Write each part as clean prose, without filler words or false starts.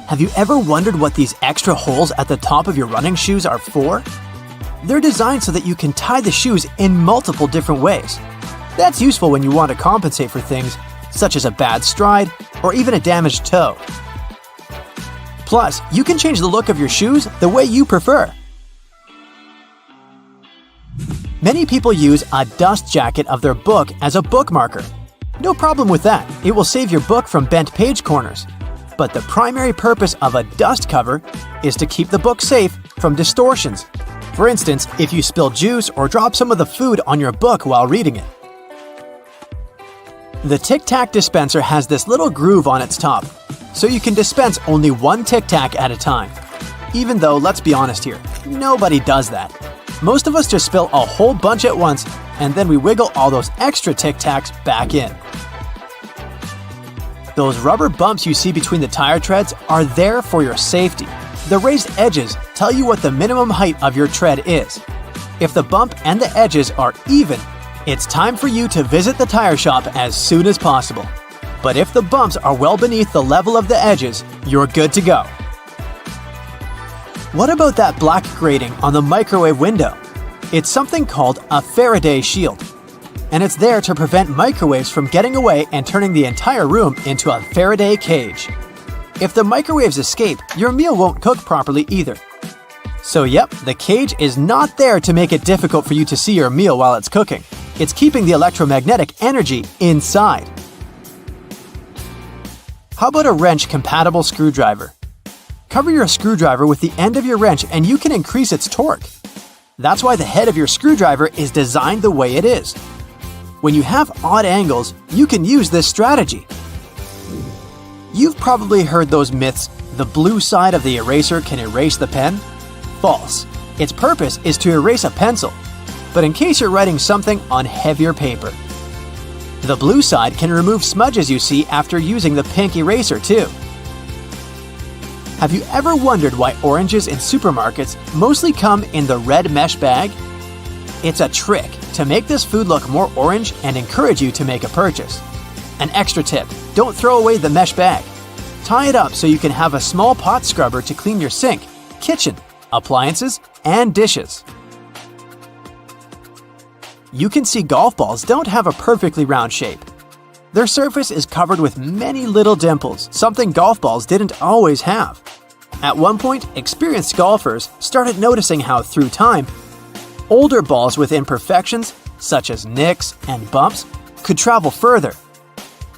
Have you ever wondered what these extra holes at the top of your running shoes are for? They're designed so that you can tie the shoes in multiple different ways. That's useful when you want to compensate for things such as a bad stride or even a damaged toe. Plus, you can change the look of your shoes the way you prefer. Many people use a dust jacket of their book as a bookmarker. No problem with that, it will save your book from bent page corners. But the primary purpose of a dust cover is to keep the book safe from distortions. For instance, if you spill juice or drop some of the food on your book while reading it. The Tic Tac dispenser has this little groove on its top, so you can dispense only one Tic Tac at a time. Even though, let's be honest here, nobody does that. Most of us just spill a whole bunch at once, and then we wiggle all those extra Tic Tacs back in. Those rubber bumps you see between the tire treads are there for your safety. The raised edges tell you what the minimum height of your tread is. If the bump and the edges are even, it's time for you to visit the tire shop as soon as possible. But if the bumps are well beneath the level of the edges, you're good to go. What about that black grating on the microwave window? It's something called a Faraday shield. And it's there to prevent microwaves from getting away and turning the entire room into a Faraday cage. If the microwaves escape, your meal won't cook properly either. So yep, the cage is not there to make it difficult for you to see your meal while it's cooking. It's keeping the electromagnetic energy inside. How about a wrench-compatible screwdriver? Cover your screwdriver with the end of your wrench and you can increase its torque. That's why the head of your screwdriver is designed the way it is. When you have odd angles, you can use this strategy. You've probably heard those myths, the blue side of the eraser can erase the pen? False. Its purpose is to erase a pencil, but in case you're writing something on heavier paper. The blue side can remove smudges you see after using the pink eraser too. Have you ever wondered why oranges in supermarkets mostly come in the red mesh bag? It's a trick to make this food look more orange and encourage you to make a purchase. An extra tip, don't throw away the mesh bag. Tie it up so you can have a small pot scrubber to clean your sink, kitchen, appliances, and dishes. You can see golf balls don't have a perfectly round shape. Their surface is covered with many little dimples, something golf balls didn't always have. At one point, experienced golfers started noticing how, through time, older balls with imperfections, such as nicks and bumps, could travel further.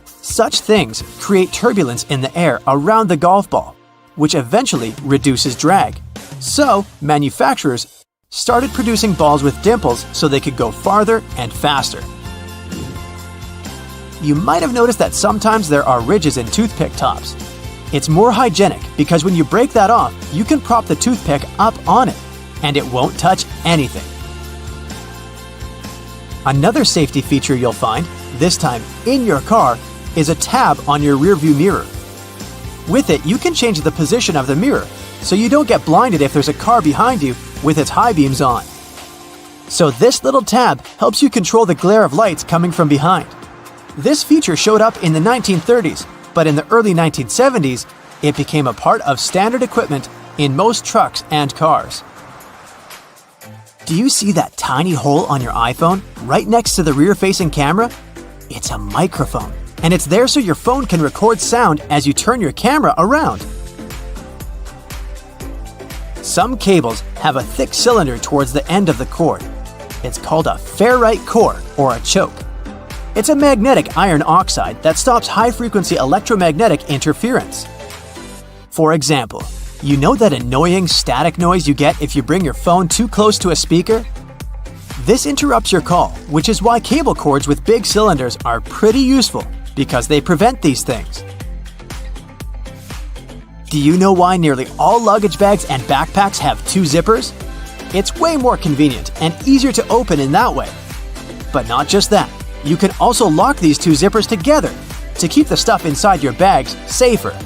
Such things create turbulence in the air around the golf ball, which eventually reduces drag. So, manufacturers started producing balls with dimples so they could go farther and faster. You might have noticed that sometimes there are ridges in toothpick tops. It's more hygienic because when you break that off, you can prop the toothpick up on it, and it won't touch anything. Another safety feature you'll find, this time in your car, is a tab on your rearview mirror. With it, you can change the position of the mirror, so you don't get blinded if there's a car behind you with its high beams on. So this little tab helps you control the glare of lights coming from behind. This feature showed up in the 1930s, but in the early 1970s, it became a part of standard equipment in most trucks and cars. Do you see that tiny hole on your iPhone right next to the rear-facing camera? It's a microphone, and it's there so your phone can record sound as you turn your camera around. Some cables have a thick cylinder towards the end of the cord. It's called a ferrite core or a choke. It's a magnetic iron oxide that stops high-frequency electromagnetic interference. For example, you know that annoying static noise you get if you bring your phone too close to a speaker? This interrupts your call, which is why cable cords with big cylinders are pretty useful because they prevent these things. Do you know why nearly all luggage bags and backpacks have two zippers? It's way more convenient and easier to open in that way. But not just that. You can also lock these two zippers together to keep the stuff inside your bags safer.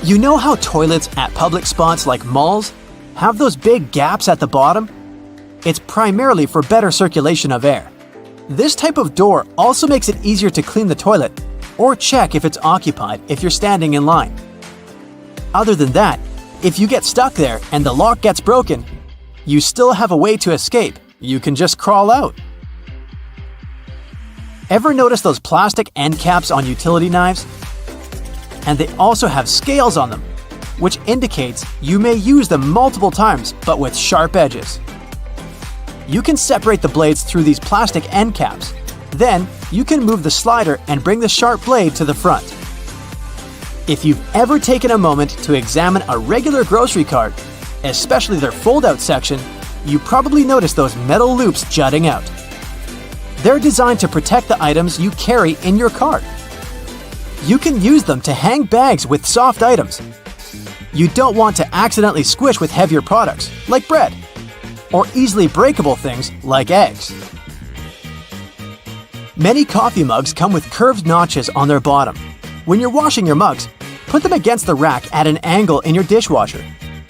You know how toilets at public spots like malls have those big gaps at the bottom? It's primarily for better circulation of air. This type of door also makes it easier to clean the toilet or check if it's occupied if you're standing in line. Other than that, if you get stuck there and the lock gets broken, you still have a way to escape. You can just crawl out. Ever notice those plastic end caps on utility knives? And they also have scales on them, which indicates you may use them multiple times but with sharp edges. You can separate the blades through these plastic end caps. Then, you can move the slider and bring the sharp blade to the front. If you've ever taken a moment to examine a regular grocery cart, especially their fold-out section, you probably noticed those metal loops jutting out. They're designed to protect the items you carry in your cart. You can use them to hang bags with soft items. You don't want to accidentally squish with heavier products, like bread, or easily breakable things like eggs. Many coffee mugs come with curved notches on their bottom. When you're washing your mugs, put them against the rack at an angle in your dishwasher.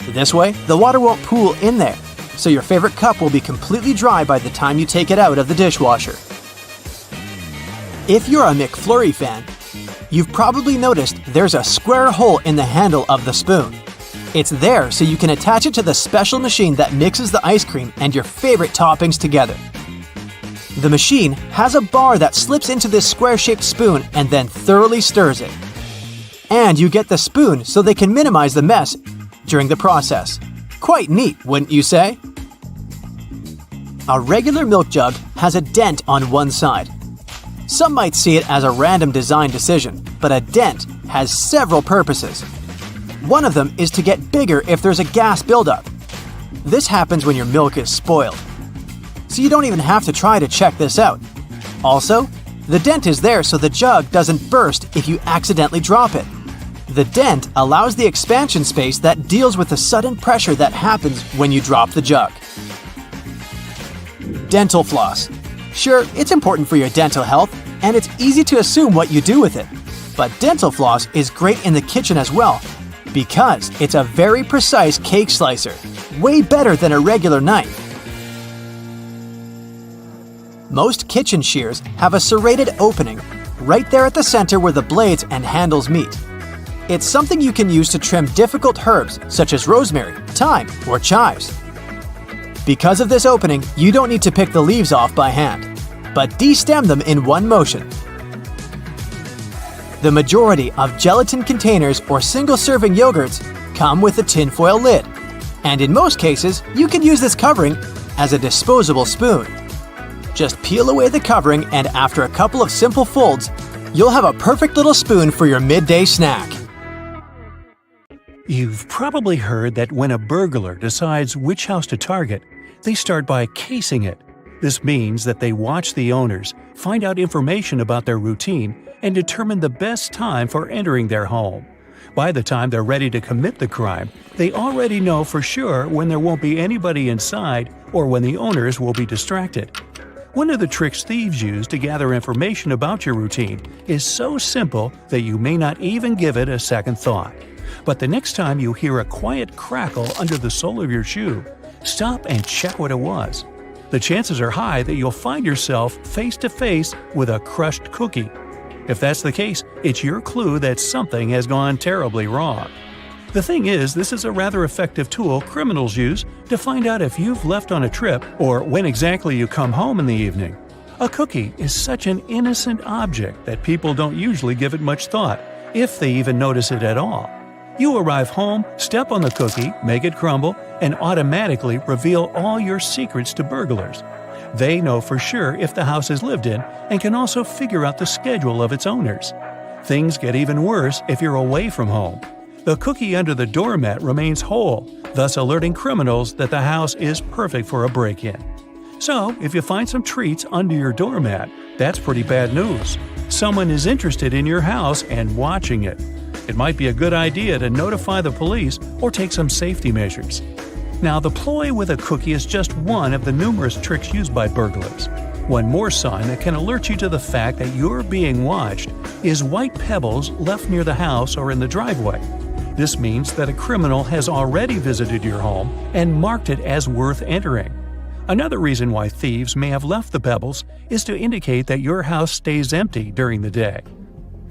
This way, the water won't pool in there, so your favorite cup will be completely dry by the time you take it out of the dishwasher. If you're a McFlurry fan, you've probably noticed there's a square hole in the handle of the spoon. It's there so you can attach it to the special machine that mixes the ice cream and your favorite toppings together. The machine has a bar that slips into this square-shaped spoon and then thoroughly stirs it. And you get the spoon so they can minimize the mess during the process. Quite neat, wouldn't you say? A regular milk jug has a dent on one side. Some might see it as a random design decision, but a dent has several purposes. One of them is to get bigger if there's a gas buildup. This happens when your milk is spoiled. So you don't even have to try to check this out. Also, the dent is there so the jug doesn't burst if you accidentally drop it. The dent allows the expansion space that deals with the sudden pressure that happens when you drop the jug. Dental floss. Sure, it's important for your dental health, and it's easy to assume what you do with it. But dental floss is great in the kitchen as well, because it's a very precise cake slicer, way better than a regular knife. Most kitchen shears have a serrated opening right there at the center where the blades and handles meet. It's something you can use to trim difficult herbs such as rosemary, thyme, or chives. Because of this opening, you don't need to pick the leaves off by hand, but de-stem them in one motion. The majority of gelatin containers or single-serving yogurts come with a tinfoil lid, and in most cases, you can use this covering as a disposable spoon. Just peel away the covering, and after a couple of simple folds, you'll have a perfect little spoon for your midday snack. You've probably heard that when a burglar decides which house to target, they start by casing it. This means that they watch the owners, find out information about their routine, and determine the best time for entering their home. By the time they're ready to commit the crime, they already know for sure when there won't be anybody inside or when the owners will be distracted. One of the tricks thieves use to gather information about your routine is so simple that you may not even give it a second thought. But the next time you hear a quiet crackle under the sole of your shoe, stop and check what it was. The chances are high that you'll find yourself face to face with a crushed cookie. If that's the case, it's your clue that something has gone terribly wrong. The thing is, this is a rather effective tool criminals use to find out if you've left on a trip or when exactly you come home in the evening. A cookie is such an innocent object that people don't usually give it much thought, if they even notice it at all. You arrive home, step on the cookie, make it crumble, and automatically reveal all your secrets to burglars. They know for sure if the house is lived in and can also figure out the schedule of its owners. Things get even worse if you're away from home. The cookie under the doormat remains whole, thus alerting criminals that the house is perfect for a break-in. So, if you find some treats under your doormat, that's pretty bad news. Someone is interested in your house and watching it. It might be a good idea to notify the police or take some safety measures. Now, the ploy with a cookie is just one of the numerous tricks used by burglars. One more sign that can alert you to the fact that you're being watched is white pebbles left near the house or in the driveway. This means that a criminal has already visited your home and marked it as worth entering. Another reason why thieves may have left the pebbles is to indicate that your house stays empty during the day.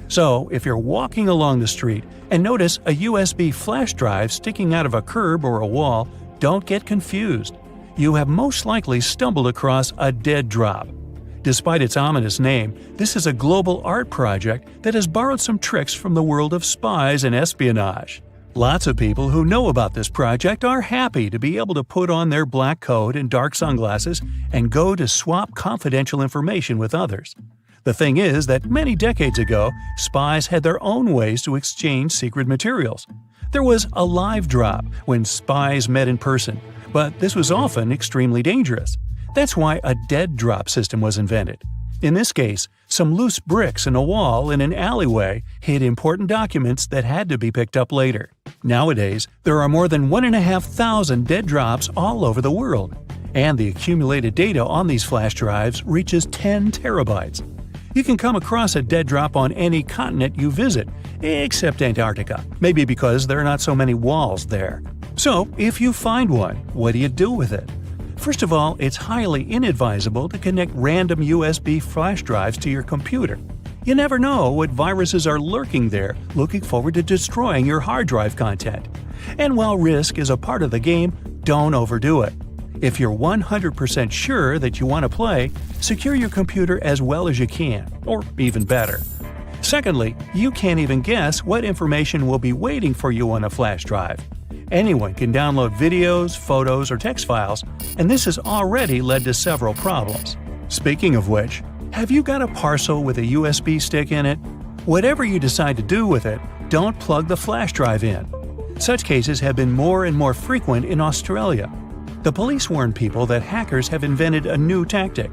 So, if you're walking along the street and notice a USB flash drive sticking out of a curb or a wall, don't get confused. You have most likely stumbled across a dead drop. Despite its ominous name, this is a global art project that has borrowed some tricks from the world of spies and espionage. Lots of people who know about this project are happy to be able to put on their black coat and dark sunglasses and go to swap confidential information with others. The thing is that many decades ago, spies had their own ways to exchange secret materials. There was a live drop when spies met in person, but this was often extremely dangerous. That's why a dead drop system was invented. In this case, some loose bricks in a wall in an alleyway hid important documents that had to be picked up later. Nowadays, there are more than 1,500 dead drops all over the world, and the accumulated data on these flash drives reaches 10 terabytes. You can come across a dead drop on any continent you visit, except Antarctica, maybe because there are not so many walls there. So, if you find one, what do you do with it? First of all, it's highly inadvisable to connect random USB flash drives to your computer. You never know what viruses are lurking there, looking forward to destroying your hard drive content. And while risk is a part of the game, don't overdo it. If you're 100% sure that you want to play, secure your computer as well as you can, or even better. Secondly, you can't even guess what information will be waiting for you on a flash drive. Anyone can download videos, photos, or text files, and this has already led to several problems. Speaking of which, have you got a parcel with a USB stick in it? Whatever you decide to do with it, don't plug the flash drive in. Such cases have been more and more frequent in Australia. The police warn people that hackers have invented a new tactic.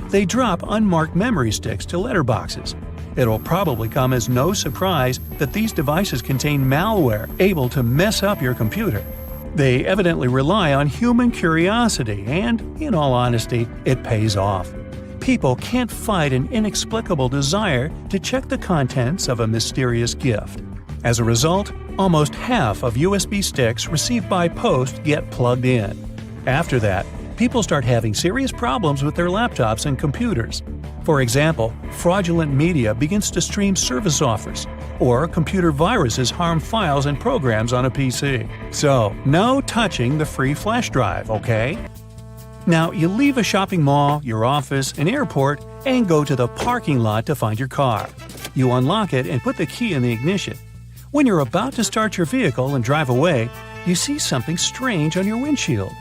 They drop unmarked memory sticks to letterboxes. It'll probably come as no surprise that these devices contain malware able to mess up your computer. They evidently rely on human curiosity and, in all honesty, it pays off. People can't fight an inexplicable desire to check the contents of a mysterious gift. As a result, almost half of USB sticks received by post get plugged in. After that, people start having serious problems with their laptops and computers. For example, fraudulent media begins to stream service offers, or computer viruses harm files and programs on a PC. So, no touching the free flash drive, okay? Now, you leave a shopping mall, your office, an airport, and go to the parking lot to find your car. You unlock it and put the key in the ignition. When you're about to start your vehicle and drive away, you see something strange on your windshield.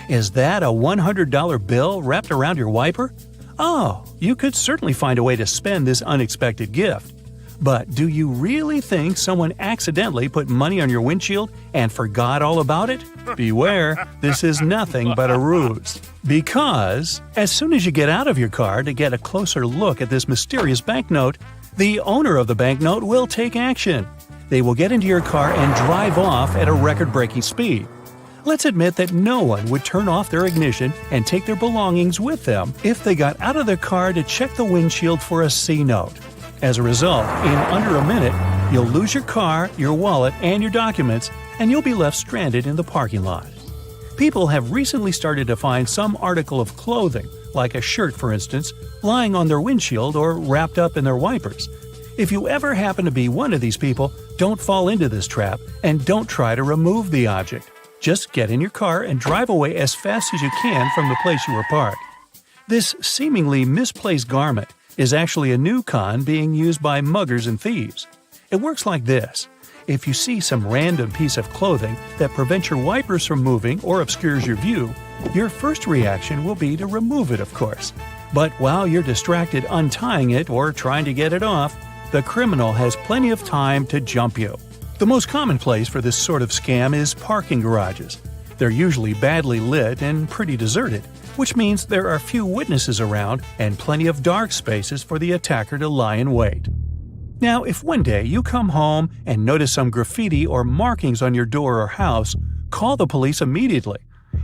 Is that a $100 bill wrapped around your wiper? Oh, you could certainly find a way to spend this unexpected gift. But do you really think someone accidentally put money on your windshield and forgot all about it? Beware, this is nothing but a ruse. Because, as soon as you get out of your car to get a closer look at this mysterious banknote, the owner of the banknote will take action. They will get into your car and drive off at a record-breaking speed. Let's admit that no one would turn off their ignition and take their belongings with them if they got out of their car to check the windshield for a C note. As a result, in under a minute, you'll lose your car, your wallet, and your documents, and you'll be left stranded in the parking lot. People have recently started to find some article of clothing, like a shirt for instance, lying on their windshield or wrapped up in their wipers. If you ever happen to be one of these people, don't fall into this trap and don't try to remove the object. Just get in your car and drive away as fast as you can from the place you were parked. This seemingly misplaced garment is actually a new con being used by muggers and thieves. It works like this. If you see some random piece of clothing that prevents your wipers from moving or obscures your view, your first reaction will be to remove it, of course. But while you're distracted untying it or trying to get it off, the criminal has plenty of time to jump you. The most common place for this sort of scam is parking garages. They're usually badly lit and pretty deserted, which means there are few witnesses around and plenty of dark spaces for the attacker to lie in wait. Now, if one day you come home and notice some graffiti or markings on your door or house, call the police immediately.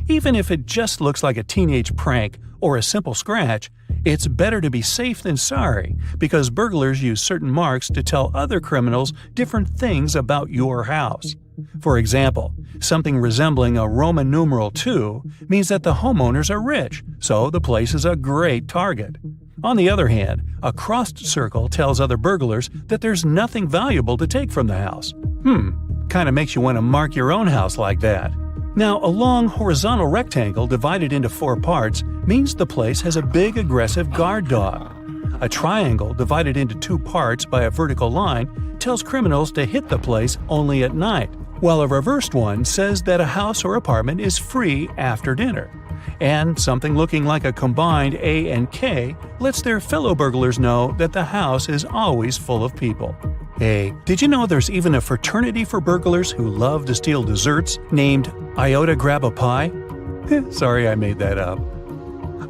Even if it just looks like a teenage prank or a simple scratch, it's better to be safe than sorry, because burglars use certain marks to tell other criminals different things about your house. For example, something resembling a Roman numeral 2 means that the homeowners are rich, so the place is a great target. On the other hand, a crossed circle tells other burglars that there's nothing valuable to take from the house. Kinda makes you want to mark your own house like that. Now, a long horizontal rectangle divided into 4 parts means the place has a big aggressive guard dog. A triangle divided into 2 parts by a vertical line tells criminals to hit the place only at night, while a reversed one says that a house or apartment is free after dinner. And something looking like a combined A and K lets their fellow burglars know that the house is always full of people. Hey, did you know there's even a fraternity for burglars who love to steal desserts named Iota Grab a Pie? Sorry I made that up.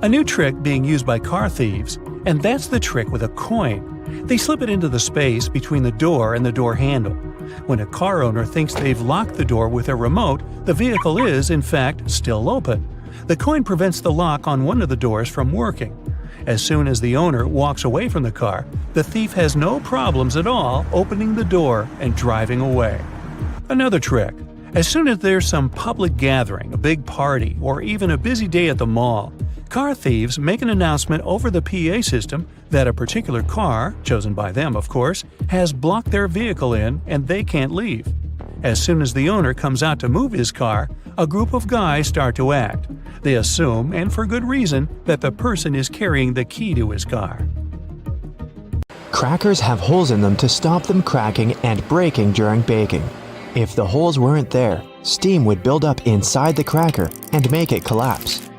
A new trick being used by car thieves, and that's the trick with a coin. They slip it into the space between the door and the door handle. When a car owner thinks they've locked the door with a remote, the vehicle is, in fact, still open. The coin prevents the lock on one of the doors from working. As soon as the owner walks away from the car, the thief has no problems at all opening the door and driving away. Another trick. As soon as there's some public gathering, a big party, or even a busy day at the mall, car thieves make an announcement over the PA system that a particular car, chosen by them of course, has blocked their vehicle in and they can't leave. As soon as the owner comes out to move his car, a group of guys start to act. They assume, and for good reason, that the person is carrying the key to his car. Crackers have holes in them to stop them cracking and breaking during baking. If the holes weren't there, steam would build up inside the cracker and make it collapse.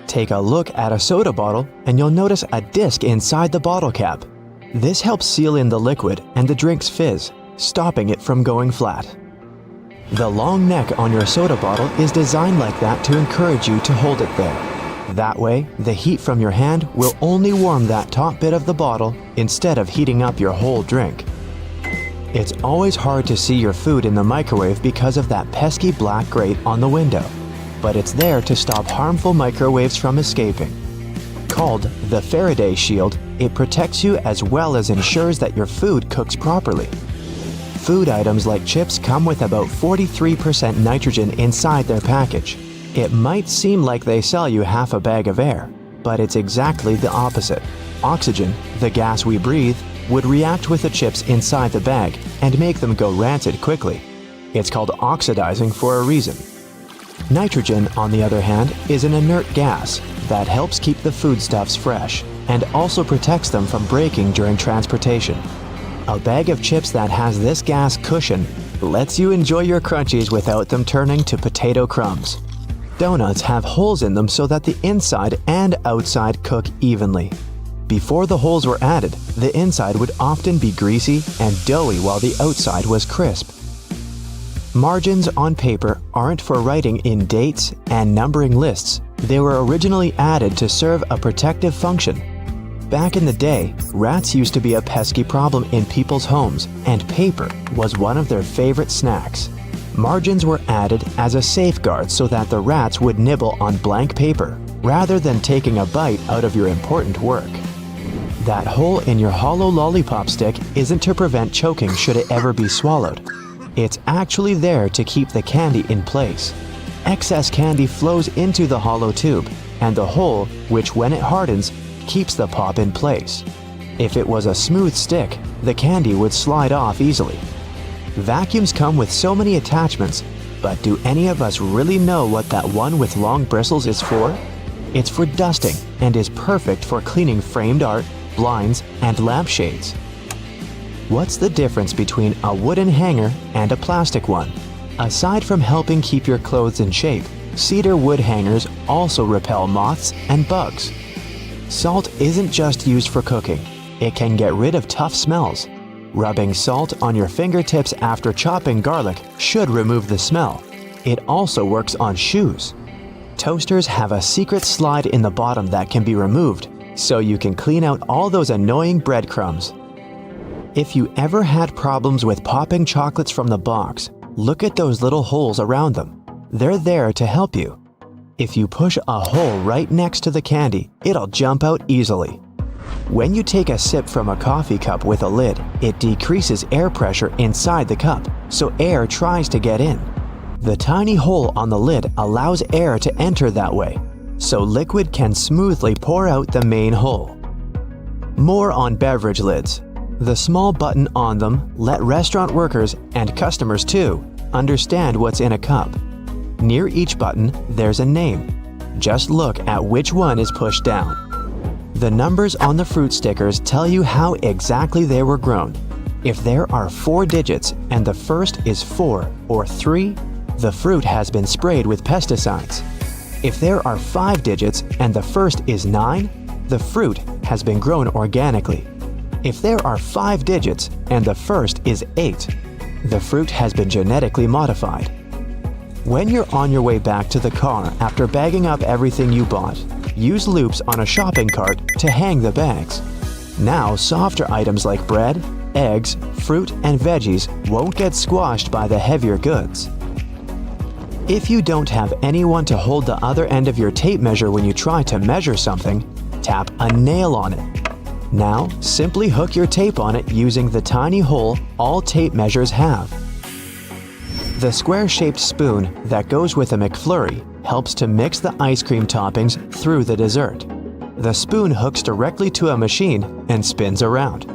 Take a look at a soda bottle and you'll notice a disc inside the bottle cap. This helps seal in the liquid and the drink's fizz, stopping it from going flat. The long neck on your soda bottle is designed like that to encourage you to hold it there. That way, the heat from your hand will only warm that top bit of the bottle instead of heating up your whole drink. It's always hard to see your food in the microwave because of that pesky black grate on the window, but it's there to stop harmful microwaves from escaping. Called the Faraday Shield, it protects you as well as ensures that your food cooks properly. Food items like chips come with about 43% nitrogen inside their package. It might seem like they sell you half a bag of air, but it's exactly the opposite. Oxygen, the gas we breathe, would react with the chips inside the bag and make them go rancid quickly. It's called oxidizing for a reason. Nitrogen, on the other hand, is an inert gas that helps keep the foodstuffs fresh and also protects them from breaking during transportation. A bag of chips that has this gas cushion lets you enjoy your crunchies without them turning to potato crumbs. Donuts have holes in them so that the inside and outside cook evenly. Before the holes were added, the inside would often be greasy and doughy while the outside was crisp. Margins on paper aren't for writing in dates and numbering lists. They were originally added to serve a protective function. Back in the day, rats used to be a pesky problem in people's homes, and paper was one of their favorite snacks. Margins were added as a safeguard so that the rats would nibble on blank paper, rather than taking a bite out of your important work. That hole in your hollow lollipop stick isn't to prevent choking should it ever be swallowed. It's actually there to keep the candy in place. Excess candy flows into the hollow tube, and the hole, which when it hardens, keeps the pop in place. If it was a smooth stick, the candy would slide off easily. Vacuums come with so many attachments, but do any of us really know what that one with long bristles is for? It's for dusting and is perfect for cleaning framed art, blinds, and lampshades. What's the difference between a wooden hanger and a plastic one? Aside from helping keep your clothes in shape, cedar wood hangers also repel moths and bugs. Salt isn't just used for cooking. It can get rid of tough smells. Rubbing salt on your fingertips after chopping garlic should remove the smell. It also works on shoes. Toasters have a secret slide in the bottom that can be removed, so you can clean out all those annoying breadcrumbs. If you ever had problems with popping chocolates from the box, look at those little holes around them. They're there to help you. If you push a hole right next to the candy, it'll jump out easily. When you take a sip from a coffee cup with a lid, it decreases air pressure inside the cup, so air tries to get in. The tiny hole on the lid allows air to enter that way, so liquid can smoothly pour out the main hole. More on beverage lids. The small button on them let restaurant workers, and customers too, understand what's in a cup. Near each button, there's a name. Just look at which one is pushed down. The numbers on the fruit stickers tell you how exactly they were grown. If there are 4 digits and the first is 4 or 3, the fruit has been sprayed with pesticides. If there are 5 digits and the first is 9, the fruit has been grown organically. If there are 5 digits and the first is 8, the fruit has been genetically modified. When you're on your way back to the car after bagging up everything you bought, use loops on a shopping cart to hang the bags. Now, softer items like bread, eggs, fruit, and veggies won't get squashed by the heavier goods. If you don't have anyone to hold the other end of your tape measure when you try to measure something, tap a nail on it. Now, simply hook your tape on it using the tiny hole all tape measures have. The square-shaped spoon that goes with a McFlurry helps to mix the ice cream toppings through the dessert. The spoon hooks directly to a machine and spins around.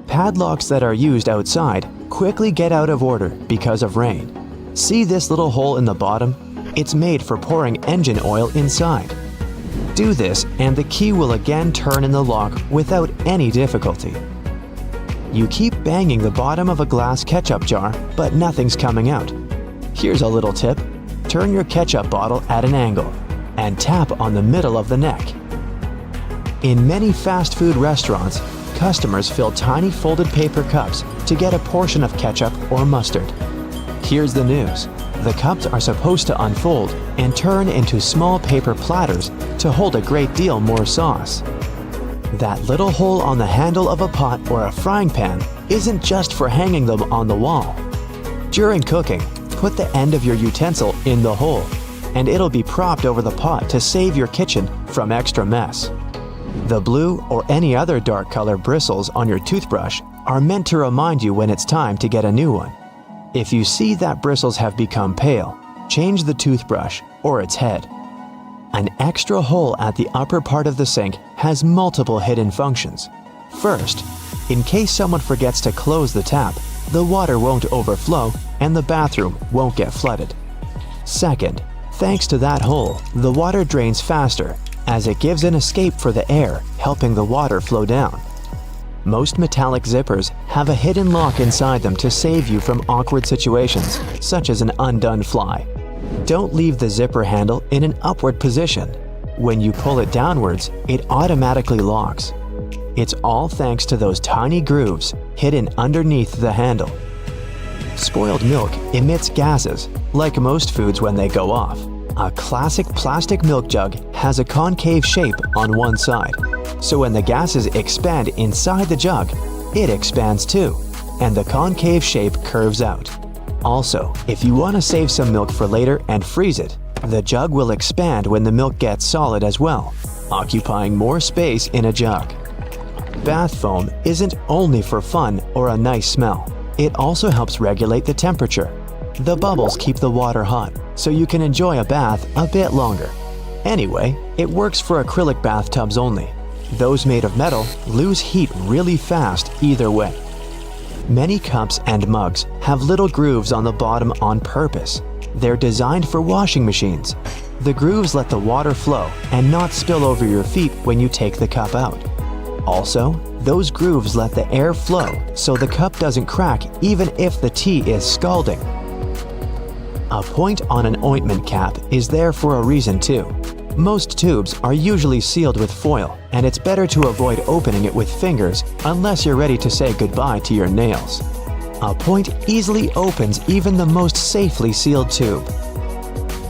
Padlocks that are used outside quickly get out of order because of rain. See this little hole in the bottom? It's made for pouring engine oil inside. Do this and the key will again turn in the lock without any difficulty. You keep banging the bottom of a glass ketchup jar, but nothing's coming out. Here's a little tip. Turn your ketchup bottle at an angle and tap on the middle of the neck. In many fast food restaurants, customers fill tiny folded paper cups to get a portion of ketchup or mustard. Here's the news. The cups are supposed to unfold and turn into small paper platters to hold a great deal more sauce. That little hole on the handle of a pot or a frying pan isn't just for hanging them on the wall. During cooking, put the end of your utensil in the hole, and it'll be propped over the pot to save your kitchen from extra mess. The blue or any other dark color bristles on your toothbrush are meant to remind you when it's time to get a new one. If you see that bristles have become pale, change the toothbrush or its head. An extra hole at the upper part of the sink has multiple hidden functions. First, in case someone forgets to close the tap, the water won't overflow and the bathroom won't get flooded. Second, thanks to that hole, the water drains faster as it gives an escape for the air, helping the water flow down. Most metallic zippers have a hidden lock inside them to save you from awkward situations, such as an undone fly. Don't leave the zipper handle in an upward position. When you pull it downwards, it automatically locks. It's all thanks to those tiny grooves hidden underneath the handle. Spoiled milk emits gases, like most foods when they go off. A classic plastic milk jug has a concave shape on one side, so when the gases expand inside the jug, it expands too, and the concave shape curves out. Also, if you want to save some milk for later and freeze it, the jug will expand when the milk gets solid as well, occupying more space in a jug. Bath foam isn't only for fun or a nice smell. It also helps regulate the temperature. The bubbles keep the water hot, so you can enjoy a bath a bit longer. Anyway, it works for acrylic bathtubs only. Those made of metal lose heat really fast either way. Many cups and mugs have little grooves on the bottom on purpose. They're designed for washing machines. The grooves let the water flow and not spill over your feet when you take the cup out. Also, those grooves let the air flow so the cup doesn't crack even if the tea is scalding. A point on an ointment cap is there for a reason too. Most tubes are usually sealed with foil, and it's better to avoid opening it with fingers unless you're ready to say goodbye to your nails. A point easily opens even the most safely sealed tube.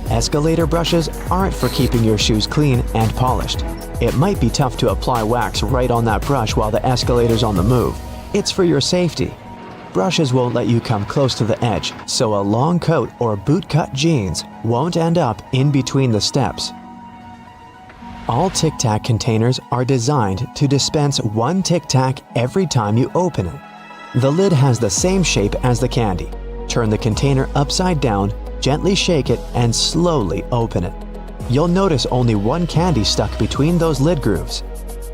Escalator brushes aren't for keeping your shoes clean and polished. It might be tough to apply wax right on that brush while the escalator's on the move. It's for your safety. Brushes won't let you come close to the edge, so a long coat or bootcut jeans won't end up in between the steps. All Tic Tac containers are designed to dispense one Tic Tac every time you open it. The lid has the same shape as the candy. Turn the container upside down, gently shake it, and slowly open it. You'll notice only one candy stuck between those lid grooves.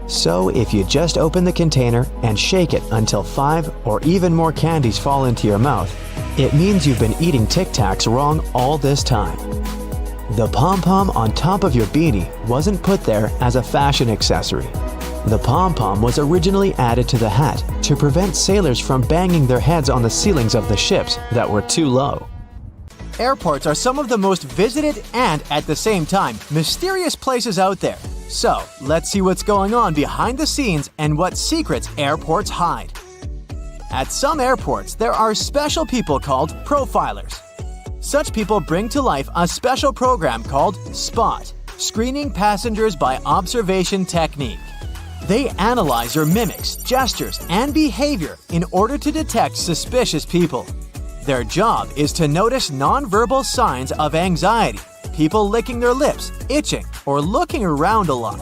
So if you just open the container and shake it until 5 or even more candies fall into your mouth, it means you've been eating Tic Tacs wrong all this time. The pom-pom on top of your beanie wasn't put there as a fashion accessory. The pom-pom was originally added to the hat to prevent sailors from banging their heads on the ceilings of the ships that were too low. Airports are some of the most visited and, at the same time, mysterious places out there. So, let's see what's going on behind the scenes and what secrets airports hide. At some airports, there are special people called profilers. Such people bring to life a special program called SPOT, Screening Passengers by Observation Technique. They analyze your mimics, gestures, and behavior in order to detect suspicious people. Their job is to notice nonverbal signs of anxiety, people licking their lips, itching, or looking around a lot.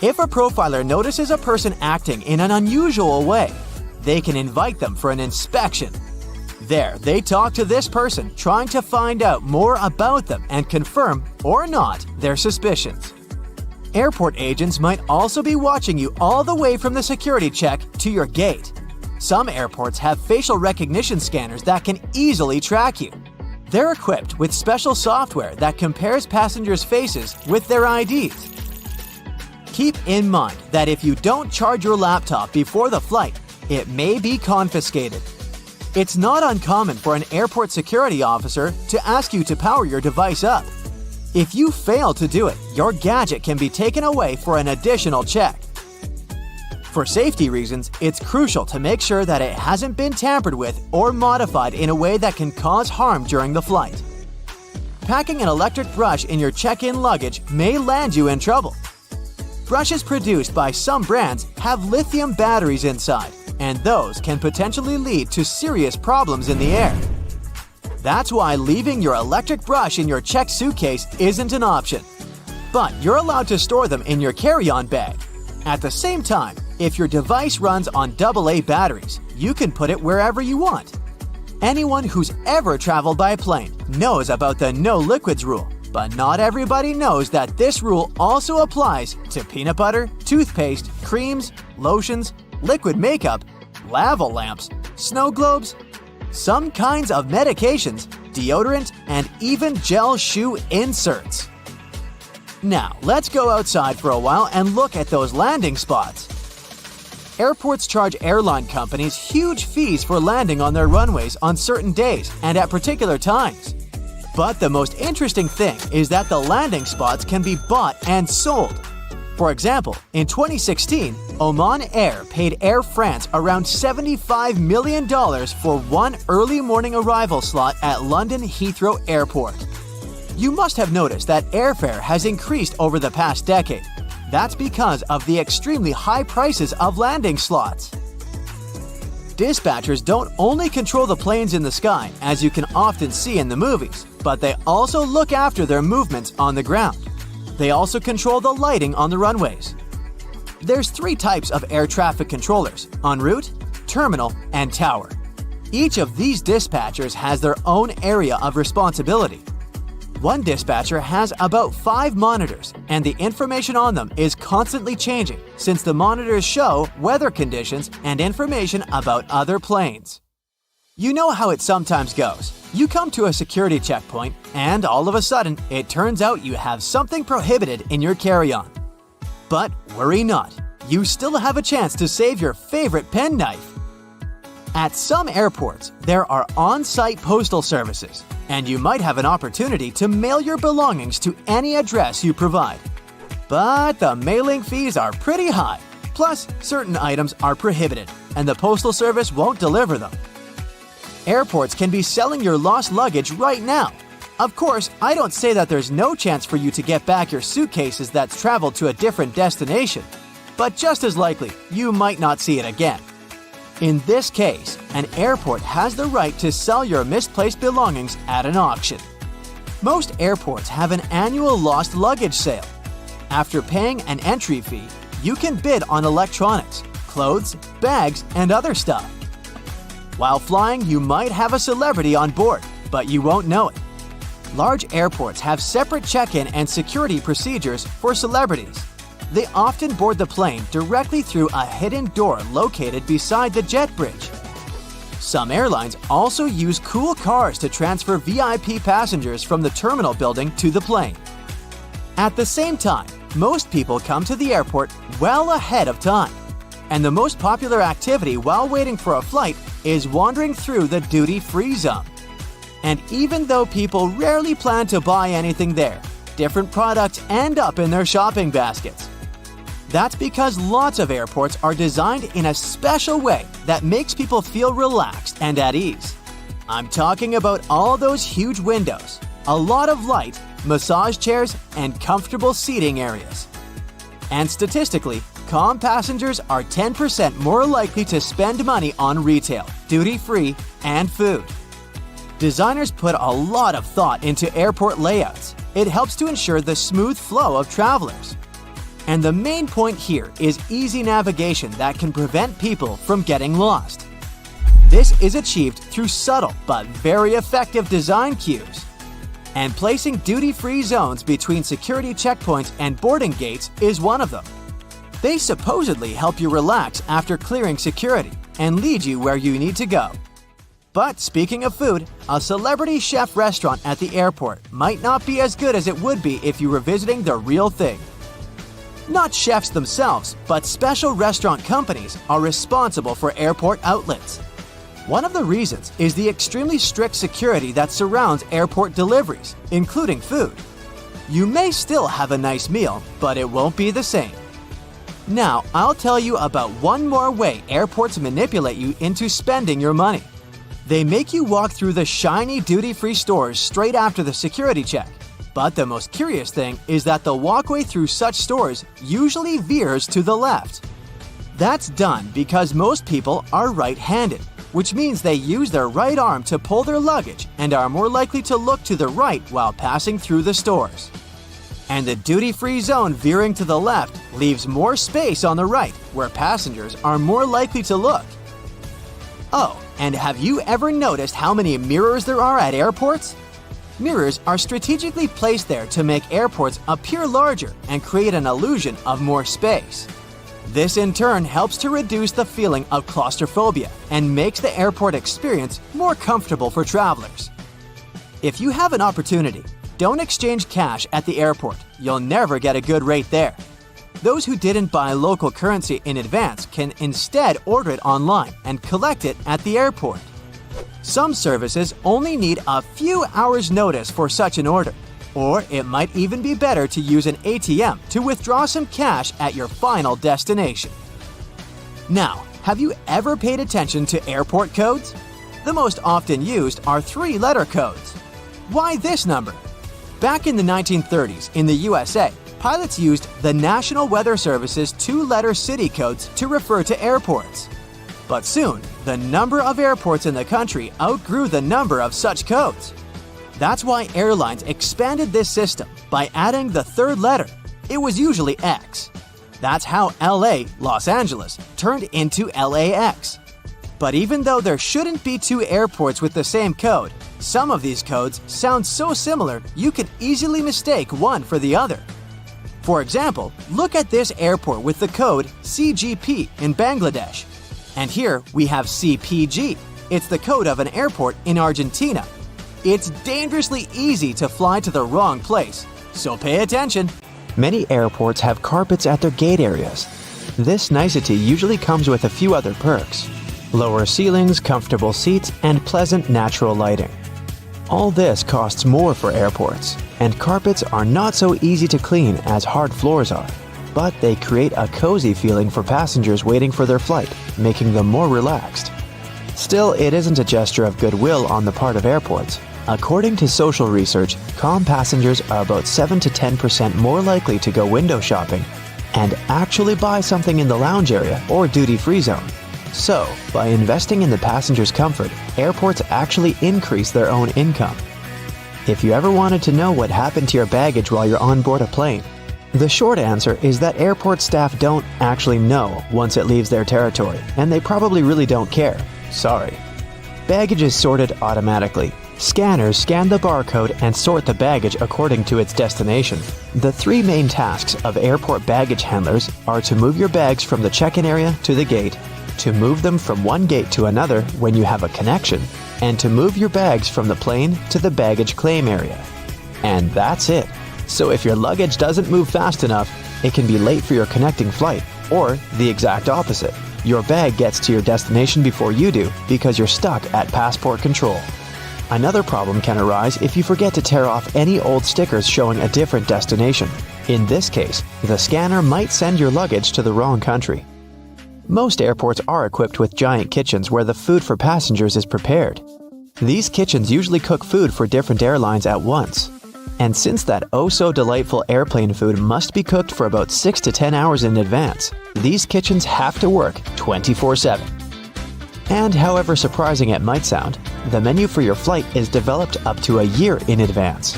If a profiler notices a person acting in an unusual way, they can invite them for an inspection. There, they talk to this person, trying to find out more about them and confirm, or not, their suspicions. Airport agents might also be watching you all the way from the security check to your gate. Some airports have facial recognition scanners that can easily track you. They're equipped with special software that compares passengers' faces with their IDs. Keep in mind that if you don't charge your laptop before the flight, it may be confiscated. It's not uncommon for an airport security officer to ask you to power your device up. If you fail to do it, your gadget can be taken away for an additional check. For safety reasons, it's crucial to make sure that it hasn't been tampered with or modified in a way that can cause harm during the flight. Packing an electric brush in your check-in luggage may land you in trouble. Brushes produced by some brands have lithium batteries inside, and those can potentially lead to serious problems in the air. That's why leaving your electric brush in your checked suitcase isn't an option. But you're allowed to store them in your carry-on bag. At the same time, if your device runs on AA batteries, you can put it wherever you want. Anyone who's ever traveled by plane knows about the no liquids rule, but not everybody knows that this rule also applies to peanut butter, toothpaste, creams, lotions, liquid makeup, lava lamps, snow globes, some kinds of medications, deodorant, and even gel shoe inserts. Now, let's go outside for a while and look at those landing spots. Airports charge airline companies huge fees for landing on their runways on certain days and at particular times. But the most interesting thing is that the landing spots can be bought and sold. For example, in 2016, Oman Air paid Air France around $75 million for one early morning arrival slot at London Heathrow Airport. You must have noticed that airfare has increased over the past decade. That's because of the extremely high prices of landing slots. Dispatchers don't only control the planes in the sky, as you can often see in the movies, but they also look after their movements on the ground. They also control the lighting on the runways. There's 3 types of air traffic controllers: en route, terminal, and tower. Each of these dispatchers has their own area of responsibility. One dispatcher has about 5 monitors, and the information on them is constantly changing since the monitors show weather conditions and information about other planes. You know how it sometimes goes. You come to a security checkpoint, and all of a sudden, it turns out you have something prohibited in your carry-on. But worry not, you still have a chance to save your favorite penknife. At some airports, there are on-site postal services, and you might have an opportunity to mail your belongings to any address you provide. But the mailing fees are pretty high, plus certain items are prohibited, and the postal service won't deliver them. Airports can be selling your lost luggage right now. Of course, I don't say that there's no chance for you to get back your suitcases that's traveled to a different destination, but just as likely, you might not see it again. In this case, an airport has the right to sell your misplaced belongings at an auction. Most airports have an annual lost luggage sale. After paying an entry fee, you can bid on electronics, clothes, bags, and other stuff. While flying, you might have a celebrity on board, but you won't know it. Large airports have separate check-in and security procedures for celebrities. They often board the plane directly through a hidden door located beside the jet bridge. Some airlines also use cool cars to transfer VIP passengers from the terminal building to the plane. At the same time, most people come to the airport well ahead of time. And the most popular activity while waiting for a flight is wandering through the duty-free zone. And even though people rarely plan to buy anything there, different products end up in their shopping baskets. That's because lots of airports are designed in a special way that makes people feel relaxed and at ease. I'm talking about all those huge windows, a lot of light, massage chairs, and comfortable seating areas. And statistically, calm passengers are 10% more likely to spend money on retail, duty-free, and food. Designers put a lot of thought into airport layouts. It helps to ensure the smooth flow of travelers. And the main point here is easy navigation that can prevent people from getting lost. This is achieved through subtle but very effective design cues. And placing duty-free zones between security checkpoints and boarding gates is one of them. They supposedly help you relax after clearing security and lead you where you need to go. But speaking of food, a celebrity chef restaurant at the airport might not be as good as it would be if you were visiting the real thing. Not chefs themselves, but special restaurant companies are responsible for airport outlets. One of the reasons is the extremely strict security that surrounds airport deliveries, including food. You may still have a nice meal, but it won't be the same. Now, I'll tell you about one more way airports manipulate you into spending your money. They make you walk through the shiny duty-free stores straight after the security check. But the most curious thing is that the walkway through such stores usually veers to the left. That's done because most people are right-handed, which means they use their right arm to pull their luggage and are more likely to look to the right while passing through the stores. And the duty-free zone veering to the left leaves more space on the right, where passengers are more likely to look. Oh, and have you ever noticed how many mirrors there are at airports? Mirrors are strategically placed there to make airports appear larger and create an illusion of more space. This in turn helps to reduce the feeling of claustrophobia and makes the airport experience more comfortable for travelers. If you have an opportunity, don't exchange cash at the airport. You'll never get a good rate there. Those who didn't buy local currency in advance can instead order it online and collect it at the airport. Some services only need a few hours' notice for such an order. Or it might even be better to use an ATM to withdraw some cash at your final destination. Now, have you ever paid attention to airport codes? The most often used are 3-letter codes. Why this number? Back in the 1930s in the USA, pilots used the National Weather Service's 2-letter city codes to refer to airports. But soon, the number of airports in the country outgrew the number of such codes. That's why airlines expanded this system by adding the 3rd letter. It was usually X. That's how LA, Los Angeles, turned into LAX. But even though there shouldn't be 2 airports with the same code, some of these codes sound so similar you can easily mistake one for the other. For example, look at this airport with the code CGP in Bangladesh. And here we have CPG. It's the code of an airport in Argentina. It's dangerously easy to fly to the wrong place, so pay attention. Many airports have carpets at their gate areas. This nicety usually comes with a few other perks: lower ceilings, comfortable seats, and pleasant natural lighting. All this costs more for airports, and carpets are not so easy to clean as hard floors are. But they create a cozy feeling for passengers waiting for their flight, making them more relaxed. Still, it isn't a gesture of goodwill on the part of airports. According to social research, calm passengers are about 7 to 10% more likely to go window shopping and actually buy something in the lounge area or duty-free zone. So, by investing in the passenger's comfort, airports actually increase their own income. If you ever wanted to know what happened to your baggage while you're on board a plane, the short answer is that airport staff don't actually know once it leaves their territory, and they probably really don't care. Sorry. Baggage is sorted automatically, Scanners scan the barcode and sort the baggage according to its destination. The three main tasks of airport baggage handlers are to move your bags from the check-in area to the gate, to move them from one gate to another when you have a connection, and to move your bags from the plane to the baggage claim area. And that's it. So if your luggage doesn't move fast enough, it can be late for your connecting flight, or the exact opposite. Your bag gets to your destination before you do because you're stuck at passport control. Another problem can arise if you forget to tear off any old stickers showing a different destination. In this case, the scanner might send your luggage to the wrong country. Most airports are equipped with giant kitchens where the food for passengers is prepared. These kitchens usually cook food for different airlines at once. And since that oh-so-delightful airplane food must be cooked for about 6 to 10 hours in advance, these kitchens have to work 24/7. And however surprising it might sound, the menu for your flight is developed up to a year in advance.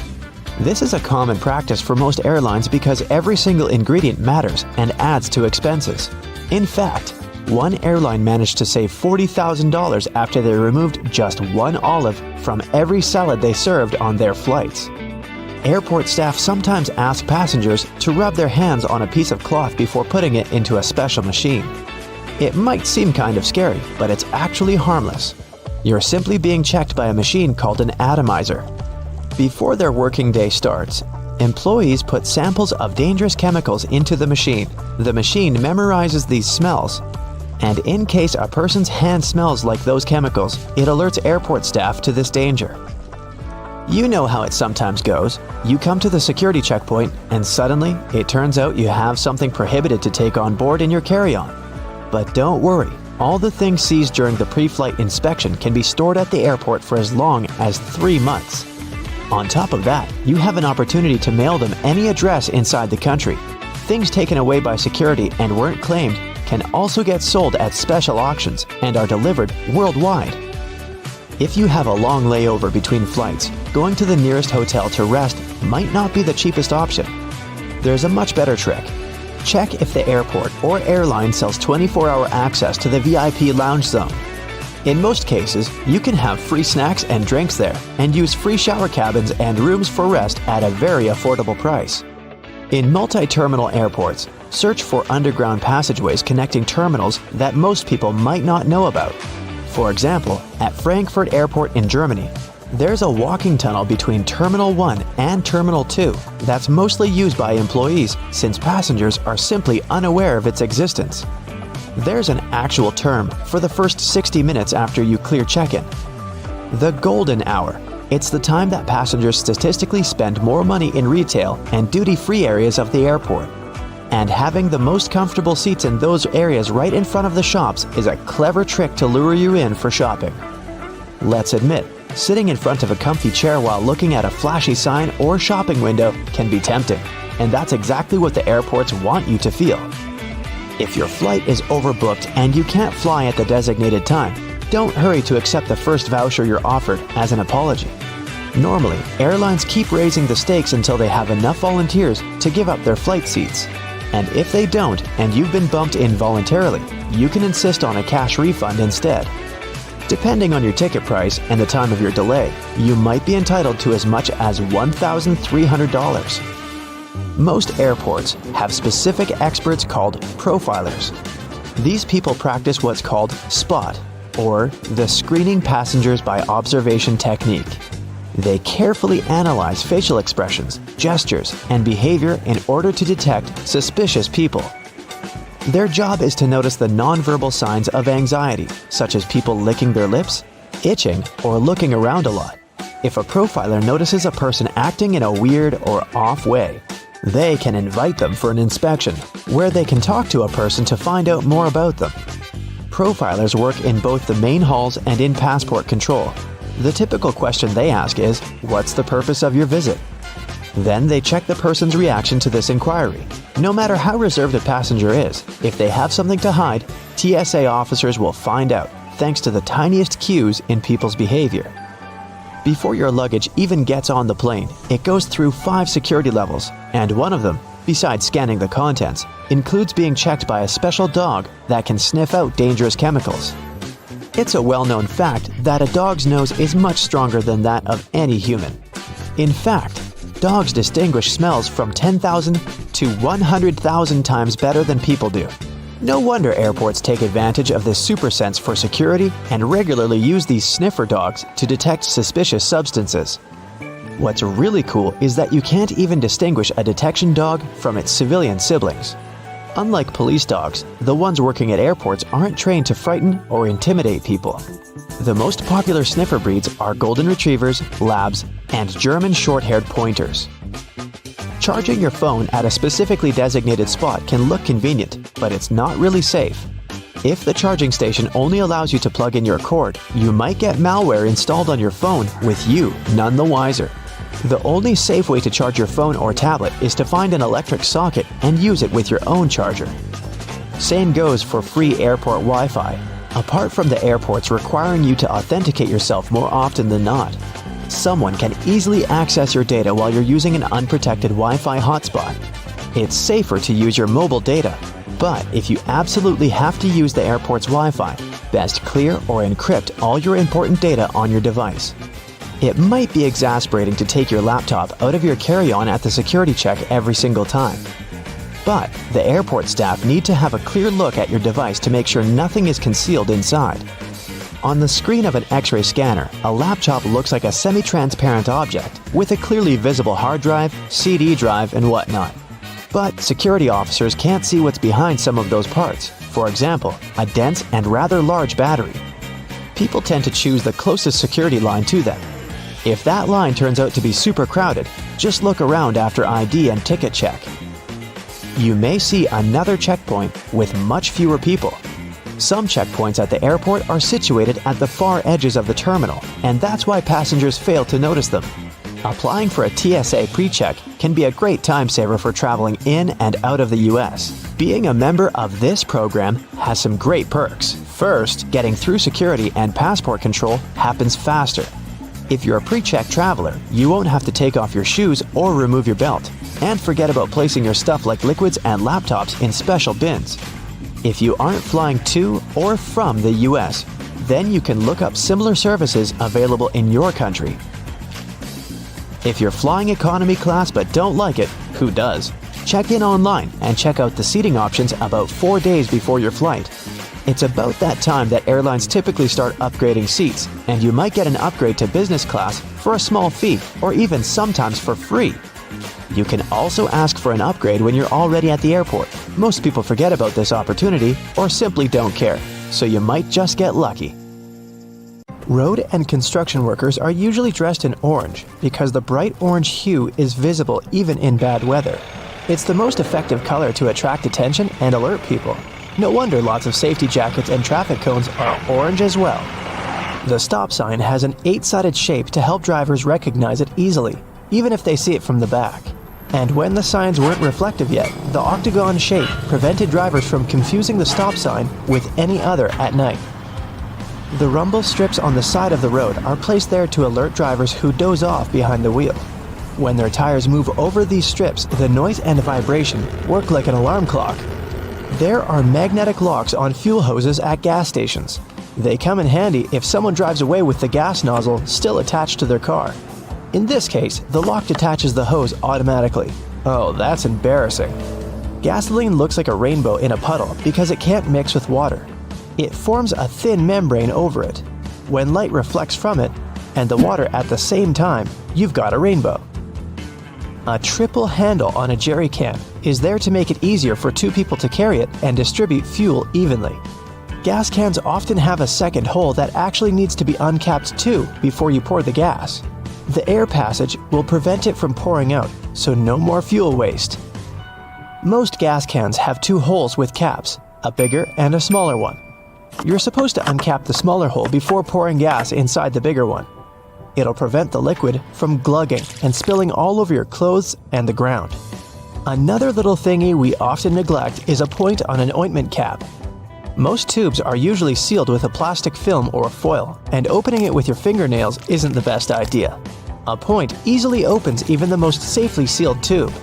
This is a common practice for most airlines because every single ingredient matters and adds to expenses. In fact, one airline managed to save $40,000 after they removed just one olive from every salad they served on their flights. Airport staff sometimes ask passengers to rub their hands on a piece of cloth before putting it into a special machine. It might seem kind of scary, but it's actually harmless. You're simply being checked by a machine called an atomizer. Before their working day starts, employees put samples of dangerous chemicals into the machine. The machine memorizes these smells, and in case a person's hand smells like those chemicals, it alerts airport staff to this danger. You know how it sometimes goes. You come to the security checkpoint, and suddenly, it turns out you have something prohibited to take on board in your carry-on. But don't worry, all the things seized during the pre-flight inspection can be stored at the airport for as long as 3 months. On top of that, you have an opportunity to mail them any address inside the country. Things taken away by security and weren't claimed can also get sold at special auctions and are delivered worldwide. If you have a long layover between flights, going to the nearest hotel to rest might not be the cheapest option. There's a much better trick. Check if the airport or airline sells 24-hour access to the VIP lounge zone. In most cases, you can have free snacks and drinks there and use free shower cabins and rooms for rest at a very affordable price. In multi-terminal airports, search for underground passageways connecting terminals that most people might not know about. For example, at Frankfurt Airport in Germany, there's a walking tunnel between Terminal 1 and Terminal 2 that's mostly used by employees since passengers are simply unaware of its existence. There's an actual term for the first 60 minutes after you clear check-in. The golden hour. It's the time that passengers statistically spend more money in retail and duty-free areas of the airport. And having the most comfortable seats in those areas right in front of the shops is a clever trick to lure you in for shopping. Let's admit, sitting in front of a comfy chair while looking at a flashy sign or shopping window can be tempting, and that's exactly what the airports want you to feel. If your flight is overbooked and you can't fly at the designated time, don't hurry to accept the first voucher you're offered as an apology. Normally, airlines keep raising the stakes until they have enough volunteers to give up their flight seats. And if they don't and you've been bumped in voluntarily, you can insist on a cash refund instead. Depending on your ticket price and the time of your delay, you might be entitled to as much as $1,300. Most airports have specific experts called profilers. These people practice what's called SPOT, or the screening passengers by observation technique. They carefully analyze facial expressions, gestures, and behavior in order to detect suspicious people. Their job is to notice the nonverbal signs of anxiety, such as people licking their lips, itching, or looking around a lot. If a profiler notices a person acting in a weird or off way, they can invite them for an inspection, where they can talk to a person to find out more about them. Profilers work in both the main halls and in passport control. The typical question they ask is, "What's the purpose of your visit?" Then they check the person's reaction to this inquiry. No matter how reserved a passenger is, if they have something to hide, TSA officers will find out, thanks to the tiniest cues in people's behavior. Before your luggage even gets on the plane, it goes through 5 security levels, and one of them, besides scanning the contents, includes being checked by a special dog that can sniff out dangerous chemicals. It's a well-known fact that a dog's nose is much stronger than that of any human. In fact, dogs distinguish smells from 10,000 to 100,000 times better than people do. No wonder airports take advantage of this super sense for security and regularly use these sniffer dogs to detect suspicious substances. What's really cool is that you can't even distinguish a detection dog from its civilian siblings. Unlike police dogs, the ones working at airports aren't trained to frighten or intimidate people. The most popular sniffer breeds are Golden Retrievers, Labs, and German short-haired pointers. Charging your phone at a specifically designated spot can look convenient, but it's not really safe. If the charging station only allows you to plug in your cord, you might get malware installed on your phone with you none the wiser. The only safe way to charge your phone or tablet is to find an electric socket and use it with your own charger. Same goes for free airport Wi-Fi, apart from the airports requiring you to authenticate yourself more often than not. Someone can easily access your data while you're using an unprotected Wi-Fi hotspot. It's safer to use your mobile data, but if you absolutely have to use the airport's Wi-Fi, best clear or encrypt all your important data on your device. It might be exasperating to take your laptop out of your carry-on at the security check every single time. But the airport staff need to have a clear look at your device to make sure nothing is concealed inside. On the screen of an X-ray scanner, a laptop looks like a semi-transparent object with a clearly visible hard drive, CD drive, and whatnot. But security officers can't see what's behind some of those parts. For example, a dense and rather large battery. People tend to choose the closest security line to them. If that line turns out to be super crowded, just look around after ID and ticket check. You may see another checkpoint with much fewer people. Some checkpoints at the airport are situated at the far edges of the terminal, and that's why passengers fail to notice them. Applying for a TSA pre-check can be a great time saver for traveling in and out of the US. Being a member of this program has some great perks. First, getting through security and passport control happens faster. If you're a pre-check traveler, you won't have to take off your shoes or remove your belt. And forget about placing your stuff like liquids and laptops in special bins. If you aren't flying to or from the US, then you can look up similar services available in your country. If you're flying economy class but don't like it, who does? Check in online and check out the seating options about 4 days before your flight. It's about that time that airlines typically start upgrading seats, and you might get an upgrade to business class for a small fee or even sometimes for free. You can also ask for an upgrade when you're already at the airport. Most people forget about this opportunity or simply don't care, so you might just get lucky. Road and construction workers are usually dressed in orange because the bright orange hue is visible even in bad weather. It's the most effective color to attract attention and alert people. No wonder lots of safety jackets and traffic cones are orange as well. The stop sign has an 8-sided shape to help drivers recognize it easily, even if they see it from the back. And when the signs weren't reflective yet, the octagon shape prevented drivers from confusing the stop sign with any other at night. The rumble strips on the side of the road are placed there to alert drivers who doze off behind the wheel. When their tires move over these strips, the noise and vibration work like an alarm clock. There are magnetic locks on fuel hoses at gas stations. They come in handy if someone drives away with the gas nozzle still attached to their car. In this case, the lock detaches the hose automatically. Oh, that's embarrassing. Gasoline looks like a rainbow in a puddle because it can't mix with water. It forms a thin membrane over it. When light reflects from it, and the water at the same time, you've got a rainbow. A triple handle on a jerry can is there to make it easier for 2 people to carry it and distribute fuel evenly. Gas cans often have a second hole that actually needs to be uncapped too before you pour the gas. The air passage will prevent it from pouring out, so no more fuel waste. Most gas cans have 2 holes with caps, a bigger and a smaller one. You're supposed to uncap the smaller hole before pouring gas inside the bigger one. It'll prevent the liquid from glugging and spilling all over your clothes and the ground. Another little thingy we often neglect is a point on an ointment cap. Most tubes are usually sealed with a plastic film or foil, and opening it with your fingernails isn't the best idea. A point easily opens even the most safely sealed tube.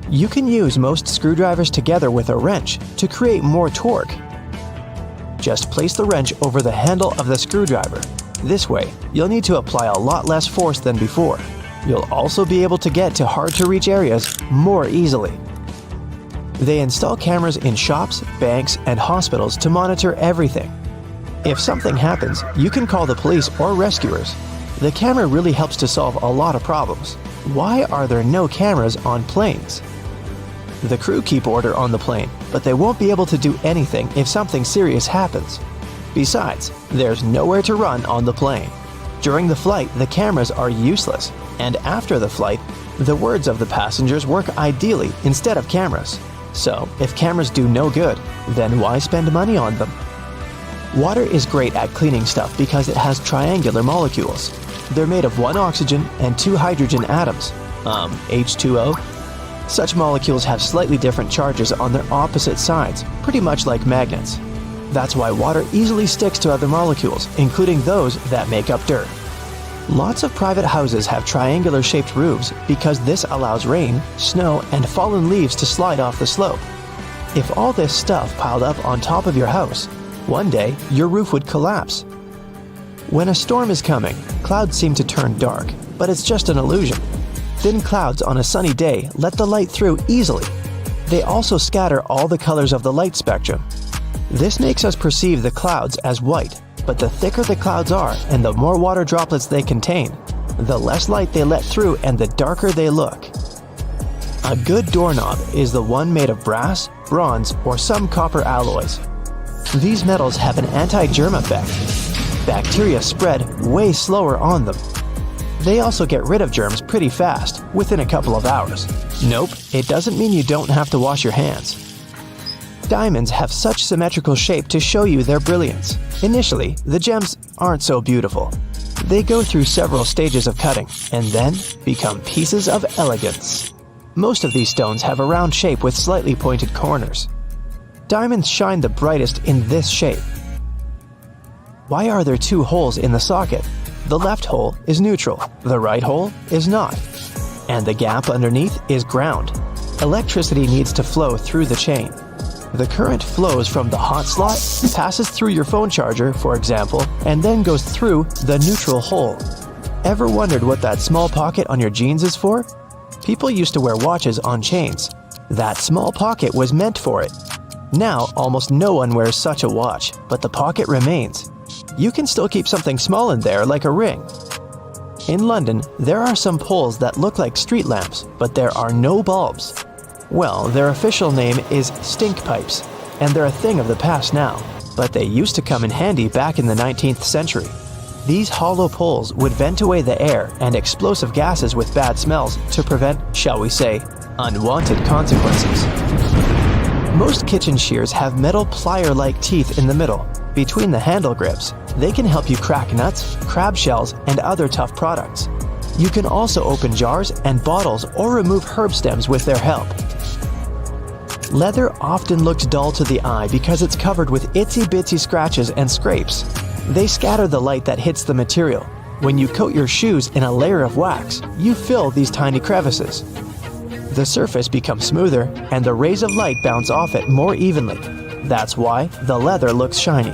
You can use most screwdrivers together with a wrench to create more torque. Just place the wrench over the handle of the screwdriver. This way, you'll need to apply a lot less force than before. You'll also be able to get to hard-to-reach areas more easily. They install cameras in shops, banks, and hospitals to monitor everything. If something happens, you can call the police or rescuers. The camera really helps to solve a lot of problems. Why are there no cameras on planes? The crew keep order on the plane, but they won't be able to do anything if something serious happens. Besides, there's nowhere to run on the plane. During the flight, the cameras are useless, and after the flight, the words of the passengers work ideally instead of cameras. So, if cameras do no good, then why spend money on them? Water is great at cleaning stuff because it has triangular molecules. They're made of one oxygen and two hydrogen atoms, H2O. Such molecules have slightly different charges on their opposite sides, pretty much like magnets. That's why water easily sticks to other molecules, including those that make up dirt. Lots of private houses have triangular-shaped roofs because this allows rain, snow, and fallen leaves to slide off the slope. If all this stuff piled up on top of your house, one day your roof would collapse. When a storm is coming, clouds seem to turn dark, but it's just an illusion. Thin clouds on a sunny day let the light through easily. They also scatter all the colors of the light spectrum. This makes us perceive the clouds as white, but the thicker the clouds are and the more water droplets they contain, the less light they let through and the darker they look. A good doorknob is the one made of brass, bronze, or some copper alloys. These metals have an anti-germ effect. Bacteria spread way slower on them. They also get rid of germs pretty fast, within a couple of hours. Nope, it doesn't mean you don't have to wash your hands. Diamonds have such symmetrical shape to show you their brilliance. Initially, the gems aren't so beautiful. They go through several stages of cutting, and then become pieces of elegance. Most of these stones have a round shape with slightly pointed corners. Diamonds shine the brightest in this shape. Why are there two holes in the socket? The left hole is neutral, the right hole is not. And the gap underneath is ground. Electricity needs to flow through the chain. The current flows from the hot slot, passes through your phone charger, for example, and then goes through the neutral hole. Ever wondered what that small pocket on your jeans is for? People used to wear watches on chains. That small pocket was meant for it. Now, almost no one wears such a watch, but the pocket remains. You can still keep something small in there, like a ring. In London, there are some poles that look like street lamps, but there are no bulbs. Well, their official name is stink pipes, and they're a thing of the past now, but they used to come in handy back in the 19th century. These hollow poles would vent away the air and explosive gases with bad smells to prevent, shall we say, unwanted consequences. Most kitchen shears have metal plier-like teeth in the middle. Between the handle grips, they can help you crack nuts, crab shells, and other tough products. You can also open jars and bottles or remove herb stems with their help. Leather often looks dull to the eye because it's covered with itsy-bitsy scratches and scrapes. They scatter the light that hits the material. When you coat your shoes in a layer of wax, you fill these tiny crevices. The surface becomes smoother and the rays of light bounce off it more evenly. That's why the leather looks shiny.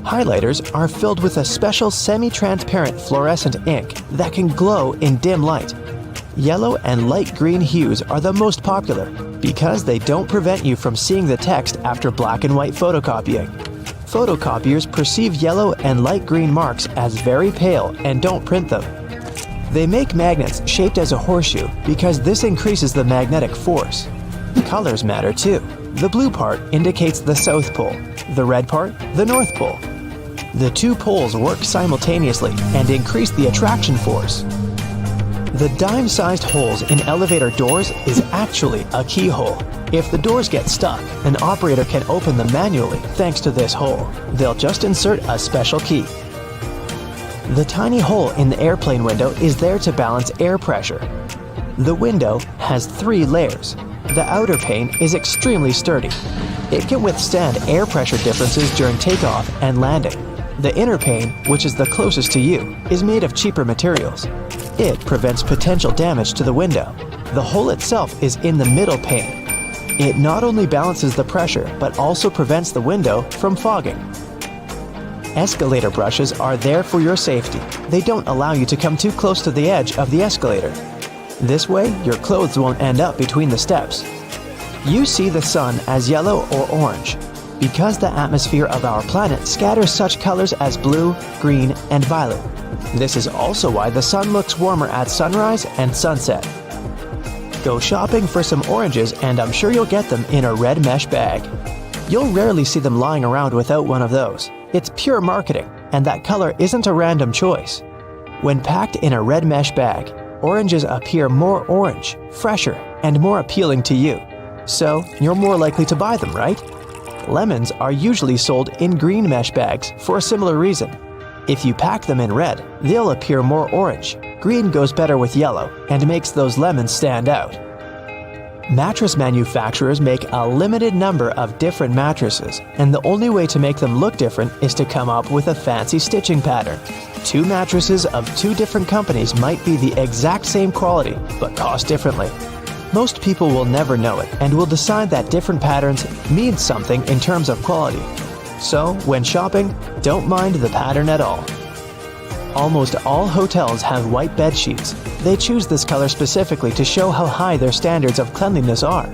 Highlighters are filled with a special semi-transparent fluorescent ink that can glow in dim light. Yellow and light green hues are the most popular because they don't prevent you from seeing the text after black and white photocopying. Photocopiers perceive yellow and light green marks as very pale and don't print them. They make magnets shaped as a horseshoe because this increases the magnetic force. Colors matter too. The blue part indicates the South Pole, the red part, the North Pole. The two poles work simultaneously and increase the attraction force. The dime-sized holes in elevator doors is actually a keyhole. If the doors get stuck, an operator can open them manually thanks to this hole. They'll just insert a special key. The tiny hole in the airplane window is there to balance air pressure. The window has 3 layers. The outer pane is extremely sturdy. It can withstand air pressure differences during takeoff and landing. The inner pane, which is the closest to you, is made of cheaper materials. It prevents potential damage to the window. The hole itself is in the middle pane. It not only balances the pressure, but also prevents the window from fogging. Escalator brushes are there for your safety. They don't allow you to come too close to the edge of the escalator. This way, your clothes won't end up between the steps. You see the sun as yellow or orange, because the atmosphere of our planet scatters such colors as blue, green, and violet. This is also why the sun looks warmer at sunrise and sunset. Go shopping for some oranges and I'm sure you'll get them in a red mesh bag. You'll rarely see them lying around without one of those. It's pure marketing, and that color isn't a random choice. When packed in a red mesh bag, oranges appear more orange, fresher, and more appealing to you. So, you're more likely to buy them, right? Lemons are usually sold in green mesh bags for a similar reason. If you pack them in red, they'll appear more orange. Green goes better with yellow and makes those lemons stand out. Mattress manufacturers make a limited number of different mattresses, and the only way to make them look different is to come up with a fancy stitching pattern. Two mattresses of two different companies might be the exact same quality, but cost differently. Most people will never know it and will decide that different patterns mean something in terms of quality. So, when shopping, don't mind the pattern at all. Almost all hotels have white bed sheets. They choose this color specifically to show how high their standards of cleanliness are.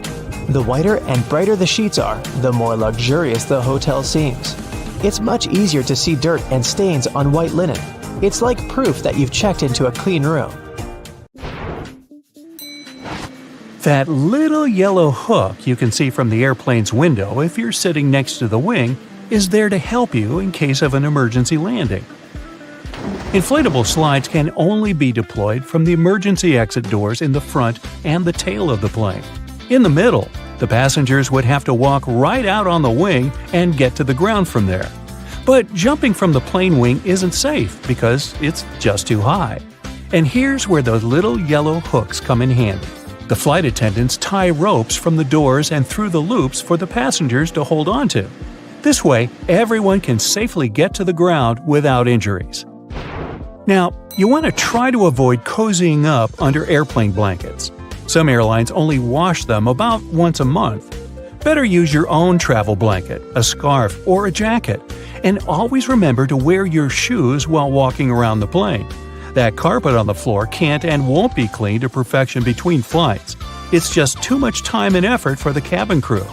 The whiter and brighter the sheets are, the more luxurious the hotel seems. It's much easier to see dirt and stains on white linen. It's like proof that you've checked into a clean room. That little yellow hook you can see from the airplane's window if you're sitting next to the wing is there to help you in case of an emergency landing. Inflatable slides can only be deployed from the emergency exit doors in the front and the tail of the plane. In the middle, the passengers would have to walk right out on the wing and get to the ground from there. But jumping from the plane wing isn't safe because it's just too high. And here's where those little yellow hooks come in handy. The flight attendants tie ropes from the doors and through the loops for the passengers to hold onto. This way, everyone can safely get to the ground without injuries. Now, you want to try to avoid cozying up under airplane blankets. Some airlines only wash them about once a month. Better use your own travel blanket, a scarf, or a jacket, and always remember to wear your shoes while walking around the plane. That carpet on the floor can't and won't be cleaned to perfection between flights. It's just too much time and effort for the cabin crew.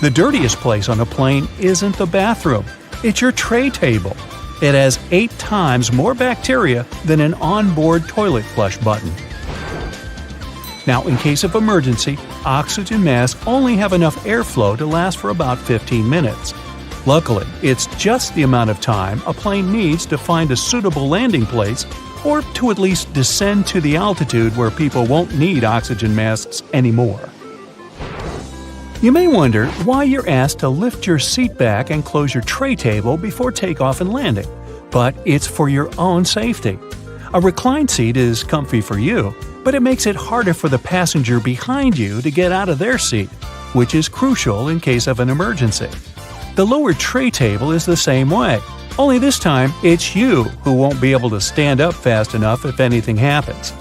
The dirtiest place on a plane isn't the bathroom, it's your tray table. It has 8 times more bacteria than an onboard toilet flush button. Now, in case of emergency, oxygen masks only have enough airflow to last for about 15 minutes. Luckily, it's just the amount of time a plane needs to find a suitable landing place or to at least descend to the altitude where people won't need oxygen masks anymore. You may wonder why you're asked to lift your seat back and close your tray table before takeoff and landing, but it's for your own safety. A reclined seat is comfy for you, but it makes it harder for the passenger behind you to get out of their seat, which is crucial in case of an emergency. The lower tray table is the same way, only this time it's you who won't be able to stand up fast enough if anything happens.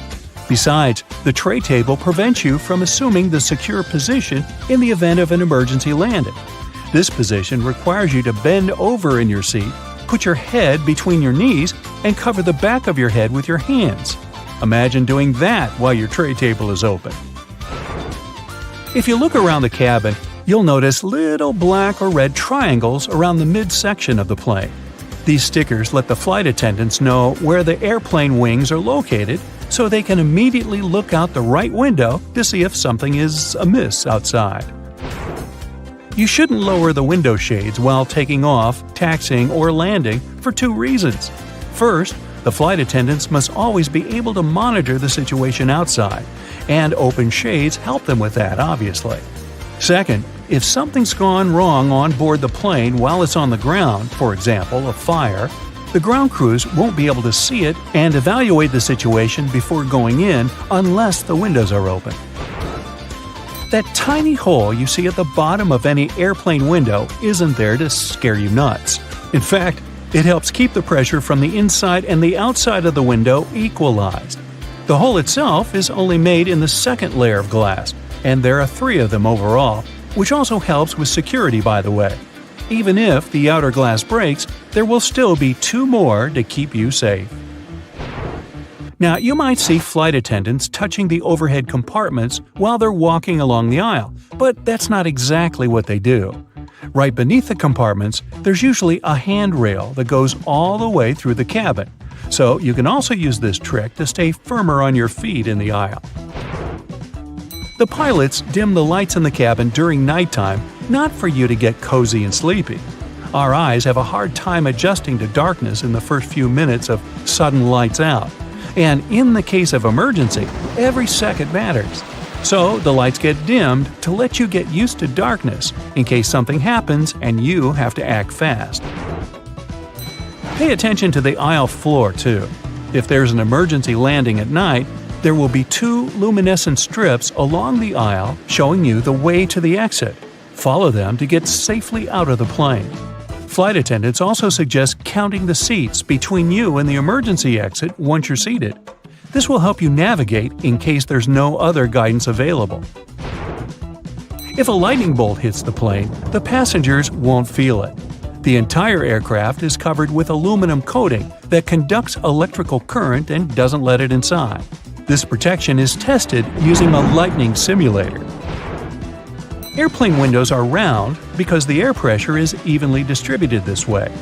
Besides, the tray table prevents you from assuming the secure position in the event of an emergency landing. This position requires you to bend over in your seat, put your head between your knees, and cover the back of your head with your hands. Imagine doing that while your tray table is open. If you look around the cabin, you'll notice little black or red triangles around the midsection of the plane. These stickers let the flight attendants know where the airplane wings are located, so they can immediately look out the right window to see if something is amiss outside. You shouldn't lower the window shades while taking off, taxiing, or landing for 2 reasons. First, the flight attendants must always be able to monitor the situation outside, and open shades help them with that, obviously. Second, if something's gone wrong on board the plane while it's on the ground, for example, a fire, the ground crews won't be able to see it and evaluate the situation before going in unless the windows are open. That tiny hole you see at the bottom of any airplane window isn't there to scare you nuts. In fact, it helps keep the pressure from the inside and the outside of the window equalized. The hole itself is only made in the second layer of glass, and there are 3 of them overall, which also helps with security, by the way. Even if the outer glass breaks, there will still be 2 more to keep you safe. Now, you might see flight attendants touching the overhead compartments while they're walking along the aisle, but that's not exactly what they do. Right beneath the compartments, there's usually a handrail that goes all the way through the cabin, so you can also use this trick to stay firmer on your feet in the aisle. The pilots dim the lights in the cabin during nighttime, not for you to get cozy and sleepy. Our eyes have a hard time adjusting to darkness in the first few minutes of sudden lights out. And in the case of emergency, every second matters. So the lights get dimmed to let you get used to darkness in case something happens and you have to act fast. Pay attention to the aisle floor too. If there's an emergency landing at night, there will be 2 luminescent strips along the aisle showing you the way to the exit. Follow them to get safely out of the plane. Flight attendants also suggest counting the seats between you and the emergency exit once you're seated. This will help you navigate in case there's no other guidance available. If a lightning bolt hits the plane, the passengers won't feel it. The entire aircraft is covered with aluminum coating that conducts electrical current and doesn't let it inside. This protection is tested using a lightning simulator. Airplane windows are round because the air pressure is evenly distributed this way.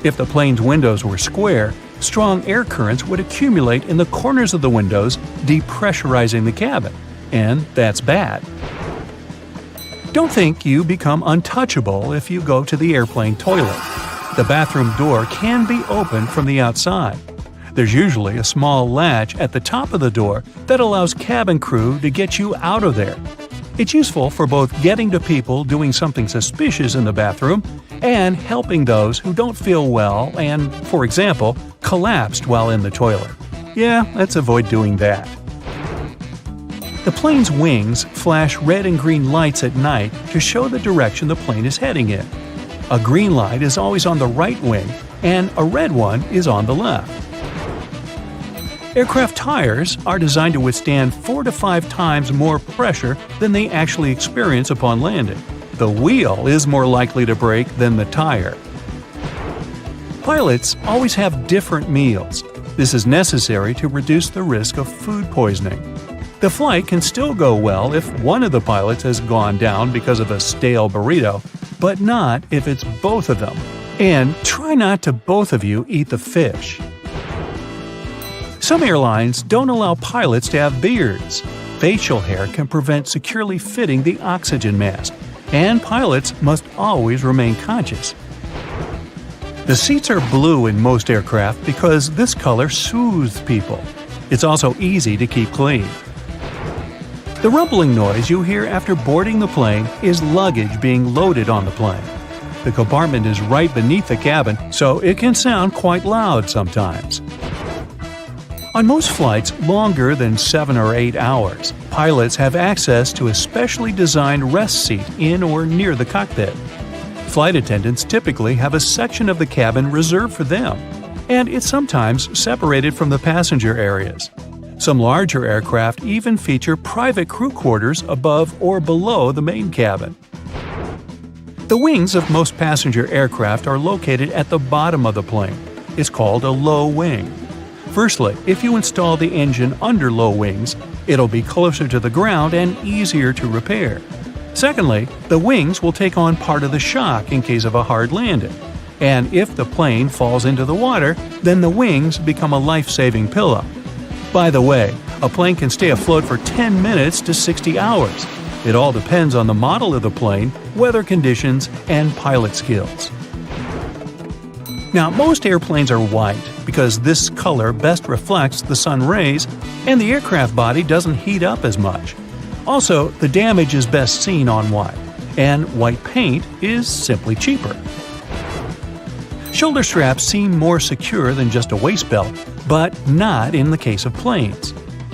If the plane's windows were square, strong air currents would accumulate in the corners of the windows, depressurizing the cabin, and that's bad. Don't think you become untouchable if you go to the airplane toilet. The bathroom door can be opened from the outside. There's usually a small latch at the top of the door that allows cabin crew to get you out of there. It's useful for both getting to people doing something suspicious in the bathroom and helping those who don't feel well and, for example, collapsed while in the toilet. Yeah, let's avoid doing that. The plane's wings flash red and green lights at night to show the direction the plane is heading in. A green light is always on the right wing, and a red one is on the left. Aircraft tires are designed to withstand 4 to 5 times more pressure than they actually experience upon landing. The wheel is more likely to break than the tire. Pilots always have different meals. This is necessary to reduce the risk of food poisoning. The flight can still go well if one of the pilots has gone down because of a stale burrito, but not if it's both of them. And try not to both of you eat the fish. Some airlines don't allow pilots to have beards. Facial hair can prevent securely fitting the oxygen mask, and pilots must always remain conscious. The seats are blue in most aircraft because this color soothes people. It's also easy to keep clean. The rumbling noise you hear after boarding the plane is luggage being loaded on the plane. The compartment is right beneath the cabin, so it can sound quite loud sometimes. On most flights longer than 7 or 8 hours, pilots have access to a specially designed rest seat in or near the cockpit. Flight attendants typically have a section of the cabin reserved for them, and it's sometimes separated from the passenger areas. Some larger aircraft even feature private crew quarters above or below the main cabin. The wings of most passenger aircraft are located at the bottom of the plane. It's called a low wing. Firstly, if you install the engine under low wings, it'll be closer to the ground and easier to repair. Secondly, the wings will take on part of the shock in case of a hard landing. And if the plane falls into the water, then the wings become a life-saving pillow. By the way, a plane can stay afloat for 10 minutes to 60 hours. It all depends on the model of the plane, weather conditions, and pilot skills. Now, most airplanes are white because this color best reflects the sun rays and the aircraft body doesn't heat up as much. Also, the damage is best seen on white, and white paint is simply cheaper. Shoulder straps seem more secure than just a waist belt, but not in the case of planes.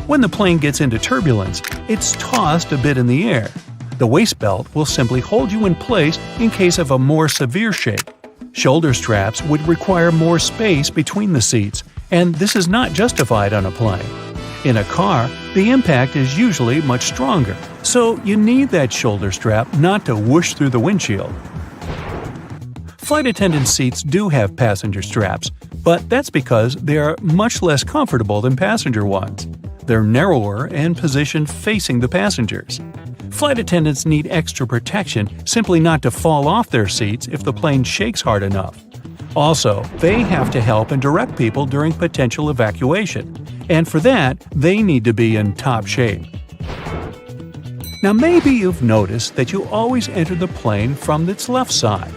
When the plane gets into turbulence, it's tossed a bit in the air. The waist belt will simply hold you in place in case of a more severe shake. Shoulder straps would require more space between the seats, and this is not justified on a plane. In a car, the impact is usually much stronger, so you need that shoulder strap not to whoosh through the windshield. Flight attendant seats do have passenger straps, but that's because they are much less comfortable than passenger ones. They're narrower and positioned facing the passengers. Flight attendants need extra protection simply not to fall off their seats if the plane shakes hard enough. Also, they have to help and direct people during potential evacuation, and for that, they need to be in top shape. Now maybe you've noticed that you always enter the plane from its left side.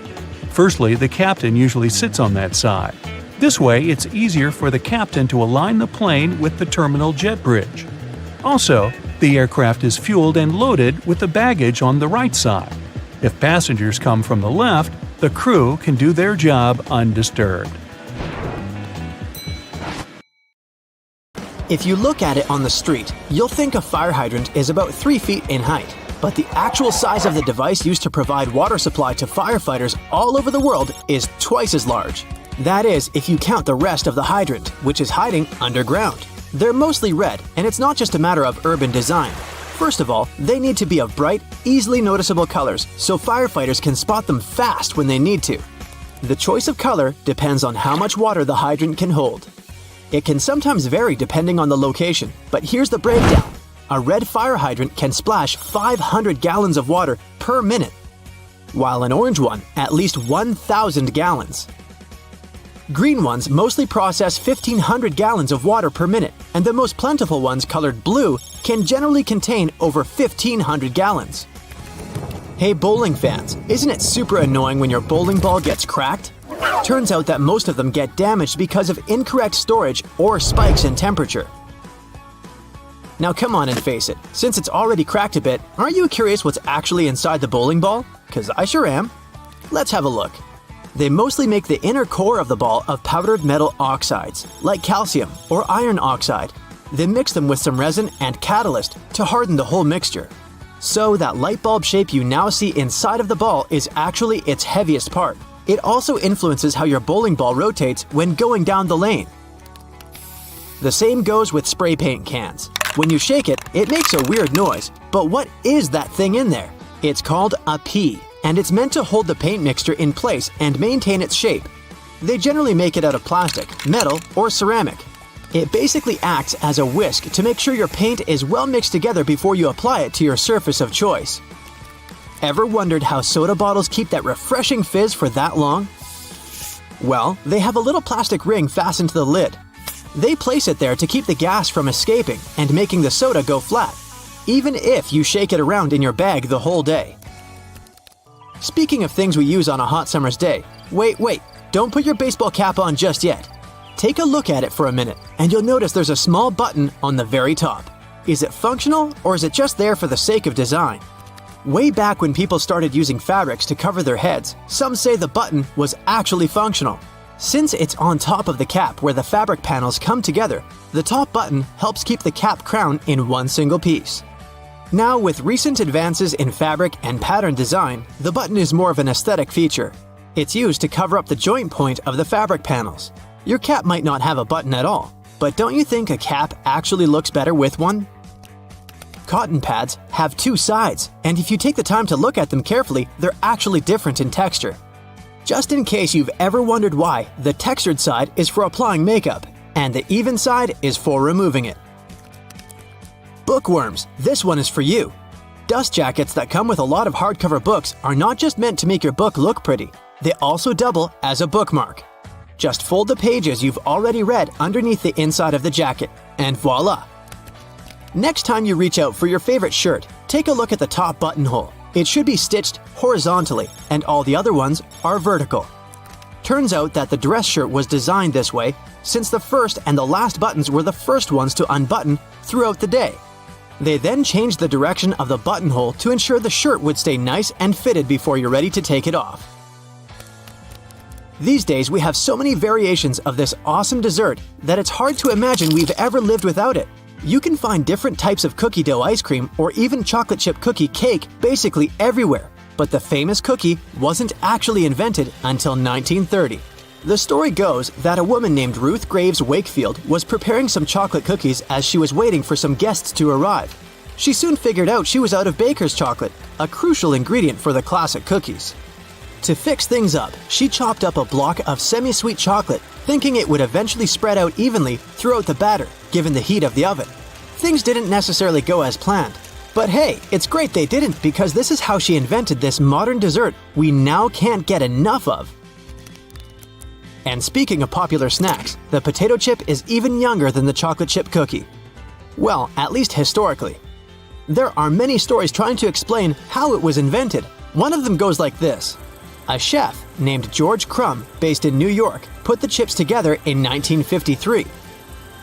Firstly, the captain usually sits on that side. This way, it's easier for the captain to align the plane with the terminal jet bridge. Also, the aircraft is fueled and loaded with the baggage on the right side. If passengers come from the left, the crew can do their job undisturbed. If you look at it on the street, you'll think a fire hydrant is about 3 feet in height. But the actual size of the device used to provide water supply to firefighters all over the world is twice as large. That is, if you count the rest of the hydrant, which is hiding underground. They're mostly red, and it's not just a matter of urban design. First of all, they need to be of bright, easily noticeable colors so firefighters can spot them fast when they need to. The choice of color depends on how much water the hydrant can hold. It can sometimes vary depending on the location, but here's the breakdown. A red fire hydrant can splash 500 gallons of water per minute, while an orange one at least 1,000 gallons. Green ones mostly process 1,500 gallons of water per minute, and the most plentiful ones colored blue can generally contain over 1,500 gallons. Hey bowling fans, isn't it super annoying when your bowling ball gets cracked? Turns out that most of them get damaged because of incorrect storage or spikes in temperature. Now come on and face it, since it's already cracked a bit, aren't you curious what's actually inside the bowling ball? 'Cause I sure am. Let's have a look. They mostly make the inner core of the ball of powdered metal oxides, like calcium or iron oxide. They mix them with some resin and catalyst to harden the whole mixture. So that light bulb shape you now see inside of the ball is actually its heaviest part. It also influences how your bowling ball rotates when going down the lane. The same goes with spray paint cans. When you shake it, it makes a weird noise. But what is that thing in there? It's called a pea, and it's meant to hold the paint mixture in place and maintain its shape. They generally make it out of plastic, metal, or ceramic. It basically acts as a whisk to make sure your paint is well mixed together before you apply it to your surface of choice. Ever wondered how soda bottles keep that refreshing fizz for that long? Well, they have a little plastic ring fastened to the lid. They place it there to keep the gas from escaping and making the soda go flat, even if you shake it around in your bag the whole day. Speaking of things we use on a hot summer's day, wait, don't put your baseball cap on just yet. Take a look at it for a minute, and you'll notice there's a small button on the very top. Is it functional, or is it just there for the sake of design? Way back when people started using fabrics to cover their heads, some say the button was actually functional. Since it's on top of the cap where the fabric panels come together, the top button helps keep the cap crown in one single piece. Now, with recent advances in fabric and pattern design, the button is more of an aesthetic feature. It's used to cover up the joint point of the fabric panels. Your cap might not have a button at all, but don't you think a cap actually looks better with one? Cotton pads have two sides, and if you take the time to look at them carefully, they're actually different in texture. Just in case you've ever wondered why, the textured side is for applying makeup, and the even side is for removing it. Bookworms, this one is for you. Dust jackets that come with a lot of hardcover books are not just meant to make your book look pretty, they also double as a bookmark. Just fold the pages you've already read underneath the inside of the jacket, and voila! Next time you reach out for your favorite shirt, take a look at the top buttonhole. It should be stitched horizontally, and all the other ones are vertical. Turns out that the dress shirt was designed this way since the first and the last buttons were the first ones to unbutton throughout the day. They then changed the direction of the buttonhole to ensure the shirt would stay nice and fitted before you're ready to take it off. These days we have so many variations of this awesome dessert that it's hard to imagine we've ever lived without it. You can find different types of cookie dough ice cream or even chocolate chip cookie cake basically everywhere, but the famous cookie wasn't actually invented until 1930. The story goes that a woman named Ruth Graves Wakefield was preparing some chocolate cookies as she was waiting for some guests to arrive. She soon figured out she was out of baker's chocolate, a crucial ingredient for the classic cookies. To fix things up, she chopped up a block of semi-sweet chocolate, thinking it would eventually spread out evenly throughout the batter, given the heat of the oven. Things didn't necessarily go as planned. But hey, it's great they didn't, because this is how she invented this modern dessert we now can't get enough of. And speaking of popular snacks, the potato chip is even younger than the chocolate chip cookie. Well, at least historically. There are many stories trying to explain how it was invented. One of them goes like this. A chef named George Crumb, based in New York, put the chips together in 1953.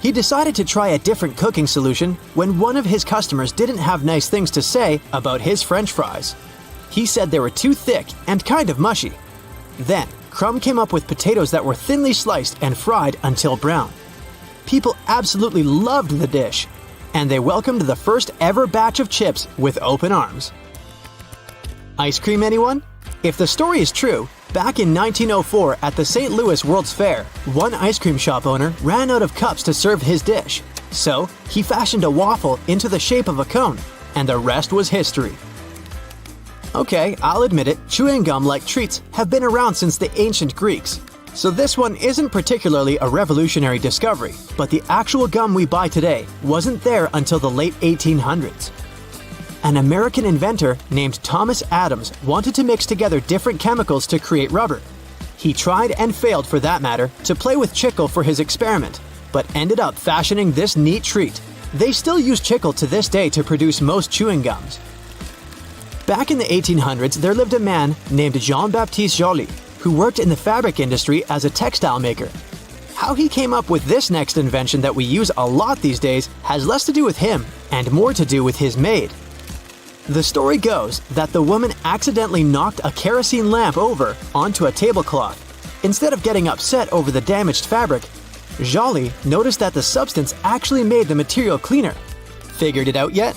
He decided to try a different cooking solution when one of his customers didn't have nice things to say about his French fries. He said they were too thick and kind of mushy. Then, Crumb came up with potatoes that were thinly sliced and fried until brown. People absolutely loved the dish, and they welcomed the first ever batch of chips with open arms. Ice cream, anyone? If the story is true, back in 1904 at the St. Louis World's Fair, one ice cream shop owner ran out of cups to serve his dish. So, he fashioned a waffle into the shape of a cone, and the rest was history. Okay, I'll admit it, chewing gum-like treats have been around since the ancient Greeks. So this one isn't particularly a revolutionary discovery, but the actual gum we buy today wasn't there until the late 1800s. An American inventor named Thomas Adams wanted to mix together different chemicals to create rubber. He tried and failed, for that matter, to play with chicle for his experiment, but ended up fashioning this neat treat. They still use chicle to this day to produce most chewing gums. Back in the 1800s, there lived a man named Jean-Baptiste Joly, who worked in the fabric industry as a textile maker. How he came up with this next invention that we use a lot these days has less to do with him and more to do with his maid. The story goes that the woman accidentally knocked a kerosene lamp over onto a tablecloth. Instead of getting upset over the damaged fabric, Joly noticed that the substance actually made the material cleaner. Figured it out yet?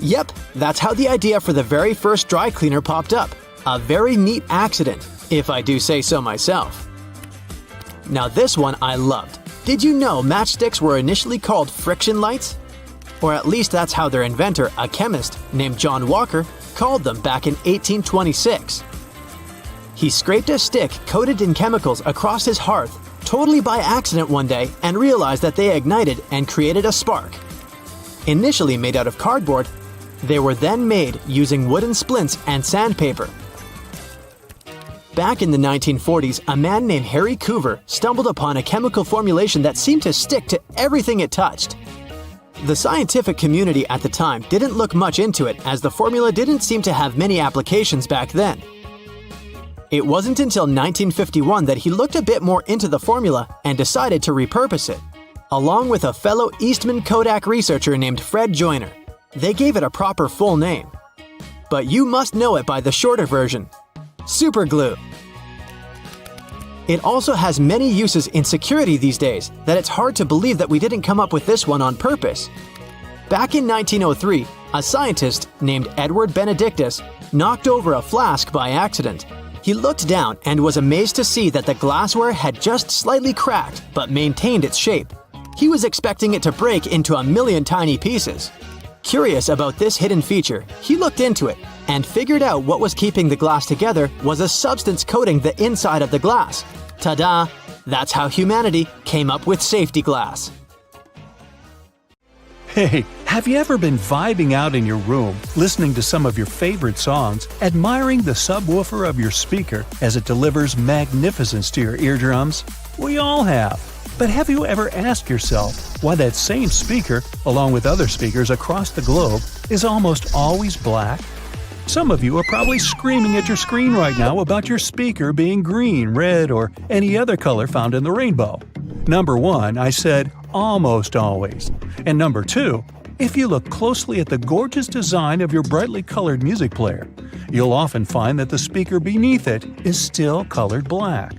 Yep, that's how the idea for the very first dry cleaner popped up. A very neat accident, if I do say so myself. Now this one I loved. Did you know matchsticks were initially called friction lights? Or at least that's how their inventor, a chemist named John Walker, called them back in 1826. He scraped a stick coated in chemicals across his hearth, totally by accident one day, and realized that they ignited and created a spark. Initially made out of cardboard, they were then made using wooden splints and sandpaper. Back in the 1940s, a man named Harry Coover stumbled upon a chemical formulation that seemed to stick to everything it touched. The scientific community at the time didn't look much into it, as the formula didn't seem to have many applications back then. It wasn't until 1951 that he looked a bit more into the formula and decided to repurpose it, along with a fellow Eastman Kodak researcher named Fred Joyner. They gave it a proper full name. But you must know it by the shorter version: super glue. It also has many uses in security these days that it's hard to believe that we didn't come up with this one on purpose. Back in 1903, a scientist named Edward Benedictus knocked over a flask by accident. He looked down and was amazed to see that the glassware had just slightly cracked but maintained its shape. He was expecting it to break into a million tiny pieces. Curious about this hidden feature, he looked into it and figured out what was keeping the glass together was a substance coating the inside of the glass. Ta-da! That's how humanity came up with safety glass. Hey, have you ever been vibing out in your room, listening to some of your favorite songs, admiring the subwoofer of your speaker as it delivers magnificence to your eardrums? We all have. But have you ever asked yourself why that same speaker, along with other speakers across the globe, is almost always black? Some of you are probably screaming at your screen right now about your speaker being green, red, or any other color found in the rainbow. Number 1, I said almost always. And number 2, if you look closely at the gorgeous design of your brightly colored music player, you'll often find that the speaker beneath it is still colored black.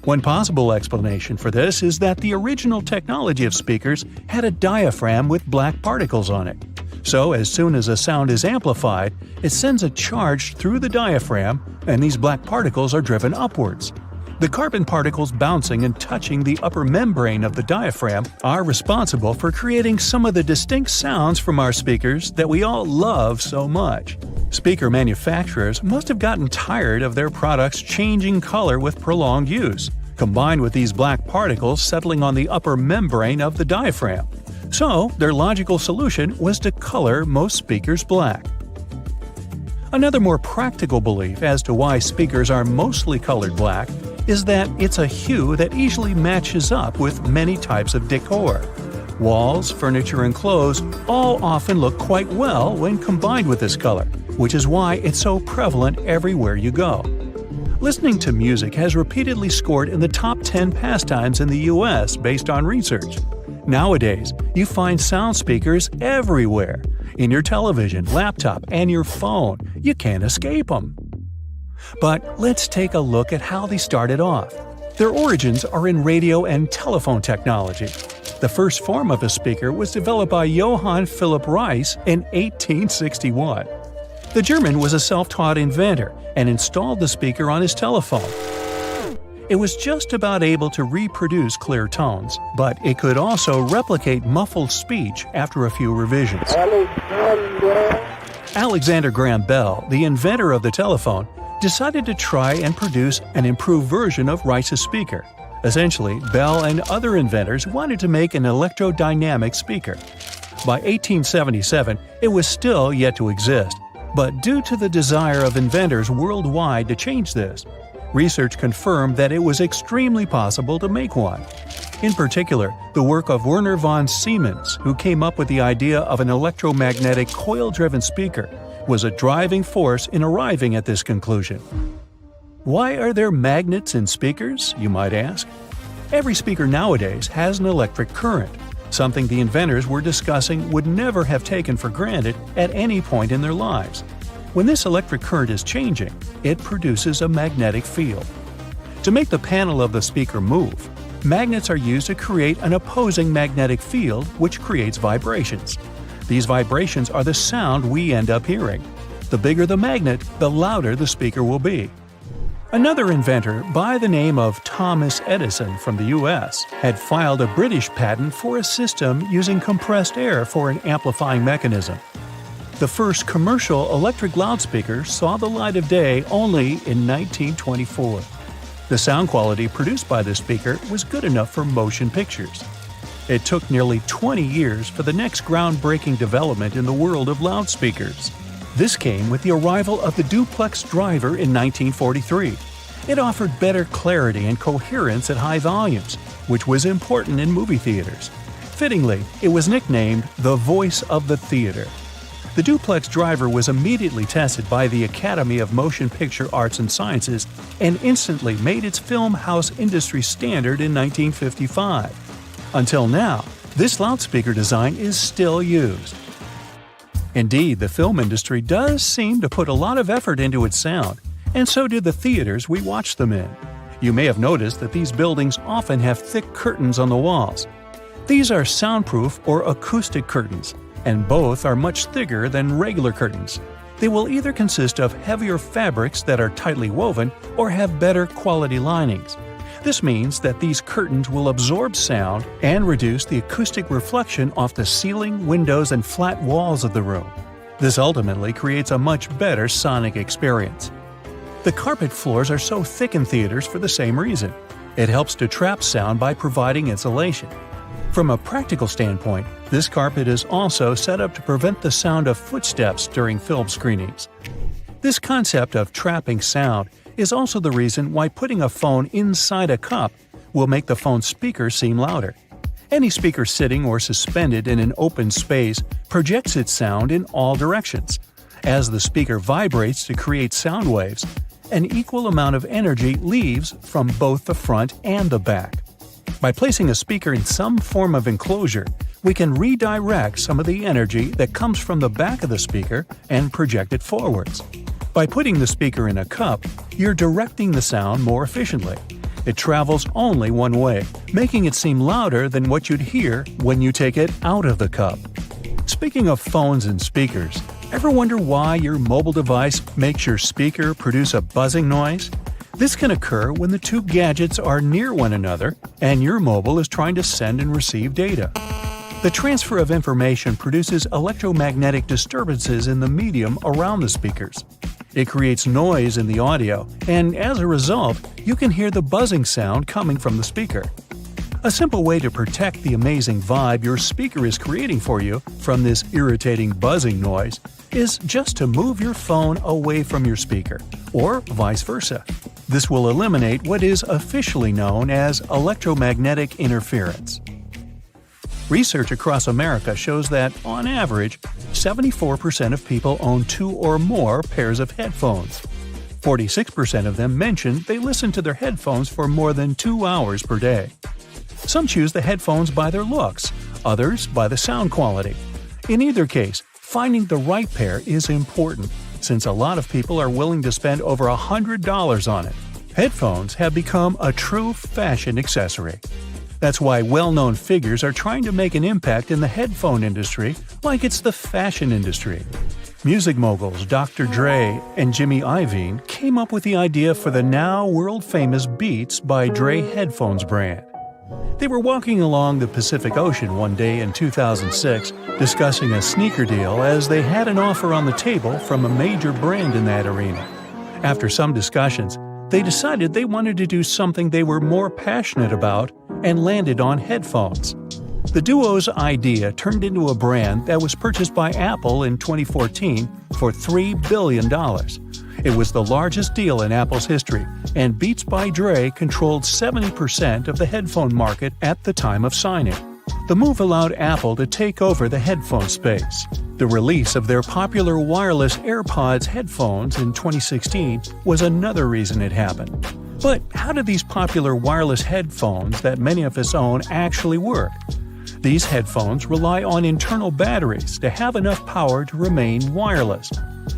One possible explanation for this is that the original technology of speakers had a diaphragm with black particles on it. So as soon as a sound is amplified, it sends a charge through the diaphragm, and these black particles are driven upwards. The carbon particles bouncing and touching the upper membrane of the diaphragm are responsible for creating some of the distinct sounds from our speakers that we all love so much. Speaker manufacturers must have gotten tired of their products changing color with prolonged use, combined with these black particles settling on the upper membrane of the diaphragm. So, their logical solution was to color most speakers black. Another more practical belief as to why speakers are mostly colored black is that it's a hue that easily matches up with many types of decor. Walls, furniture, and clothes all often look quite well when combined with this color, which is why it's so prevalent everywhere you go. Listening to music has repeatedly scored in the top 10 pastimes in the US based on research. Nowadays, you find sound speakers everywhere. In your television, laptop, and your phone. You can't escape them. But let's take a look at how they started off. Their origins are in radio and telephone technology. The first form of a speaker was developed by Johann Philipp Reis in 1861. The German was a self-taught inventor and installed the speaker on his telephone. It was just about able to reproduce clear tones, but it could also replicate muffled speech after a few revisions. Alexander Graham Bell, the inventor of the telephone, decided to try and produce an improved version of Reis's speaker. Essentially, Bell and other inventors wanted to make an electrodynamic speaker. By 1877, it was still yet to exist, but due to the desire of inventors worldwide to change this, research confirmed that it was extremely possible to make one. In particular, the work of Werner von Siemens, who came up with the idea of an electromagnetic coil-driven speaker, was a driving force in arriving at this conclusion. Why are there magnets in speakers, you might ask? Every speaker nowadays has an electric current, something the inventors were discussing would never have taken for granted at any point in their lives. When this electric current is changing, it produces a magnetic field. To make the panel of the speaker move, magnets are used to create an opposing magnetic field which creates vibrations. These vibrations are the sound we end up hearing. The bigger the magnet, the louder the speaker will be. Another inventor by the name of Thomas Edison from the US had filed a British patent for a system using compressed air for an amplifying mechanism. The first commercial electric loudspeaker saw the light of day only in 1924. The sound quality produced by this speaker was good enough for motion pictures. It took nearly 20 years for the next groundbreaking development in the world of loudspeakers. This came with the arrival of the duplex driver in 1943. It offered better clarity and coherence at high volumes, which was important in movie theaters. Fittingly, it was nicknamed the voice of the theater. The duplex driver was immediately tested by the Academy of Motion Picture Arts and Sciences and instantly made its film house industry standard in 1955. Until now, this loudspeaker design is still used. Indeed, the film industry does seem to put a lot of effort into its sound, and so do the theaters we watch them in. You may have noticed that these buildings often have thick curtains on the walls. These are soundproof or acoustic curtains, and both are much thicker than regular curtains. They will either consist of heavier fabrics that are tightly woven or have better quality linings. This means that these curtains will absorb sound and reduce the acoustic reflection off the ceiling, windows, and flat walls of the room. This ultimately creates a much better sonic experience. The carpet floors are so thick in theaters for the same reason. It helps to trap sound by providing insulation. From a practical standpoint, this carpet is also set up to prevent the sound of footsteps during film screenings. This concept of trapping sound is also the reason why putting a phone inside a cup will make the phone's speaker seem louder. Any speaker sitting or suspended in an open space projects its sound in all directions. As the speaker vibrates to create sound waves, an equal amount of energy leaves from both the front and the back. By placing a speaker in some form of enclosure, we can redirect some of the energy that comes from the back of the speaker and project it forwards. By putting the speaker in a cup, you're directing the sound more efficiently. It travels only one way, making it seem louder than what you'd hear when you take it out of the cup. Speaking of phones and speakers, ever wonder why your mobile device makes your speaker produce a buzzing noise? This can occur when the two gadgets are near one another and your mobile is trying to send and receive data. The transfer of information produces electromagnetic disturbances in the medium around the speakers. It creates noise in the audio, and as a result, you can hear the buzzing sound coming from the speaker. A simple way to protect the amazing vibe your speaker is creating for you from this irritating buzzing noise is just to move your phone away from your speaker, or vice versa. This will eliminate what is officially known as electromagnetic interference. Research across America shows that, on average, 74% of people own 2 or more pairs of headphones. 46% of them mentioned they listen to their headphones for more than 2 hours per day. Some choose the headphones by their looks, others by the sound quality. In either case, finding the right pair is important, since a lot of people are willing to spend over $100 on it. Headphones have become a true fashion accessory. That's why well-known figures are trying to make an impact in the headphone industry like it's the fashion industry. Music moguls Dr. Dre and Jimmy Iovine came up with the idea for the now world-famous Beats by Dre headphones brand. They were walking along the Pacific Ocean one day in 2006 discussing a sneaker deal as they had an offer on the table from a major brand in that arena. After some discussions, they decided they wanted to do something they were more passionate about and landed on headphones. The duo's idea turned into a brand that was purchased by Apple in 2014 for $3 billion. It was the largest deal in Apple's history, and Beats by Dre controlled 70% of the headphone market at the time of signing. The move allowed Apple to take over the headphone space. The release of their popular wireless AirPods headphones in 2016 was another reason it happened. But how do these popular wireless headphones that many of us own actually work? These headphones rely on internal batteries to have enough power to remain wireless.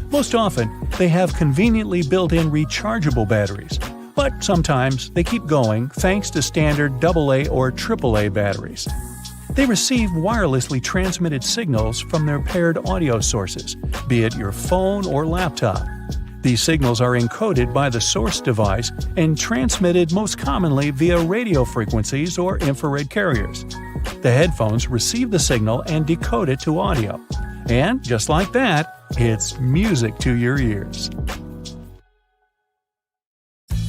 Most often, they have conveniently built-in rechargeable batteries, but sometimes they keep going thanks to standard AA or AAA batteries. They receive wirelessly transmitted signals from their paired audio sources, be it your phone or laptop. These signals are encoded by the source device and transmitted most commonly via radio frequencies or infrared carriers. The headphones receive the signal and decode it to audio. And just like that, it's music to your ears.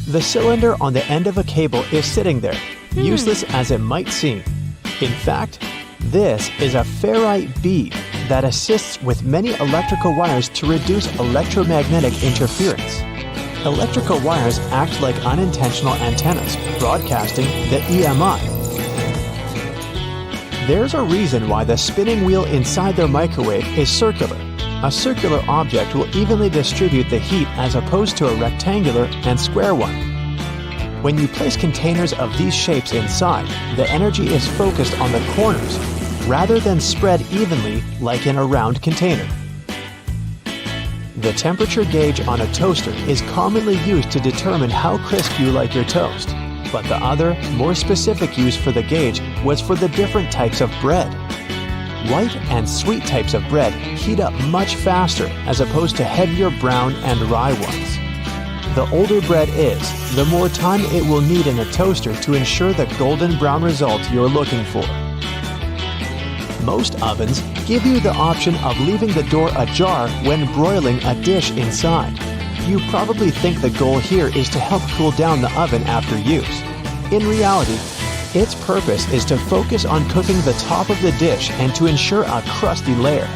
The cylinder on the end of a cable is sitting there, useless as it might seem. In fact, this is a ferrite bead that assists with many electrical wires to reduce electromagnetic interference. Electrical wires act like unintentional antennas, broadcasting the EMI. There's a reason why the spinning wheel inside their microwave is circular. A circular object will evenly distribute the heat as opposed to a rectangular and square one. When you place containers of these shapes inside, the energy is focused on the corners, rather than spread evenly like in a round container. The temperature gauge on a toaster is commonly used to determine how crisp you like your toast, but the other, more specific use for the gauge was for the different types of bread. White and sweet types of bread heat up much faster as opposed to heavier brown and rye ones. The older bread is, the more time it will need in a toaster to ensure the golden brown result you're looking for. Most ovens give you the option of leaving the door ajar when broiling a dish inside. You probably think the goal here is to help cool down the oven after use. In reality, its purpose is to focus on cooking the top of the dish and to ensure a crusty layer.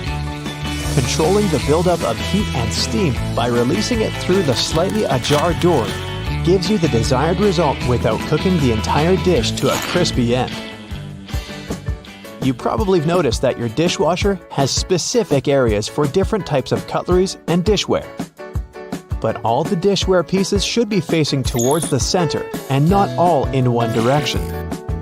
Controlling the buildup of heat and steam by releasing it through the slightly ajar door gives you the desired result without cooking the entire dish to a crispy end. You probably have noticed that your dishwasher has specific areas for different types of cutleries and dishware. But all the dishware pieces should be facing towards the center and not all in one direction.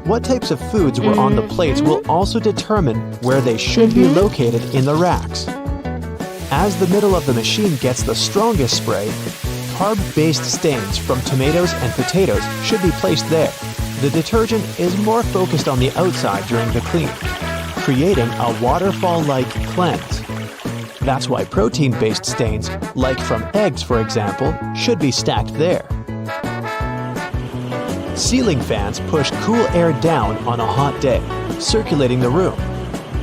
What types of foods were on the plates will also determine where they should be located in the racks. As the middle of the machine gets the strongest spray, carb-based stains from tomatoes and potatoes should be placed there. The detergent is more focused on the outside during the clean, creating a waterfall-like cleanse. That's why protein-based stains, like from eggs for example, should be stacked there. Ceiling fans push cool air down on a hot day, circulating the room.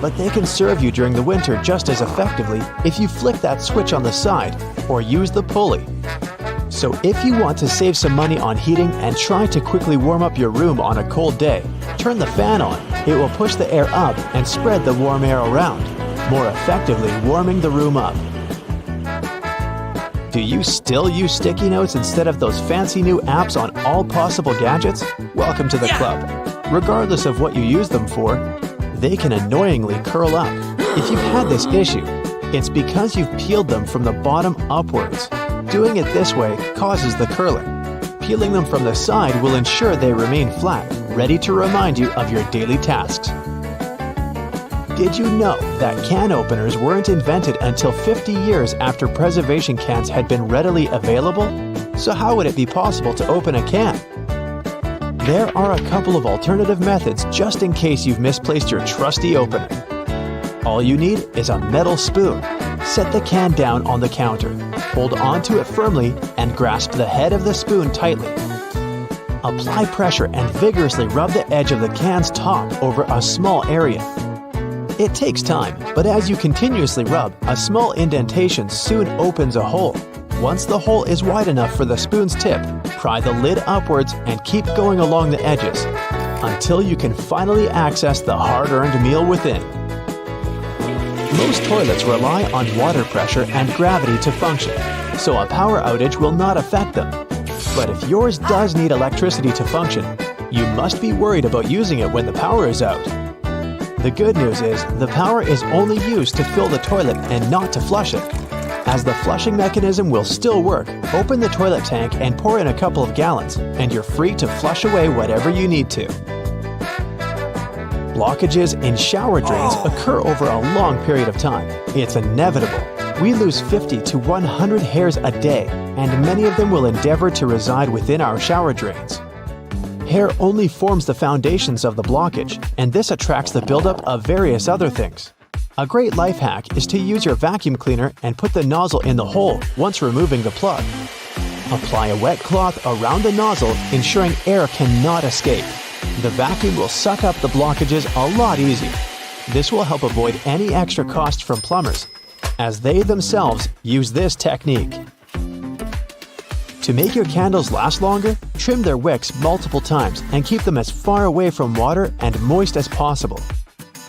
But they can serve you during the winter just as effectively if you flick that switch on the side or use the pulley. So if you want to save some money on heating and try to quickly warm up your room on a cold day, turn the fan on. It will push the air up and spread the warm air around, more effectively warming the room up. Do you still use sticky notes instead of those fancy new apps on all possible gadgets? Welcome to the club. Regardless of what you use them for, they can annoyingly curl up. If you've had this issue, it's because you've peeled them from the bottom upwards. Doing it this way causes the curling. Peeling them from the side will ensure they remain flat, ready to remind you of your daily tasks. Did you know that can openers weren't invented until 50 years after preservation cans had been readily available? So how would it be possible to open a can? There are a couple of alternative methods just in case you've misplaced your trusty opener. All you need is a metal spoon. Set the can down on the counter. Hold onto it firmly and grasp the head of the spoon tightly. Apply pressure and vigorously rub the edge of the can's top over a small area. It takes time, but as you continuously rub, a small indentation soon opens a hole. Once the hole is wide enough for the spoon's tip, pry the lid upwards and keep going along the edges until you can finally access the hard-earned meal within. Most toilets rely on water pressure and gravity to function, so a power outage will not affect them. But if yours does need electricity to function, you must be worried about using it when the power is out. The good news is the power is only used to fill the toilet and not to flush it. As the flushing mechanism will still work, open the toilet tank and pour in a couple of gallons, and you're free to flush away whatever you need to. Blockages in shower drains occur over a long period of time. It's inevitable. We lose 50 to 100 hairs a day, and many of them will endeavor to reside within our shower drains. Hair only forms the foundations of the blockage, and this attracts the buildup of various other things. A great life hack is to use your vacuum cleaner and put the nozzle in the hole once removing the plug. Apply a wet cloth around the nozzle, ensuring air cannot escape. The vacuum will suck up the blockages a lot easier. This will help avoid any extra costs from plumbers, as they themselves use this technique. To make your candles last longer, trim their wicks multiple times and keep them as far away from water and moist as possible.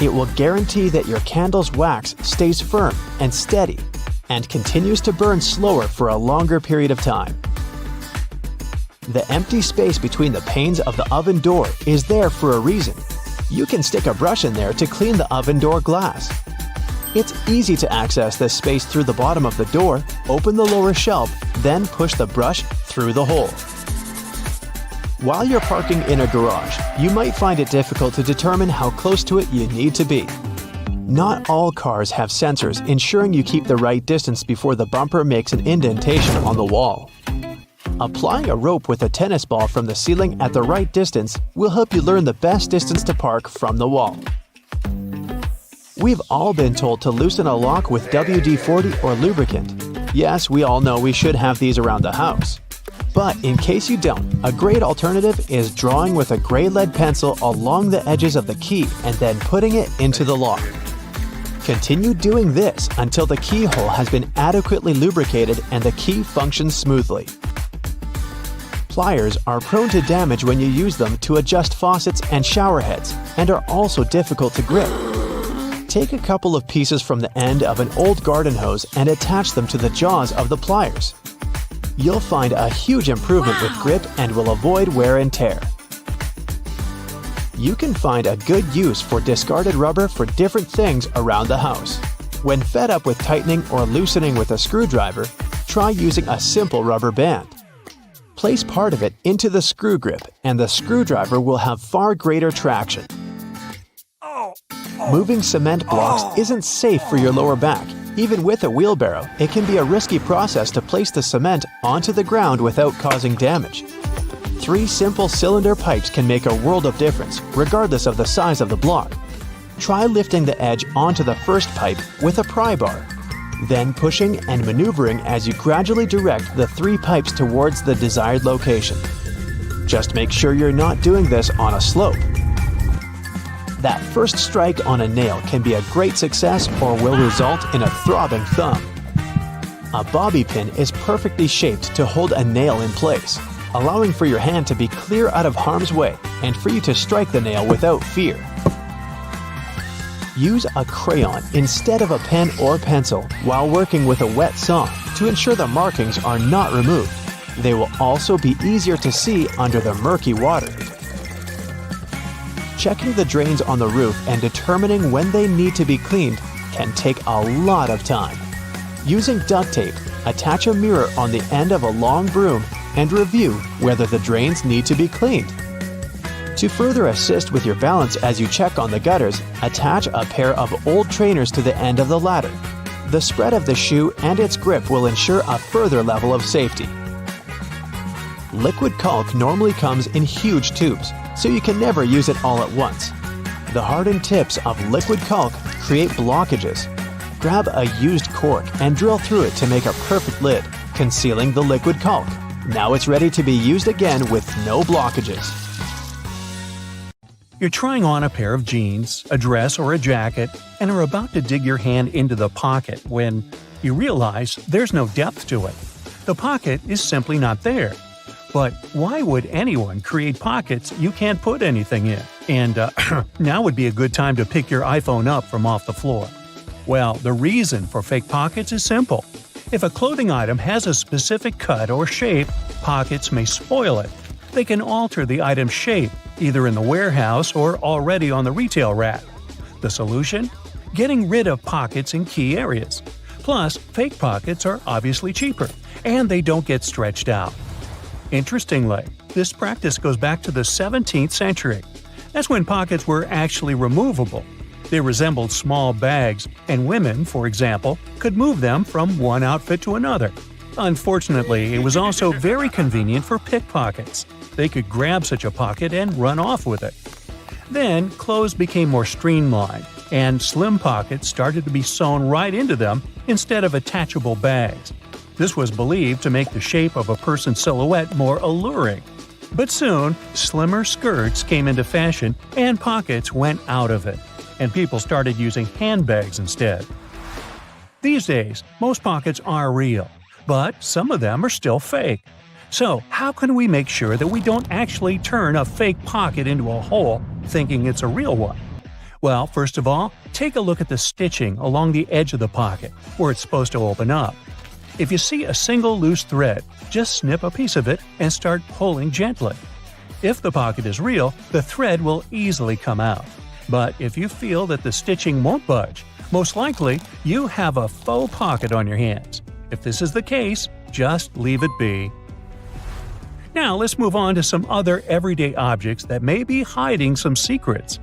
It will guarantee that your candle's wax stays firm and steady and continues to burn slower for a longer period of time. The empty space between the panes of the oven door is there for a reason. You can stick a brush in there to clean the oven door glass. It's easy to access this space through the bottom of the door, open the lower shelf, then push the brush through the hole. While you're parking in a garage, you might find it difficult to determine how close to it you need to be. Not all cars have sensors ensuring you keep the right distance before the bumper makes an indentation on the wall. Applying a rope with a tennis ball from the ceiling at the right distance will help you learn the best distance to park from the wall. We've all been told to loosen a lock with WD-40 or lubricant. Yes, we all know we should have these around the house. But in case you don't, a great alternative is drawing with a gray lead pencil along the edges of the key and then putting it into the lock. Continue doing this until the keyhole has been adequately lubricated and the key functions smoothly. Pliers are prone to damage when you use them to adjust faucets and shower heads and are also difficult to grip. Take a couple of pieces from the end of an old garden hose and attach them to the jaws of the pliers. You'll find a huge improvement with grip and will avoid wear and tear. You can find a good use for discarded rubber for different things around the house. When fed up with tightening or loosening with a screwdriver, try using a simple rubber band. Place part of it into the screw grip and the screwdriver will have far greater traction. Moving cement blocks isn't safe for your lower back. Even with a wheelbarrow, it can be a risky process to place the cement onto the ground without causing damage. 3 simple cylinder pipes can make a world of difference, regardless of the size of the block. Try lifting the edge onto the first pipe with a pry bar, then pushing and maneuvering as you gradually direct the 3 pipes towards the desired location. Just make sure you're not doing this on a slope. That first strike on a nail can be a great success or will result in a throbbing thumb. A bobby pin is perfectly shaped to hold a nail in place, allowing for your hand to be clear out of harm's way and for you to strike the nail without fear. Use a crayon instead of a pen or pencil while working with a wet saw to ensure the markings are not removed. They will also be easier to see under the murky water. Checking the drains on the roof and determining when they need to be cleaned can take a lot of time. Using duct tape, attach a mirror on the end of a long broom and review whether the drains need to be cleaned. To further assist with your balance as you check on the gutters, attach a pair of old trainers to the end of the ladder. The spread of the shoe and its grip will ensure a further level of safety. Liquid caulk normally comes in huge tubes, so you can never use it all at once. The hardened tips of liquid caulk create blockages. Grab a used cork and drill through it to make a perfect lid, concealing the liquid caulk. Now it's ready to be used again with no blockages. You're trying on a pair of jeans, a dress, or a jacket, and are about to dig your hand into the pocket when you realize there's no depth to it. The pocket is simply not there. But why would anyone create pockets you can't put anything in? And now would be a good time to pick your iPhone up from off the floor. Well, the reason for fake pockets is simple. If a clothing item has a specific cut or shape, pockets may spoil it. They can alter the item's shape, either in the warehouse or already on the retail rack. The solution? Getting rid of pockets in key areas. Plus, fake pockets are obviously cheaper, and they don't get stretched out. Interestingly, this practice goes back to the 17th century. That's when pockets were actually removable. They resembled small bags, and women, for example, could move them from one outfit to another. Unfortunately, it was also very convenient for pickpockets. They could grab such a pocket and run off with it. Then, clothes became more streamlined, and slim pockets started to be sewn right into them instead of attachable bags. This was believed to make the shape of a person's silhouette more alluring. But soon, slimmer skirts came into fashion and pockets went out of it, and people started using handbags instead. These days, most pockets are real, but some of them are still fake. So, how can we make sure that we don't actually turn a fake pocket into a hole thinking it's a real one? Well, first of all, take a look at the stitching along the edge of the pocket, where it's supposed to open up. If you see a single loose thread, just snip a piece of it and start pulling gently. If the pocket is real, the thread will easily come out. But if you feel that the stitching won't budge, most likely you have a faux pocket on your hands. If this is the case, just leave it be. Now let's move on to some other everyday objects that may be hiding some secrets.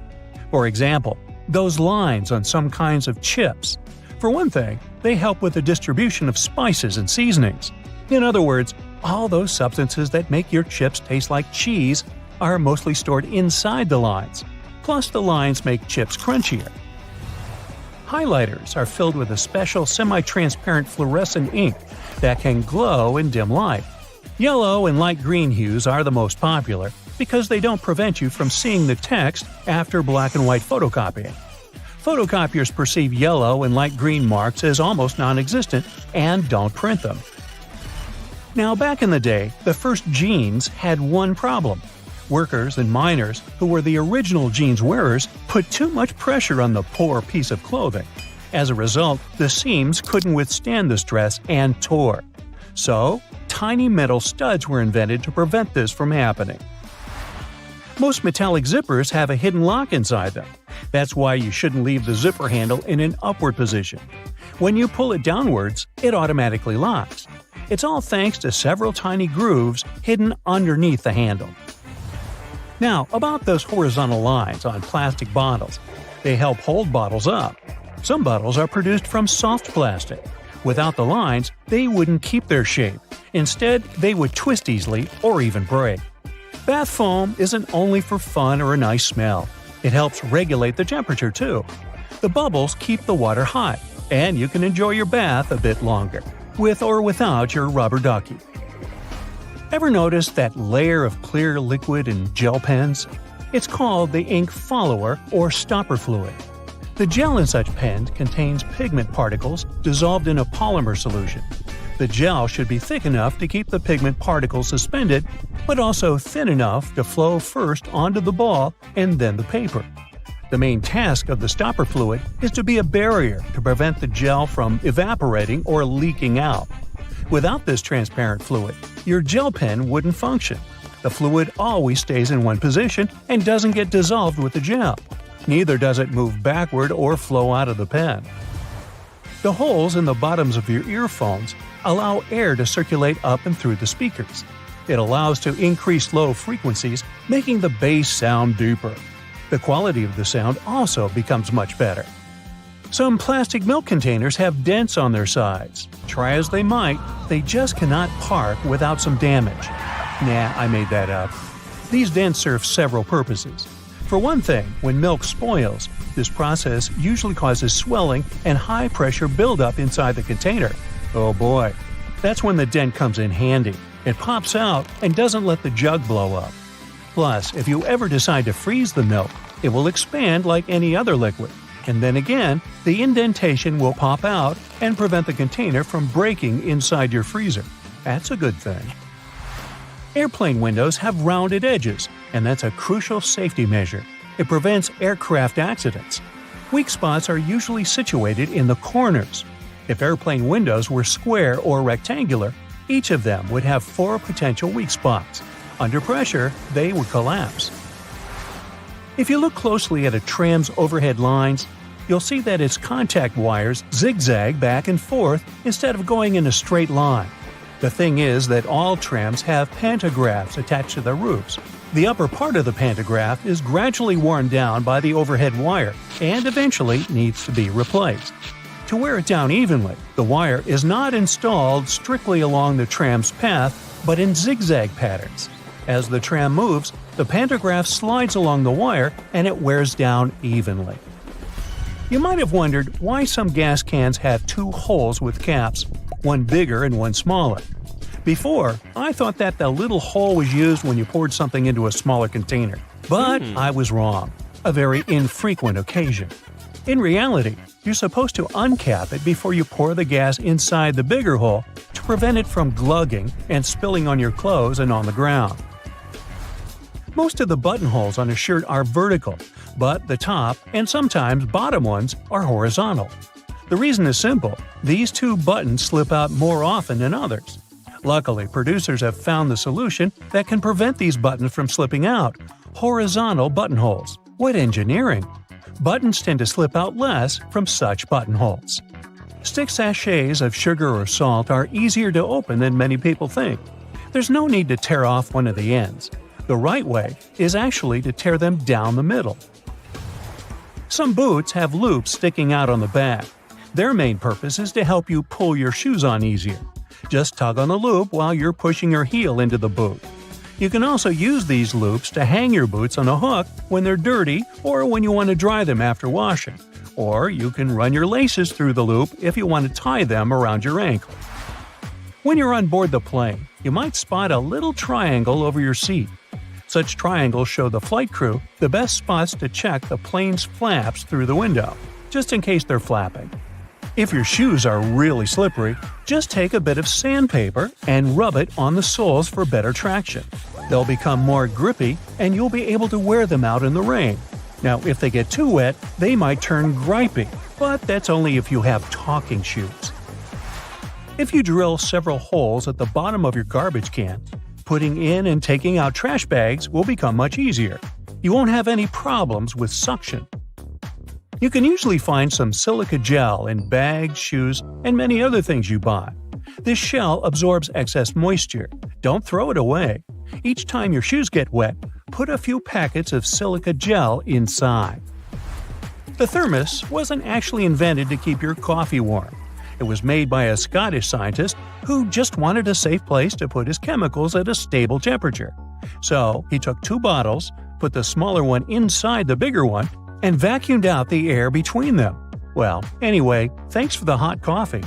For example, those lines on some kinds of chips. For one thing, they help with the distribution of spices and seasonings. In other words, all those substances that make your chips taste like cheese are mostly stored inside the lines. Plus, the lines make chips crunchier. Highlighters are filled with a special semi-transparent fluorescent ink that can glow in dim light. Yellow and light green hues are the most popular because they don't prevent you from seeing the text after black and white photocopying. Photocopiers perceive yellow and light green marks as almost non-existent and don't print them. Now, back in the day, the first jeans had one problem. Workers and miners, who were the original jeans wearers, put too much pressure on the poor piece of clothing. As a result, the seams couldn't withstand the stress and tore. So, tiny metal studs were invented to prevent this from happening. Most metallic zippers have a hidden lock inside them. That's why you shouldn't leave the zipper handle in an upward position. When you pull it downwards, it automatically locks. It's all thanks to several tiny grooves hidden underneath the handle. Now, about those horizontal lines on plastic bottles. They help hold bottles up. Some bottles are produced from soft plastic. Without the lines, they wouldn't keep their shape. Instead, they would twist easily or even break. Bath foam isn't only for fun or a nice smell. It helps regulate the temperature too. The bubbles keep the water hot, and you can enjoy your bath a bit longer, with or without your rubber ducky. Ever notice that layer of clear liquid in gel pens? It's called the ink follower or stopper fluid. The gel in such pens contains pigment particles dissolved in a polymer solution. The gel should be thick enough to keep the pigment particles suspended, but also thin enough to flow first onto the ball and then the paper. The main task of the stopper fluid is to be a barrier to prevent the gel from evaporating or leaking out. Without this transparent fluid, your gel pen wouldn't function. The fluid always stays in one position and doesn't get dissolved with the gel. Neither does it move backward or flow out of the pen. The holes in the bottoms of your earphones allow air to circulate up and through the speakers. It allows to increase low frequencies, making the bass sound deeper. The quality of the sound also becomes much better. Some plastic milk containers have dents on their sides. Try as they might, they just cannot park without some damage. Nah, I made that up. These dents serve several purposes. For one thing, when milk spoils, this process usually causes swelling and high-pressure buildup inside the container. Oh boy, that's when the dent comes in handy. It pops out and doesn't let the jug blow up. Plus, if you ever decide to freeze the milk, it will expand like any other liquid. And then again, the indentation will pop out and prevent the container from breaking inside your freezer. That's a good thing. Airplane windows have rounded edges, and that's a crucial safety measure. It prevents aircraft accidents. Weak spots are usually situated in the corners. If airplane windows were square or rectangular, each of them would have 4 potential weak spots. Under pressure, they would collapse. If you look closely at a tram's overhead lines, you'll see that its contact wires zigzag back and forth instead of going in a straight line. The thing is that all trams have pantographs attached to their roofs. The upper part of the pantograph is gradually worn down by the overhead wire and eventually needs to be replaced. To wear it down evenly, the wire is not installed strictly along the tram's path, but in zigzag patterns. As the tram moves, the pantograph slides along the wire and it wears down evenly. You might have wondered why some gas cans have 2 holes with caps, one bigger and one smaller. Before, I thought that the little hole was used when you poured something into a smaller container. But I was wrong. A very infrequent occasion. In reality, you're supposed to uncap it before you pour the gas inside the bigger hole to prevent it from glugging and spilling on your clothes and on the ground. Most of the buttonholes on a shirt are vertical, but the top and sometimes bottom ones are horizontal. The reason is simple. These 2 buttons slip out more often than others. Luckily, producers have found the solution that can prevent these buttons from slipping out: horizontal buttonholes. What engineering! Buttons tend to slip out less from such buttonholes. Stick sachets of sugar or salt are easier to open than many people think. There's no need to tear off one of the ends. The right way is actually to tear them down the middle. Some boots have loops sticking out on the back. Their main purpose is to help you pull your shoes on easier. Just tug on the loop while you're pushing your heel into the boot. You can also use these loops to hang your boots on a hook when they're dirty or when you want to dry them after washing. Or you can run your laces through the loop if you want to tie them around your ankle. When you're on board the plane, you might spot a little triangle over your seat. Such triangles show the flight crew the best spots to check the plane's flaps through the window, just in case they're flapping. If your shoes are really slippery, just take a bit of sandpaper and rub it on the soles for better traction. They'll become more grippy and you'll be able to wear them out in the rain. Now, if they get too wet, they might turn gripey, but that's only if you have talking shoes. If you drill several holes at the bottom of your garbage can, putting in and taking out trash bags will become much easier. You won't have any problems with suction. You can usually find some silica gel in bags, shoes, and many other things you buy. This shell absorbs excess moisture. Don't throw it away. Each time your shoes get wet, put a few packets of silica gel inside. The thermos wasn't actually invented to keep your coffee warm. It was made by a Scottish scientist who just wanted a safe place to put his chemicals at a stable temperature. So he took 2 bottles, put the smaller one inside the bigger one, and vacuumed out the air between them. Well, anyway, thanks for the hot coffee.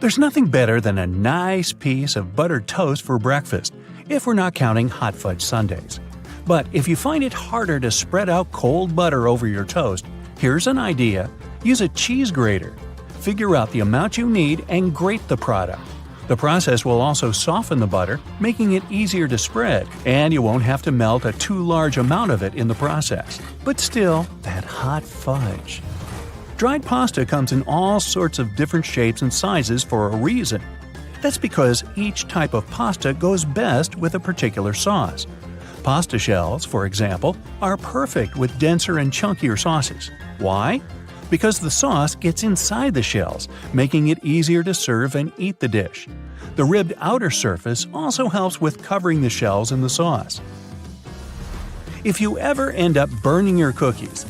There's nothing better than a nice piece of buttered toast for breakfast, if we're not counting hot fudge sundaes. But if you find it harder to spread out cold butter over your toast, here's an idea. Use a cheese grater. Figure out the amount you need and grate the product. The process will also soften the butter, making it easier to spread, and you won't have to melt a too large amount of it in the process. But still, that hot fudge. Dried pasta comes in all sorts of different shapes and sizes for a reason. That's because each type of pasta goes best with a particular sauce. Pasta shells, for example, are perfect with denser and chunkier sauces. Why? Because the sauce gets inside the shells, making it easier to serve and eat the dish. The ribbed outer surface also helps with covering the shells in the sauce. If you ever end up burning your cookies,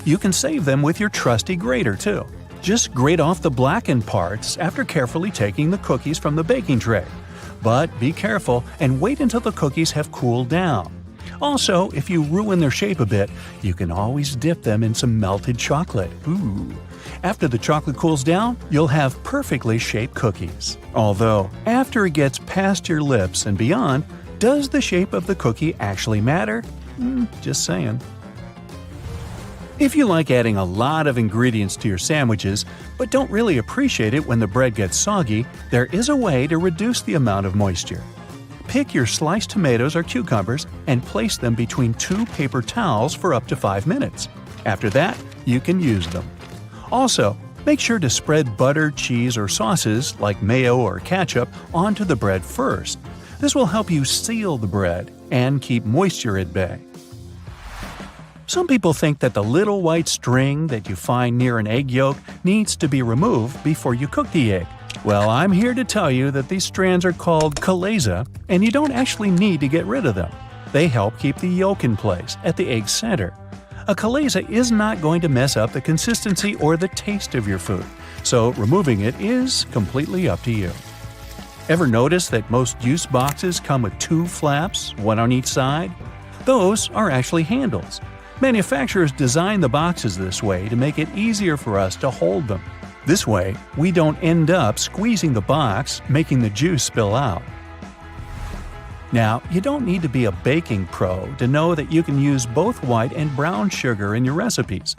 you can save them with your trusty grater too. Just grate off the blackened parts after carefully taking the cookies from the baking tray. But be careful and wait until the cookies have cooled down. Also, if you ruin their shape a bit, you can always dip them in some melted chocolate. After the chocolate cools down, you'll have perfectly shaped cookies. Although, after it gets past your lips and beyond, does the shape of the cookie actually matter? Just saying. If you like adding a lot of ingredients to your sandwiches, but don't really appreciate it when the bread gets soggy, there is a way to reduce the amount of moisture. Pick your sliced tomatoes or cucumbers and place them between 2 paper towels for up to 5 minutes. After that, you can use them. Also, make sure to spread butter, cheese, or sauces like mayo or ketchup onto the bread first. This will help you seal the bread and keep moisture at bay. Some people think that the little white string that you find near an egg yolk needs to be removed before you cook the egg. Well, I'm here to tell you that these strands are called chalaza, and you don't actually need to get rid of them. They help keep the yolk in place at the egg's center. A chalaza is not going to mess up the consistency or the taste of your food, so removing it is completely up to you. Ever notice that most juice boxes come with 2 flaps, one on each side? Those are actually handles. Manufacturers design the boxes this way to make it easier for us to hold them. This way, we don't end up squeezing the box, making the juice spill out. Now, you don't need to be a baking pro to know that you can use both white and brown sugar in your recipes.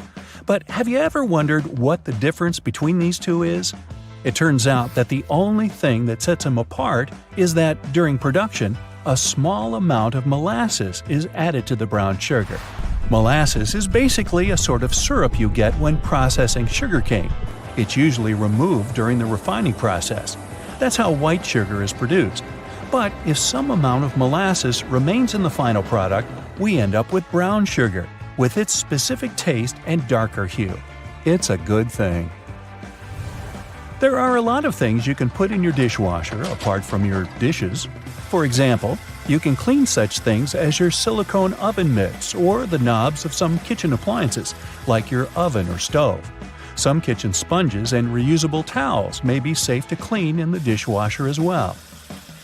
But have you ever wondered what the difference between these two is? It turns out that the only thing that sets them apart is that, during production, a small amount of molasses is added to the brown sugar. Molasses is basically a sort of syrup you get when processing sugarcane. It's usually removed during the refining process. That's how white sugar is produced. But if some amount of molasses remains in the final product, we end up with brown sugar, with its specific taste and darker hue. It's a good thing. There are a lot of things you can put in your dishwasher apart from your dishes. For example, you can clean such things as your silicone oven mitts or the knobs of some kitchen appliances, like your oven or stove. Some kitchen sponges and reusable towels may be safe to clean in the dishwasher as well.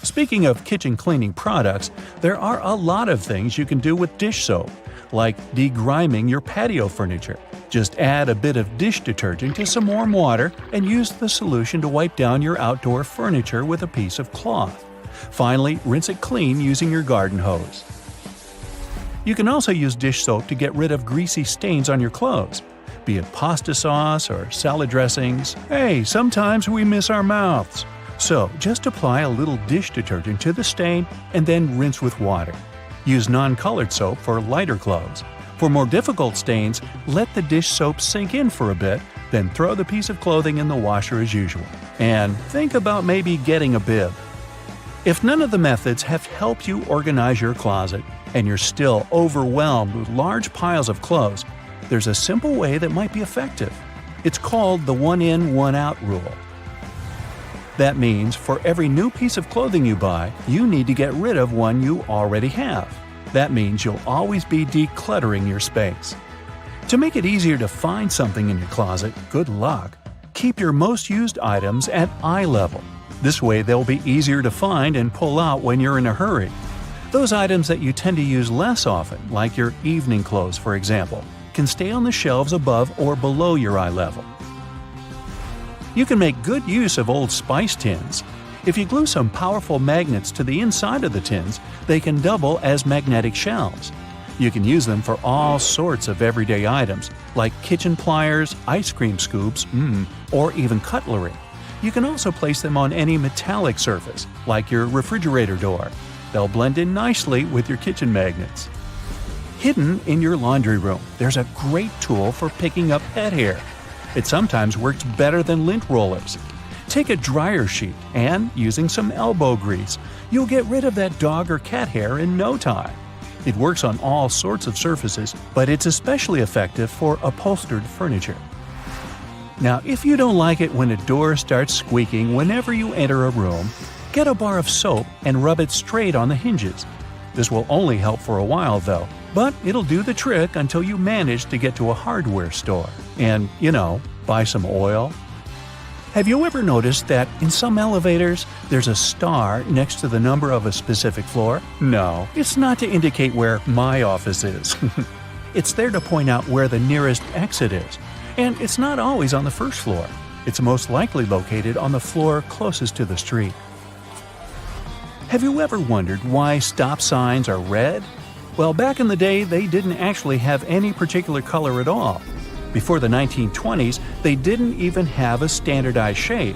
Speaking of kitchen cleaning products, there are a lot of things you can do with dish soap, like degriming your patio furniture. Just add a bit of dish detergent to some warm water and use the solution to wipe down your outdoor furniture with a piece of cloth. Finally, rinse it clean using your garden hose. You can also use dish soap to get rid of greasy stains on your clothes. Be it pasta sauce or salad dressings, hey, sometimes we miss our mouths. So, just apply a little dish detergent to the stain and then rinse with water. Use non-colored soap for lighter clothes. For more difficult stains, let the dish soap sink in for a bit, then throw the piece of clothing in the washer as usual. And think about maybe getting a bib. If none of the methods have helped you organize your closet, and you're still overwhelmed with large piles of clothes, there's a simple way that might be effective. It's called the one-in, one-out rule. That means for every new piece of clothing you buy, you need to get rid of one you already have. That means you'll always be decluttering your space. To make it easier to find something in your closet, good luck. Keep your most used items at eye level. This way they'll be easier to find and pull out when you're in a hurry. Those items that you tend to use less often, like your evening clothes for example, can stay on the shelves above or below your eye level. You can make good use of old spice tins. If you glue some powerful magnets to the inside of the tins, they can double as magnetic shelves. You can use them for all sorts of everyday items, like kitchen pliers, ice cream scoops, or even cutlery. You can also place them on any metallic surface, like your refrigerator door. They'll blend in nicely with your kitchen magnets. Hidden in your laundry room, there's a great tool for picking up pet hair. It sometimes works better than lint rollers. Take a dryer sheet and, using some elbow grease, you'll get rid of that dog or cat hair in no time. It works on all sorts of surfaces, but it's especially effective for upholstered furniture. Now, if you don't like it when a door starts squeaking whenever you enter a room, get a bar of soap and rub it straight on the hinges. This will only help for a while, though, but it'll do the trick until you manage to get to a hardware store and, buy some oil. Have you ever noticed that in some elevators there's a star next to the number of a specific floor? No, it's not to indicate where my office is. It's there to point out where the nearest exit is, and it's not always on the first floor. It's most likely located on the floor closest to the street. Have you ever wondered why stop signs are red? Well, back in the day, they didn't actually have any particular color at all. Before the 1920s, they didn't even have a standardized shape.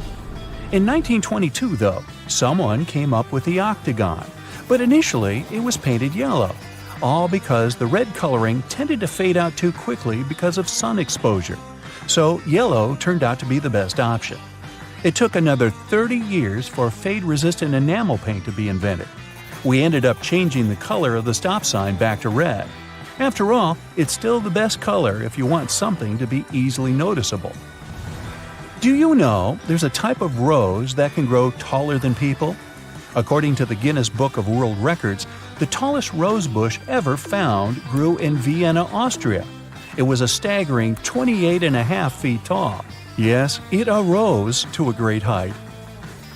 In 1922, though, someone came up with the octagon, but initially it was painted yellow, all because the red coloring tended to fade out too quickly because of sun exposure. So yellow turned out to be the best option. It took another 30 years for fade-resistant enamel paint to be invented. We ended up changing the color of the stop sign back to red. After all, it's still the best color if you want something to be easily noticeable. Do you know there's a type of rose that can grow taller than people? According to the Guinness Book of World Records, the tallest rose bush ever found grew in Vienna, Austria. It was a staggering 28.5 feet tall. Yes, it arose to a great height.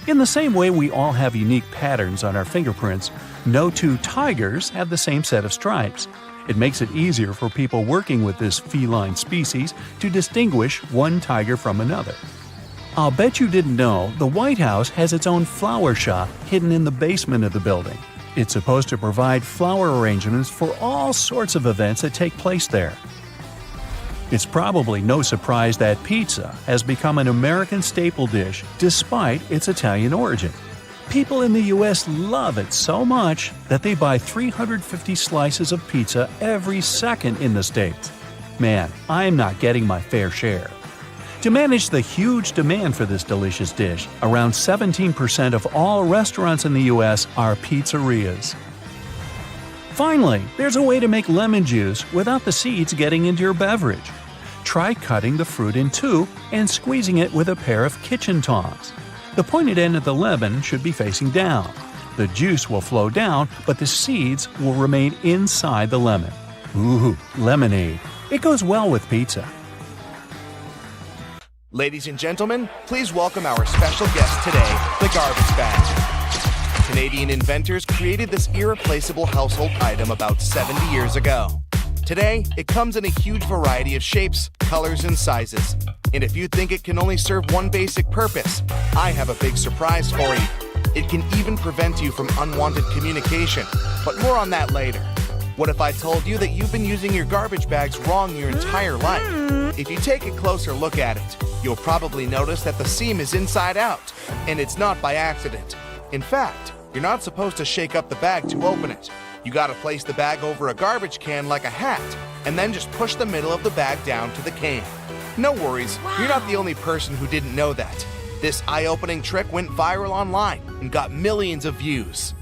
In the same way we all have unique patterns on our fingerprints, no two tigers have the same set of stripes. It makes it easier for people working with this feline species to distinguish one tiger from another. I'll bet you didn't know the White House has its own flower shop hidden in the basement of the building. It's supposed to provide flower arrangements for all sorts of events that take place there. It's probably no surprise that pizza has become an American staple dish despite its Italian origin. People in the U.S. love it so much that they buy 350 slices of pizza every second in the States. Man, I'm not getting my fair share. To manage the huge demand for this delicious dish, around 17% of all restaurants in the U.S. are pizzerias. Finally, there's a way to make lemon juice without the seeds getting into your beverage. Try cutting the fruit in two and squeezing it with a pair of kitchen tongs. The pointed end of the lemon should be facing down. The juice will flow down, but the seeds will remain inside the lemon. Ooh, lemonade. It goes well with pizza. Ladies and gentlemen, please welcome our special guest today, the garbage bag. Canadian inventors created this irreplaceable household item about 70 years ago. Today, it comes in a huge variety of shapes, colors, and sizes. And if you think it can only serve one basic purpose, I have a big surprise for you. It can even prevent you from unwanted communication, but more on that later. What if I told you that you've been using your garbage bags wrong your entire life? If you take a closer look at it, you'll probably notice that the seam is inside out, and it's not by accident. In fact, you're not supposed to shake up the bag to open it. You gotta place the bag over a garbage can like a hat, and then just push the middle of the bag down to the can. No worries, you're not the only person who didn't know that. This eye-opening trick went viral online and got millions of views.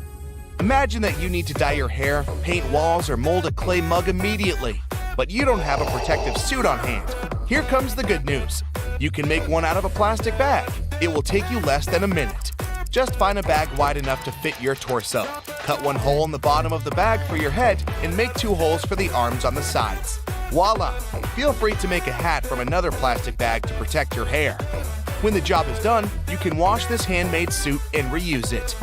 Imagine that you need to dye your hair, paint walls, or mold a clay mug immediately, but you don't have a protective suit on hand. Here comes the good news. You can make one out of a plastic bag. It will take you less than a minute. Just find a bag wide enough to fit your torso. Cut one hole in the bottom of the bag for your head and make 2 holes for the arms on the sides. Voila! Feel free to make a hat from another plastic bag to protect your hair. When the job is done, you can wash this handmade suit and reuse it.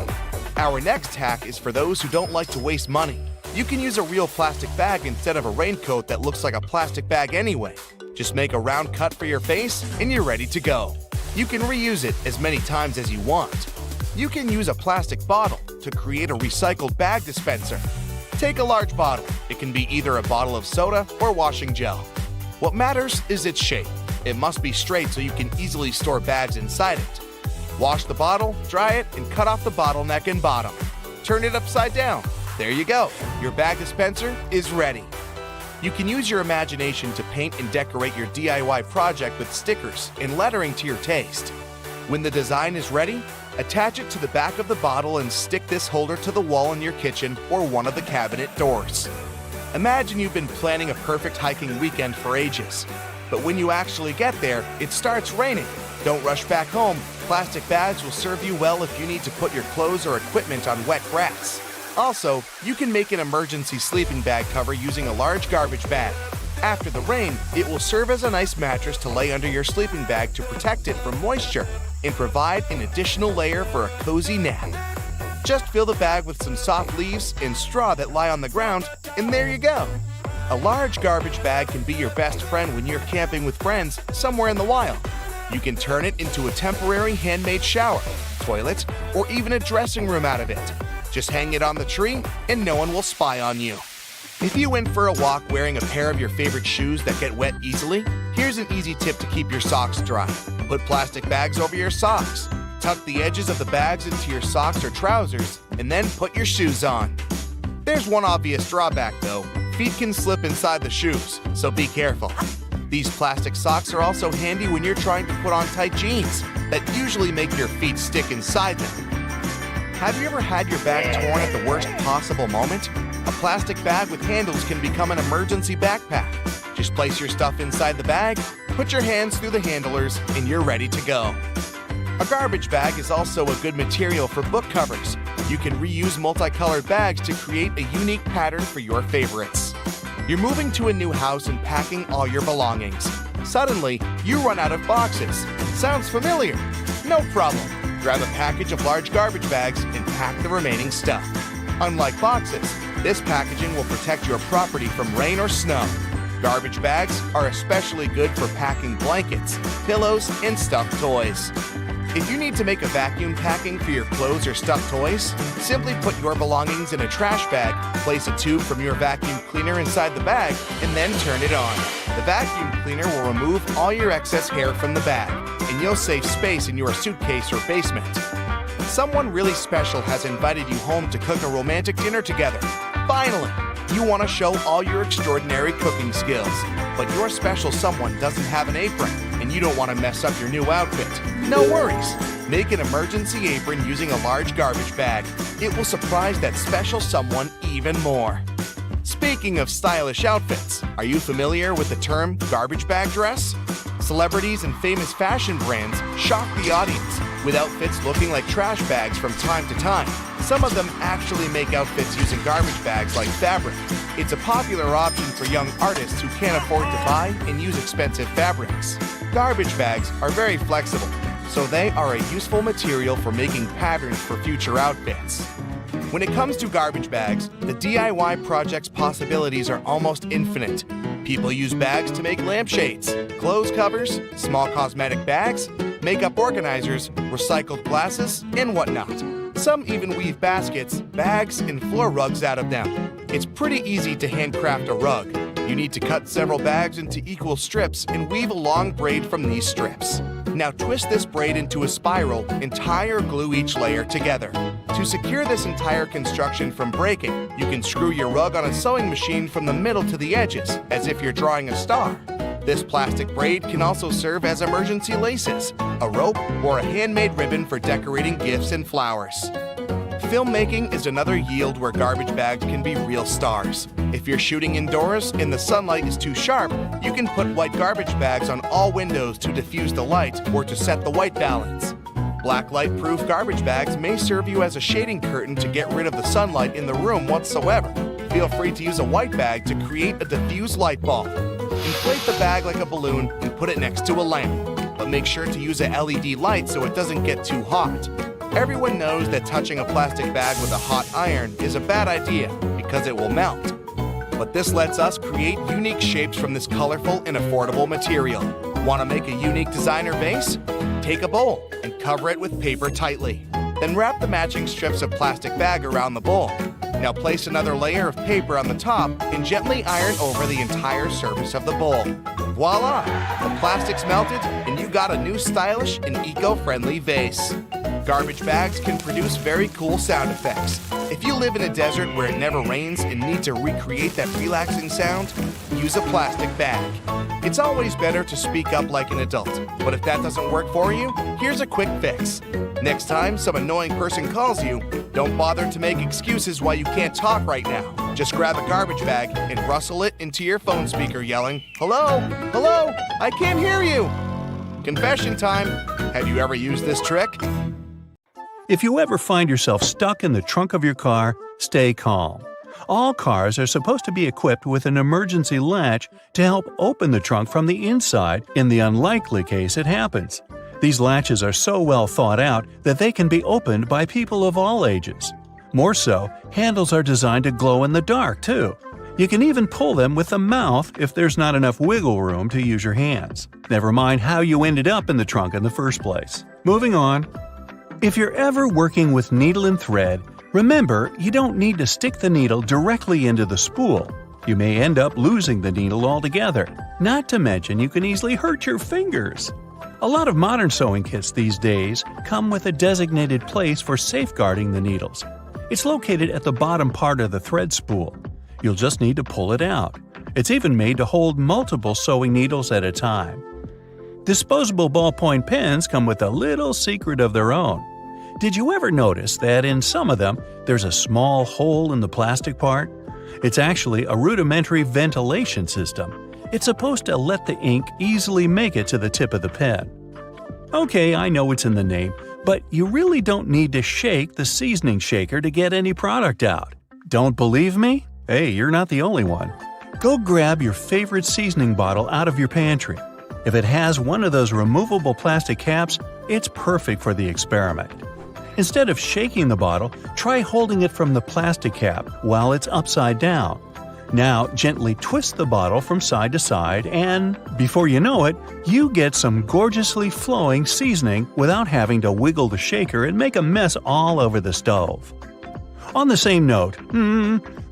Our next hack is for those who don't like to waste money. You can use a real plastic bag instead of a raincoat that looks like a plastic bag anyway. Just make a round cut for your face and you're ready to go. You can reuse it as many times as you want. You can use a plastic bottle to create a recycled bag dispenser. Take a large bottle. It can be either a bottle of soda or washing gel. What matters is its shape. It must be straight so you can easily store bags inside it. Wash the bottle, dry it, and cut off the bottleneck and bottom. Turn it upside down. There you go. Your bag dispenser is ready. You can use your imagination to paint and decorate your DIY project with stickers and lettering to your taste. When the design is ready, attach it to the back of the bottle and stick this holder to the wall in your kitchen or one of the cabinet doors. Imagine you've been planning a perfect hiking weekend for ages. But when you actually get there, it starts raining. Don't rush back home. Plastic bags will serve you well if you need to put your clothes or equipment on wet grass. Also, you can make an emergency sleeping bag cover using a large garbage bag. After the rain, it will serve as a nice mattress to lay under your sleeping bag to protect it from moisture and provide an additional layer for a cozy nap. Just fill the bag with some soft leaves and straw that lie on the ground, and there you go. A large garbage bag can be your best friend when you're camping with friends somewhere in the wild. You can turn it into a temporary handmade shower, toilet, or even a dressing room out of it. Just hang it on the tree and no one will spy on you. If you went for a walk wearing a pair of your favorite shoes that get wet easily, here's an easy tip to keep your socks dry. Put plastic bags over your socks. Tuck the edges of the bags into your socks or trousers, and then put your shoes on. There's one obvious drawback though. Feet can slip inside the shoes, so be careful. These plastic socks are also handy when you're trying to put on tight jeans that usually make your feet stick inside them. Have you ever had your bag torn at the worst possible moment? A plastic bag with handles can become an emergency backpack. Just place your stuff inside the bag, put your hands through the handlers, and you're ready to go. A garbage bag is also a good material for book covers. You can reuse multicolored bags to create a unique pattern for your favorites. You're moving to a new house and packing all your belongings. Suddenly, you run out of boxes. Sounds familiar? No problem. Grab a package of large garbage bags and pack the remaining stuff. Unlike boxes, this packaging will protect your property from rain or snow. Garbage bags are especially good for packing blankets, pillows, and stuffed toys. If you need to make a vacuum packing for your clothes or stuffed toys, simply put your belongings in a trash bag, place a tube from your vacuum cleaner inside the bag, and then turn it on. The vacuum cleaner will remove all your excess hair from the bag, and you'll save space in your suitcase or basement. Someone really special has invited you home to cook a romantic dinner together. Finally, you want to show all your extraordinary cooking skills, but your special someone doesn't have an apron, and you don't want to mess up your new outfit. No worries. Make an emergency apron using a large garbage bag. It will surprise that special someone even more. Speaking of stylish outfits, are you familiar with the term garbage bag dress? Celebrities and famous fashion brands shock the audience with outfits looking like trash bags from time to time. Some of them actually make outfits using garbage bags like fabric. It's a popular option for young artists who can't afford to buy and use expensive fabrics. Garbage bags are very flexible, so they are a useful material for making patterns for future outfits. When it comes to garbage bags, the DIY project's possibilities are almost infinite. People use bags to make lampshades, clothes covers, small cosmetic bags, makeup organizers, recycled glasses, and whatnot. Some even weave baskets, bags, and floor rugs out of them. It's pretty easy to handcraft a rug. You need to cut several bags into equal strips and weave a long braid from these strips. Now twist this braid into a spiral and tie or glue each layer together. To secure this entire construction from breaking, you can screw your rug on a sewing machine from the middle to the edges, as if you're drawing a star. This plastic braid can also serve as emergency laces, a rope, or a handmade ribbon for decorating gifts and flowers. Filmmaking is another yield where garbage bags can be real stars. If you're shooting indoors and the sunlight is too sharp, you can put white garbage bags on all windows to diffuse the light or to set the white balance. Blacklight-proof garbage bags may serve you as a shading curtain to get rid of the sunlight in the room whatsoever. Feel free to use a white bag to create a diffuse light bulb. Inflate the bag like a balloon and put it next to a lamp. But make sure to use a LED light so it doesn't get too hot. Everyone knows that touching a plastic bag with a hot iron is a bad idea because it will melt. But this lets us create unique shapes from this colorful and affordable material. Want to make a unique designer vase? Take a bowl and cover it with paper tightly. Then wrap the matching strips of plastic bag around the bowl. Now place another layer of paper on the top and gently iron over the entire surface of the bowl. Voila! The plastic's melted and you got a new stylish and eco-friendly vase. Garbage bags can produce very cool sound effects. If you live in a desert where it never rains and need to recreate that relaxing sound, use a plastic bag. It's always better to speak up like an adult, but if that doesn't work for you, here's a quick fix. Next time some annoying person calls you, don't bother to make excuses why you can't talk right now. Just grab a garbage bag and rustle it into your phone speaker yelling, "Hello? Hello? I can't hear you!" Confession time. Have you ever used this trick? If you ever find yourself stuck in the trunk of your car, stay calm. All cars are supposed to be equipped with an emergency latch to help open the trunk from the inside in the unlikely case it happens. These latches are so well thought out that they can be opened by people of all ages. More so, handles are designed to glow in the dark, too. You can even pull them with the mouth if there's not enough wiggle room to use your hands. Never mind how you ended up in the trunk in the first place. Moving on. If you're ever working with needle and thread, remember you don't need to stick the needle directly into the spool. You may end up losing the needle altogether. Not to mention you can easily hurt your fingers. A lot of modern sewing kits these days come with a designated place for safeguarding the needles. It's located at the bottom part of the thread spool. You'll just need to pull it out. It's even made to hold multiple sewing needles at a time. Disposable ballpoint pens come with a little secret of their own. Did you ever notice that in some of them there's a small hole in the plastic part? It's actually a rudimentary ventilation system. It's supposed to let the ink easily make it to the tip of the pen. Okay, I know it's in the name, but you really don't need to shake the seasoning shaker to get any product out. Don't believe me? Hey, you're not the only one. Go grab your favorite seasoning bottle out of your pantry. If it has one of those removable plastic caps, it's perfect for the experiment. Instead of shaking the bottle, try holding it from the plastic cap while it's upside down. Now, gently twist the bottle from side to side and, before you know it, you get some gorgeously flowing seasoning without having to wiggle the shaker and make a mess all over the stove. On the same note,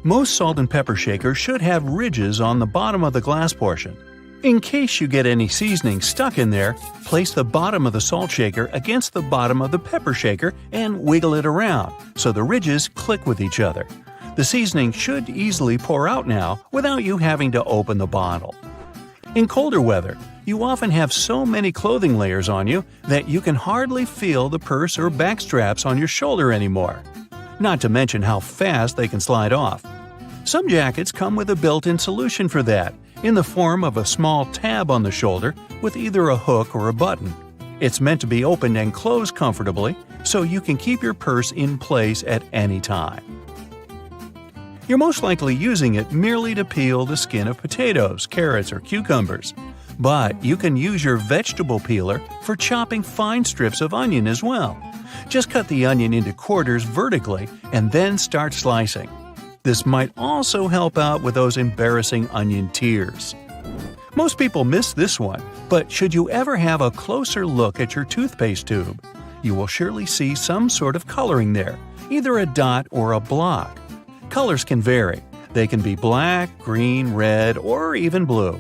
most salt and pepper shakers should have ridges on the bottom of the glass portion. In case you get any seasoning stuck in there, place the bottom of the salt shaker against the bottom of the pepper shaker and wiggle it around so the ridges click with each other. The seasoning should easily pour out now without you having to open the bottle. In colder weather, you often have so many clothing layers on you that you can hardly feel the purse or back straps on your shoulder anymore. Not to mention how fast they can slide off. Some jackets come with a built-in solution for that, in the form of a small tab on the shoulder with either a hook or a button. It's meant to be opened and closed comfortably, so you can keep your purse in place at any time. You're most likely using it merely to peel the skin of potatoes, carrots, or cucumbers. But you can use your vegetable peeler for chopping fine strips of onion as well. Just cut the onion into quarters vertically and then start slicing. This might also help out with those embarrassing onion tears. Most people miss this one, but should you ever have a closer look at your toothpaste tube, you will surely see some sort of coloring there, either a dot or a block. Colors can vary. They can be black, green, red, or even blue.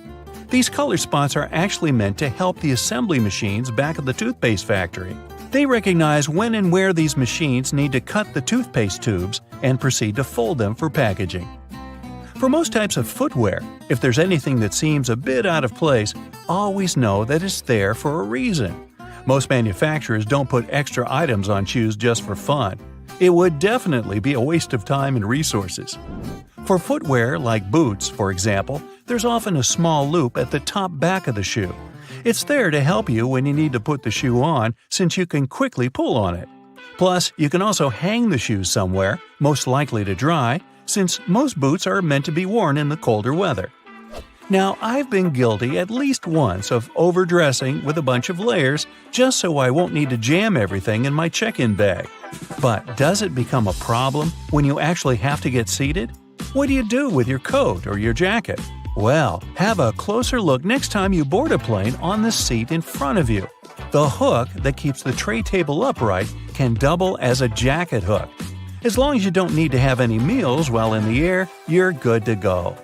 These color spots are actually meant to help the assembly machines back at the toothpaste factory. They recognize when and where these machines need to cut the toothpaste tubes and proceed to fold them for packaging. For most types of footwear, if there's anything that seems a bit out of place, always know that it's there for a reason. Most manufacturers don't put extra items on shoes just for fun. It would definitely be a waste of time and resources. For footwear like boots, for example, there's often a small loop at the top back of the shoe. It's there to help you when you need to put the shoe on, since you can quickly pull on it. Plus, you can also hang the shoes somewhere, most likely to dry, since most boots are meant to be worn in the colder weather. Now, I've been guilty at least once of overdressing with a bunch of layers just so I won't need to jam everything in my check-in bag. But does it become a problem when you actually have to get seated? What do you do with your coat or your jacket? Well, have a closer look next time you board a plane on the seat in front of you. The hook that keeps the tray table upright can double as a jacket hook. As long as you don't need to have any meals while in the air, you're good to go.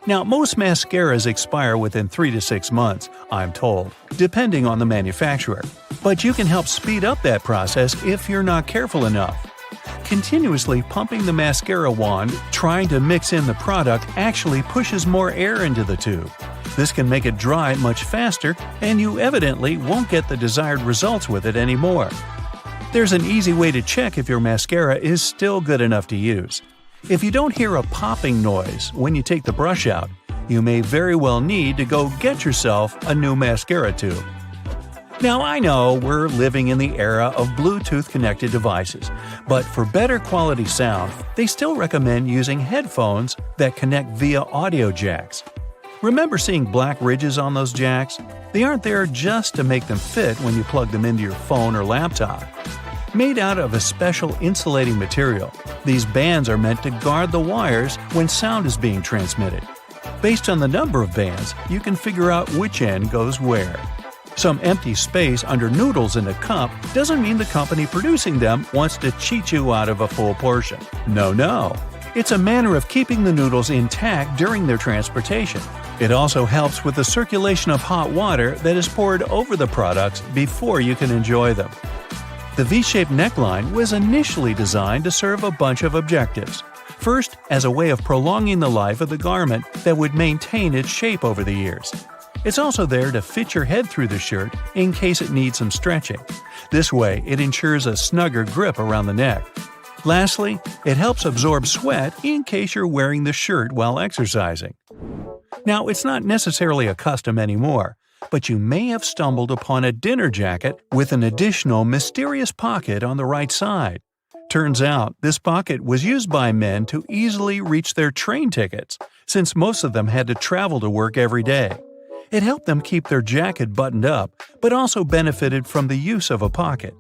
Now, most mascaras expire within 3 to 6 months, I'm told, depending on the manufacturer. But you can help speed up that process if you're not careful enough. Continuously pumping the mascara wand, trying to mix in the product actually pushes more air into the tube. This can make it dry much faster, and you evidently won't get the desired results with it anymore. There's an easy way to check if your mascara is still good enough to use. If you don't hear a popping noise when you take the brush out, you may very well need to go get yourself a new mascara tube. Now, I know we're living in the era of Bluetooth-connected devices, but for better quality sound, they still recommend using headphones that connect via audio jacks. Remember seeing black ridges on those jacks? They aren't there just to make them fit when you plug them into your phone or laptop. Made out of a special insulating material, these bands are meant to guard the wires when sound is being transmitted. Based on the number of bands, you can figure out which end goes where. Some empty space under noodles in a cup doesn't mean the company producing them wants to cheat you out of a full portion. No. It's a manner of keeping the noodles intact during their transportation. It also helps with the circulation of hot water that is poured over the products before you can enjoy them. The V-shaped neckline was initially designed to serve a bunch of objectives. First, as a way of prolonging the life of the garment that would maintain its shape over the years. It's also there to fit your head through the shirt in case it needs some stretching. This way, it ensures a snugger grip around the neck. Lastly, it helps absorb sweat in case you're wearing the shirt while exercising. Now, it's not necessarily a custom anymore, but you may have stumbled upon a dinner jacket with an additional mysterious pocket on the right side. Turns out, this pocket was used by men to easily reach their train tickets, since most of them had to travel to work every day. It helped them keep their jacket buttoned up, but also benefited from the use of a pocket.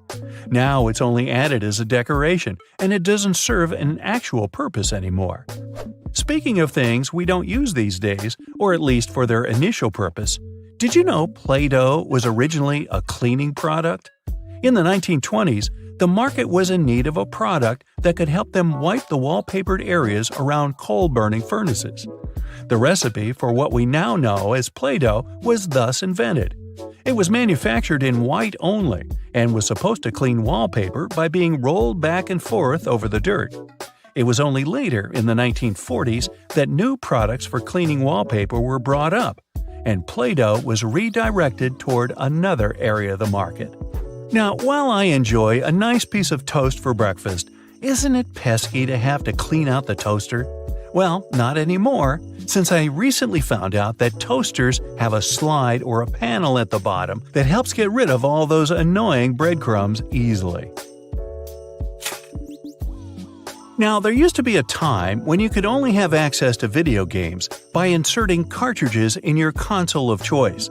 Now it's only added as a decoration, and it doesn't serve an actual purpose anymore. Speaking of things we don't use these days, or at least for their initial purpose, did you know Play-Doh was originally a cleaning product? In the 1920s, the market was in need of a product that could help them wipe the wallpapered areas around coal-burning furnaces. The recipe for what we now know as Play-Doh was thus invented. It was manufactured in white only and was supposed to clean wallpaper by being rolled back and forth over the dirt. It was only later, in the 1940s, that new products for cleaning wallpaper were brought up, and Play-Doh was redirected toward another area of the market. Now, while I enjoy a nice piece of toast for breakfast, isn't it pesky to have to clean out the toaster? Well, not anymore, since I recently found out that toasters have a slide or a panel at the bottom that helps get rid of all those annoying breadcrumbs easily. Now, there used to be a time when you could only have access to video games by inserting cartridges in your console of choice.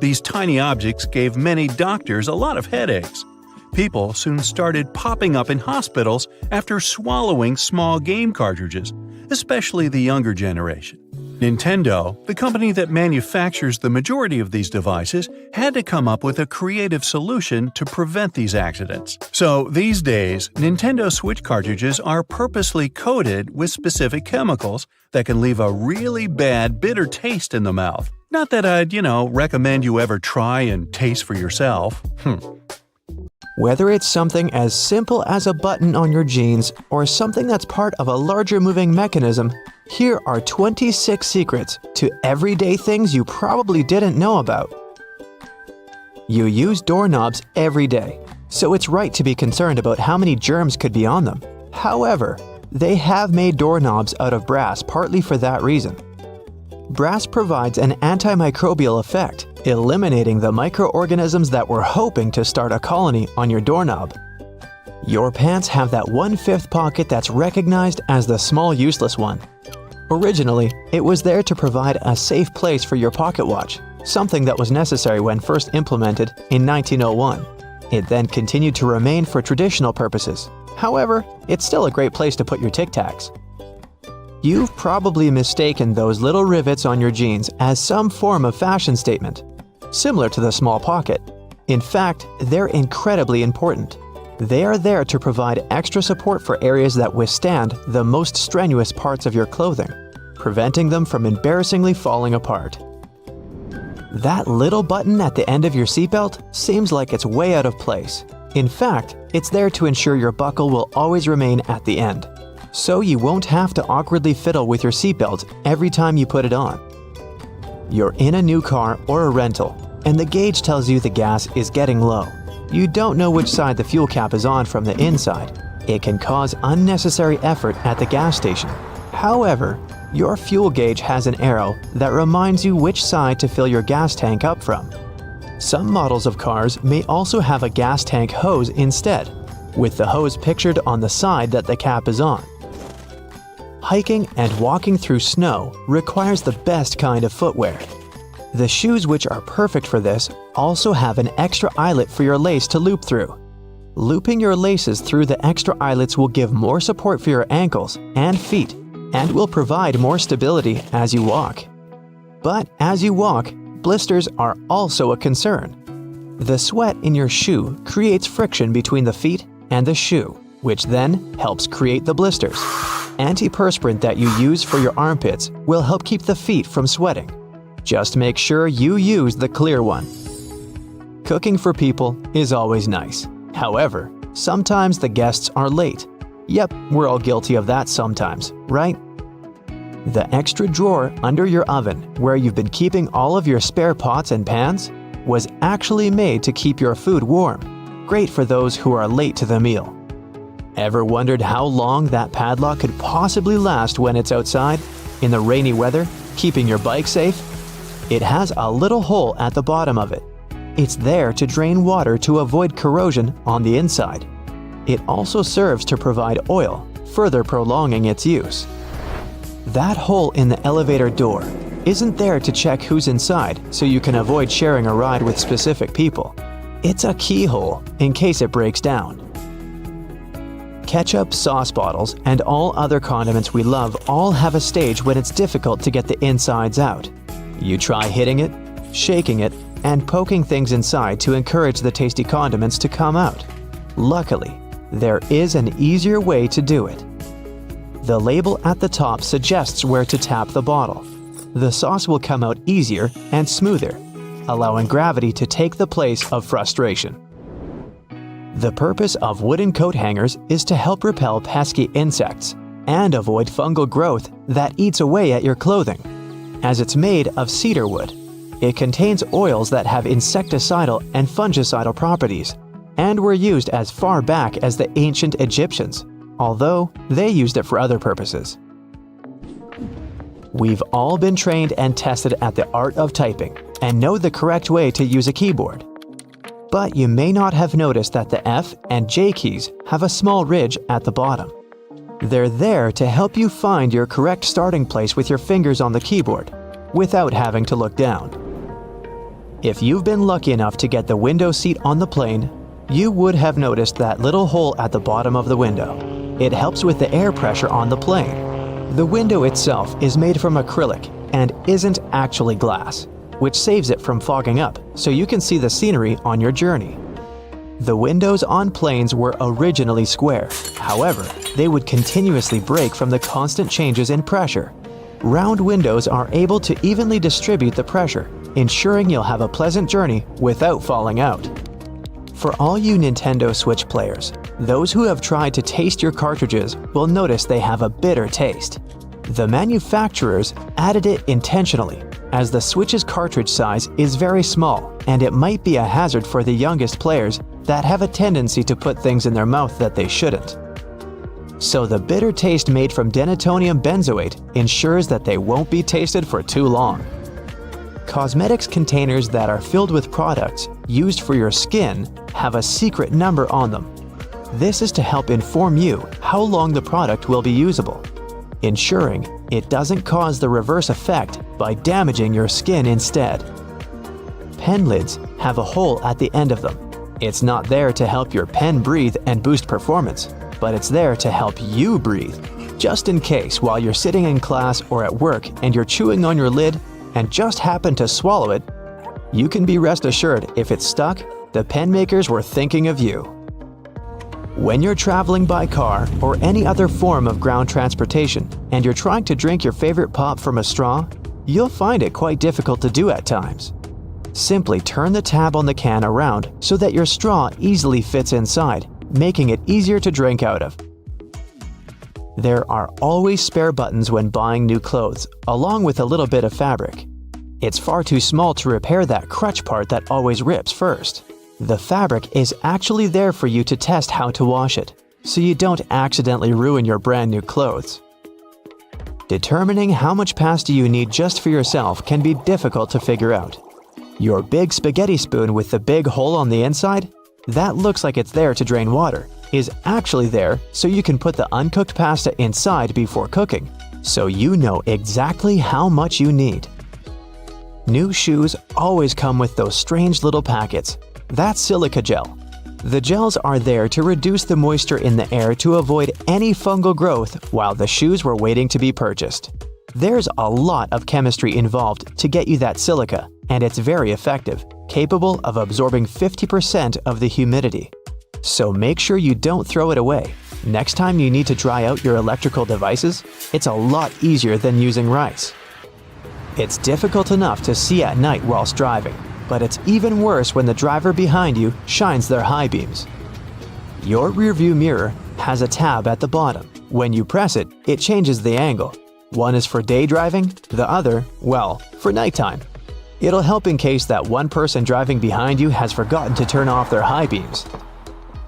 These tiny objects gave many doctors a lot of headaches. People soon started popping up in hospitals after swallowing small game cartridges, especially the younger generation. Nintendo, the company that manufactures the majority of these devices, had to come up with a creative solution to prevent these accidents. So these days, Nintendo Switch cartridges are purposely coated with specific chemicals that can leave a really bad, bitter taste in the mouth. Not that I'd, recommend you ever try and taste for yourself. Whether it's something as simple as a button on your jeans or something that's part of a larger moving mechanism, here are 26 secrets to everyday things you probably didn't know about. You use doorknobs every day, so it's right to be concerned about how many germs could be on them. However, they have made doorknobs out of brass partly for that reason. Brass provides an antimicrobial effect, eliminating the microorganisms that were hoping to start a colony on your doorknob. Your pants have that 1/5 pocket that's recognized as the small useless one. Originally, it was there to provide a safe place for your pocket watch, something that was necessary when first implemented in 1901. It then continued to remain for traditional purposes. However, it's still a great place to put your Tic Tacs. You've probably mistaken those little rivets on your jeans as some form of fashion statement, similar to the small pocket. In fact, they're incredibly important. They are there to provide extra support for areas that withstand the most strenuous parts of your clothing, preventing them from embarrassingly falling apart. That little button at the end of your seatbelt seems like it's way out of place. In fact, it's there to ensure your buckle will always remain at the end, so you won't have to awkwardly fiddle with your seatbelt every time you put it on. You're in a new car or a rental, and the gauge tells you the gas is getting low. You don't know which side the fuel cap is on from the inside. It can cause unnecessary effort at the gas station. However, your fuel gauge has an arrow that reminds you which side to fill your gas tank up from. Some models of cars may also have a gas tank hose instead, with the hose pictured on the side that the cap is on. Hiking and walking through snow requires the best kind of footwear. The shoes which are perfect for this also have an extra eyelet for your lace to loop through. Looping your laces through the extra eyelets will give more support for your ankles and feet and will provide more stability as you walk. But as you walk, blisters are also a concern. The sweat in your shoe creates friction between the feet and the shoe, which then helps create the blisters. Antiperspirant that you use for your armpits will help keep the feet from sweating. Just make sure you use the clear one. Cooking for people is always nice. However, sometimes the guests are late. Yep, we're all guilty of that sometimes, right? The extra drawer under your oven, where you've been keeping all of your spare pots and pans, was actually made to keep your food warm. Great for those who are late to the meal. Ever wondered how long that padlock could possibly last when it's outside, in the rainy weather, keeping your bike safe? It has a little hole at the bottom of it. It's there to drain water to avoid corrosion on the inside. It also serves to provide oil, further prolonging its use. That hole in the elevator door isn't there to check who's inside so you can avoid sharing a ride with specific people. It's a keyhole in case it breaks down. Ketchup, sauce bottles, and all other condiments we love all have a stage when it's difficult to get the insides out. You try hitting it, shaking it, and poking things inside to encourage the tasty condiments to come out. Luckily, there is an easier way to do it. The label at the top suggests where to tap the bottle. The sauce will come out easier and smoother, allowing gravity to take the place of frustration. The purpose of wooden coat hangers is to help repel pesky insects and avoid fungal growth that eats away at your clothing. As it's made of cedar wood, it contains oils that have insecticidal and fungicidal properties and were used as far back as the ancient Egyptians, although they used it for other purposes. We've all been trained and tested at the art of typing and know the correct way to use a keyboard. But you may not have noticed that the F and J keys have a small ridge at the bottom. They're there to help you find your correct starting place with your fingers on the keyboard, without having to look down. If you've been lucky enough to get the window seat on the plane, you would have noticed that little hole at the bottom of the window. It helps with the air pressure on the plane. The window itself is made from acrylic and isn't actually glass, which saves it from fogging up so you can see the scenery on your journey. The windows on planes were originally square. However, they would continuously break from the constant changes in pressure. Round windows are able to evenly distribute the pressure, ensuring you'll have a pleasant journey without falling out. For all you Nintendo Switch players, those who have tried to taste your cartridges will notice they have a bitter taste. The manufacturers added it intentionally, as the Switch's cartridge size is very small and it might be a hazard for the youngest players that have a tendency to put things in their mouth that they shouldn't. So the bitter taste made from denatonium benzoate ensures that they won't be tasted for too long. Cosmetics containers that are filled with products used for your skin have a secret number on them. This is to help inform you how long the product will be usable, ensuring it doesn't cause the reverse effect by damaging your skin instead. Pen lids have a hole at the end of them. It's not there to help your pen breathe and boost performance, but it's there to help you breathe. Just in case while you're sitting in class or at work and you're chewing on your lid and just happen to swallow it, you can be rest assured if it's stuck, the pen makers were thinking of you. When you're traveling by car or any other form of ground transportation and you're trying to drink your favorite pop from a straw, you'll find it quite difficult to do at times. Simply turn the tab on the can around so that your straw easily fits inside, making it easier to drink out of. There are always spare buttons when buying new clothes, along with a little bit of fabric. It's far too small to repair that crutch part that always rips first. The fabric is actually there for you to test how to wash it, so you don't accidentally ruin your brand new clothes. Determining how much pasta you need just for yourself can be difficult to figure out. Your big spaghetti spoon with the big hole on the inside, that looks like it's there to drain water, is actually there so you can put the uncooked pasta inside before cooking, so you know exactly how much you need. New shoes always come with those strange little packets. That's silica gel. The gels are there to reduce the moisture in the air to avoid any fungal growth while the shoes were waiting to be purchased. There's a lot of chemistry involved to get you that silica, and it's very effective, capable of absorbing 50% of the humidity. So make sure you don't throw it away. Next time you need to dry out your electrical devices, it's a lot easier than using rice. It's difficult enough to see at night whilst driving, but it's even worse when the driver behind you shines their high beams. Your rearview mirror has a tab at the bottom. When you press it, it changes the angle. One is for day driving, the other, well, for nighttime. It'll help in case that one person driving behind you has forgotten to turn off their high beams.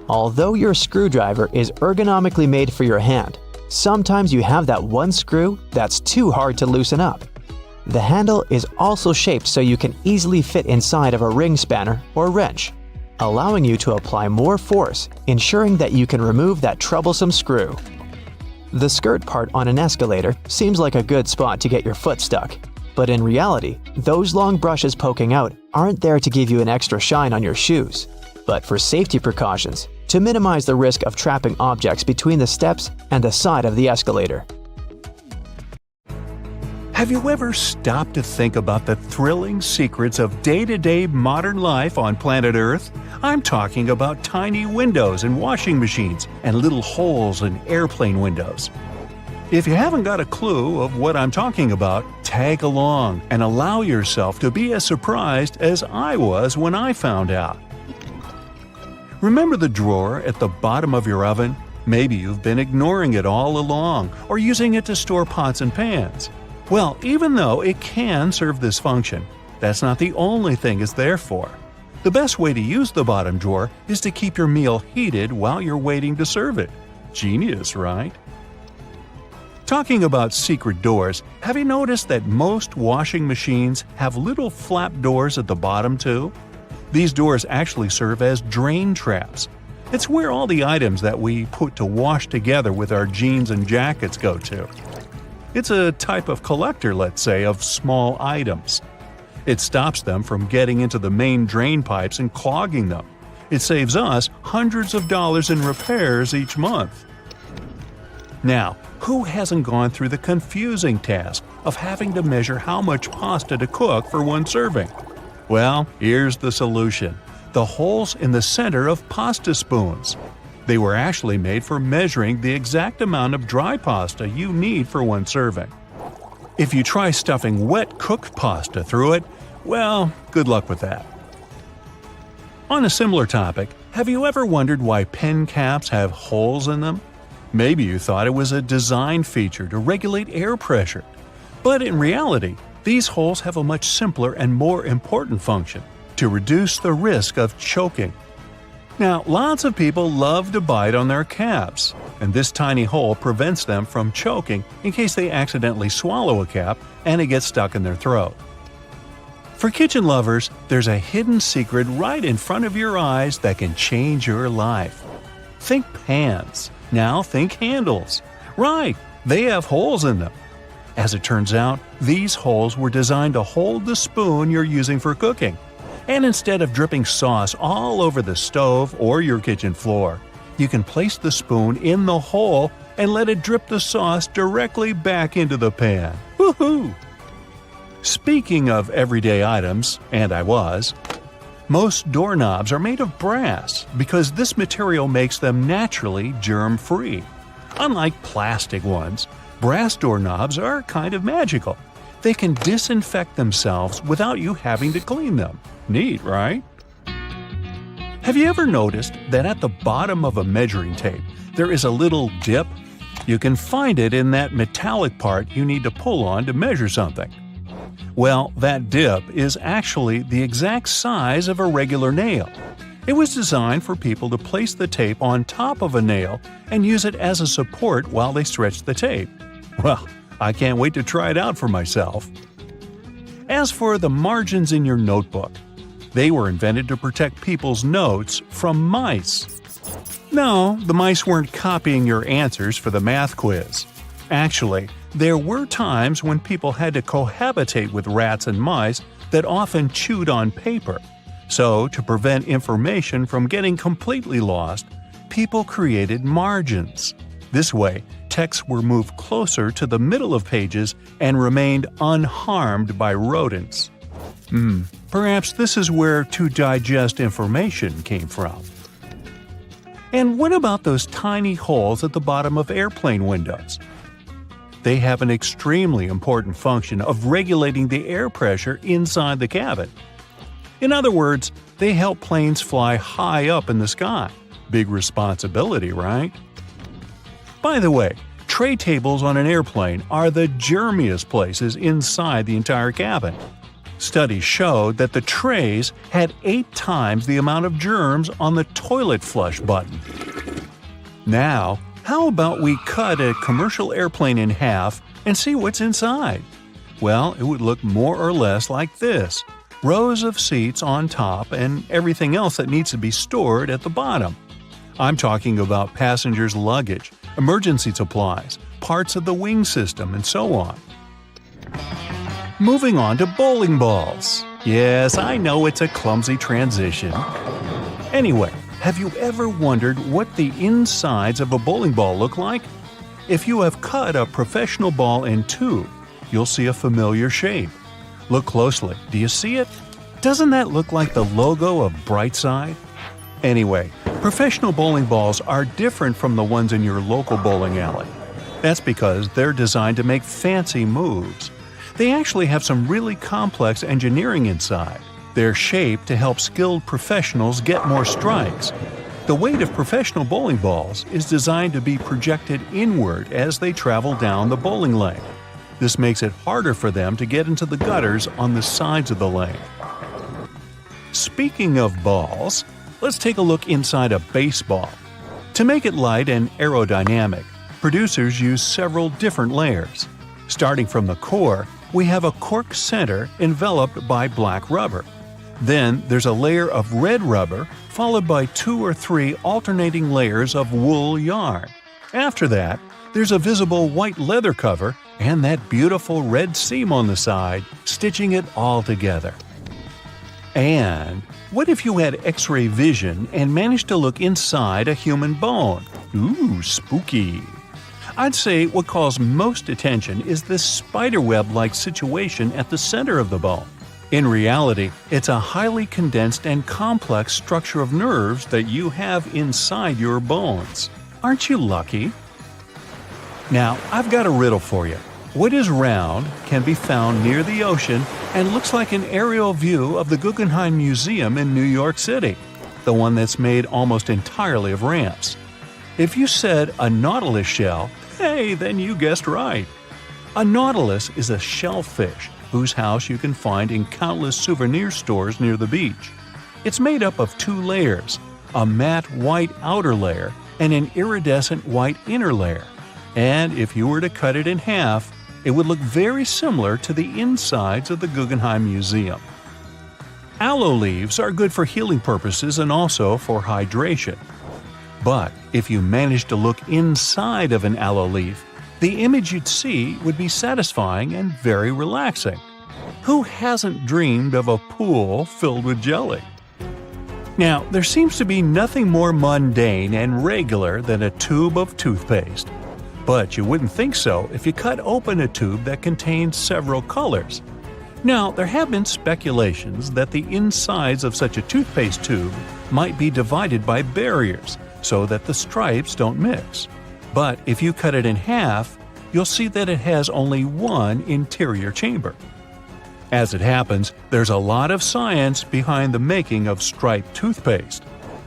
Although your screwdriver is ergonomically made for your hand, sometimes you have that one screw that's too hard to loosen up. The handle is also shaped so you can easily fit inside of a ring spanner or wrench, allowing you to apply more force, ensuring that you can remove that troublesome screw. The skirt part on an escalator seems like a good spot to get your foot stuck, but in reality, those long brushes poking out aren't there to give you an extra shine on your shoes, but for safety precautions, to minimize the risk of trapping objects between the steps and the side of the escalator. Have you ever stopped to think about the thrilling secrets of day-to-day modern life on planet Earth? I'm talking about tiny windows in washing machines and little holes in airplane windows. If you haven't got a clue of what I'm talking about, tag along and allow yourself to be as surprised as I was when I found out. Remember the drawer at the bottom of your oven? Maybe you've been ignoring it all along or using it to store pots and pans. Well, even though it can serve this function, that's not the only thing it's there for. The best way to use the bottom drawer is to keep your meal heated while you're waiting to serve it. Genius, right? Talking about secret doors, have you noticed that most washing machines have little flap doors at the bottom too? These doors actually serve as drain traps. It's where all the items that we put to wash together with our jeans and jackets go to. It's a type of collector, let's say, of small items. It stops them from getting into the main drain pipes and clogging them. It saves us hundreds of dollars in repairs each month. Now, who hasn't gone through the confusing task of having to measure how much pasta to cook for one serving? Well, here's the solution: the holes in the center of pasta spoons. They were actually made for measuring the exact amount of dry pasta you need for one serving. If you try stuffing wet cooked pasta through it, well, good luck with that. On a similar topic, have you ever wondered why pen caps have holes in them? Maybe you thought it was a design feature to regulate air pressure. But in reality, these holes have a much simpler and more important function: to reduce the risk of choking. Now, lots of people love to bite on their caps, and this tiny hole prevents them from choking in case they accidentally swallow a cap and it gets stuck in their throat. For kitchen lovers, there's a hidden secret right in front of your eyes that can change your life. Think pans. Now think handles. Right, they have holes in them. As it turns out, these holes were designed to hold the spoon you're using for cooking. And instead of dripping sauce all over the stove or your kitchen floor, you can place the spoon in the hole and let it drip the sauce directly back into the pan. Woohoo! Speaking of everyday items, and most doorknobs are made of brass because this material makes them naturally germ-free. Unlike plastic ones, brass doorknobs are kind of magical. They can disinfect themselves without you having to clean them. Neat, right? Have you ever noticed that at the bottom of a measuring tape there is a little dip? You can find it in that metallic part you need to pull on to measure something. Well, that dip is actually the exact size of a regular nail. It was designed for people to place the tape on top of a nail and use it as a support while they stretch the tape. Well, I can't wait to try it out for myself. As for the margins in your notebook, they were invented to protect people's notes from mice. No, the mice weren't copying your answers for the math quiz. Actually, there were times when people had to cohabitate with rats and mice that often chewed on paper. So, to prevent information from getting completely lost, people created margins. This way, texts were moved closer to the middle of pages and remained unharmed by rodents. Perhaps this is where to digest information came from. And what about those tiny holes at the bottom of airplane windows? They have an extremely important function of regulating the air pressure inside the cabin. In other words, they help planes fly high up in the sky. Big responsibility, right? By the way, tray tables on an airplane are the germiest places inside the entire cabin. Studies showed that the trays had 8 times the amount of germs on the toilet flush button. Now, how about we cut a commercial airplane in half and see what's inside? Well, it would look more or less like this: rows of seats on top and everything else that needs to be stored at the bottom. I'm talking about passengers' luggage, emergency supplies, parts of the wing system, and so on. Moving on to bowling balls. Yes, I know it's a clumsy transition. Anyway, have you ever wondered what the insides of a bowling ball look like? If you have cut a professional ball in two, you'll see a familiar shape. Look closely. Do you see it? Doesn't that look like the logo of Brightside? Anyway, professional bowling balls are different from the ones in your local bowling alley. That's because they're designed to make fancy moves. They actually have some really complex engineering inside. They're shaped to help skilled professionals get more strikes. The weight of professional bowling balls is designed to be projected inward as they travel down the bowling lane. This makes it harder for them to get into the gutters on the sides of the lane. Speaking of balls, let's take a look inside a baseball. To make it light and aerodynamic, producers use several different layers. Starting from the core, we have a cork center enveloped by black rubber. Then there's a layer of red rubber, followed by 2 or 3 alternating layers of wool yarn. After that, there's a visible white leather cover and that beautiful red seam on the side, stitching it all together. And what if you had X-ray vision and managed to look inside a human bone? Ooh, spooky! I'd say what calls most attention is this spiderweb-like situation at the center of the bone. In reality, it's a highly condensed and complex structure of nerves that you have inside your bones. Aren't you lucky? Now, I've got a riddle for you. What is round, can be found near the ocean, and looks like an aerial view of the Guggenheim Museum in New York City, the one that's made almost entirely of ramps? If you said a nautilus shell, hey, then you guessed right. A nautilus is a shellfish whose house you can find in countless souvenir stores near the beach. It's made up of 2 layers, a matte white outer layer and an iridescent white inner layer. And if you were to cut it in half, it would look very similar to the insides of the Guggenheim Museum. Aloe leaves are good for healing purposes and also for hydration. But if you managed to look inside of an aloe leaf, the image you'd see would be satisfying and very relaxing. Who hasn't dreamed of a pool filled with jelly? Now, there seems to be nothing more mundane and regular than a tube of toothpaste. But you wouldn't think so if you cut open a tube that contains several colors. Now, there have been speculations that the insides of such a toothpaste tube might be divided by barriers so that the stripes don't mix. But if you cut it in half, you'll see that it has only one interior chamber. As it happens, there's a lot of science behind the making of striped toothpaste.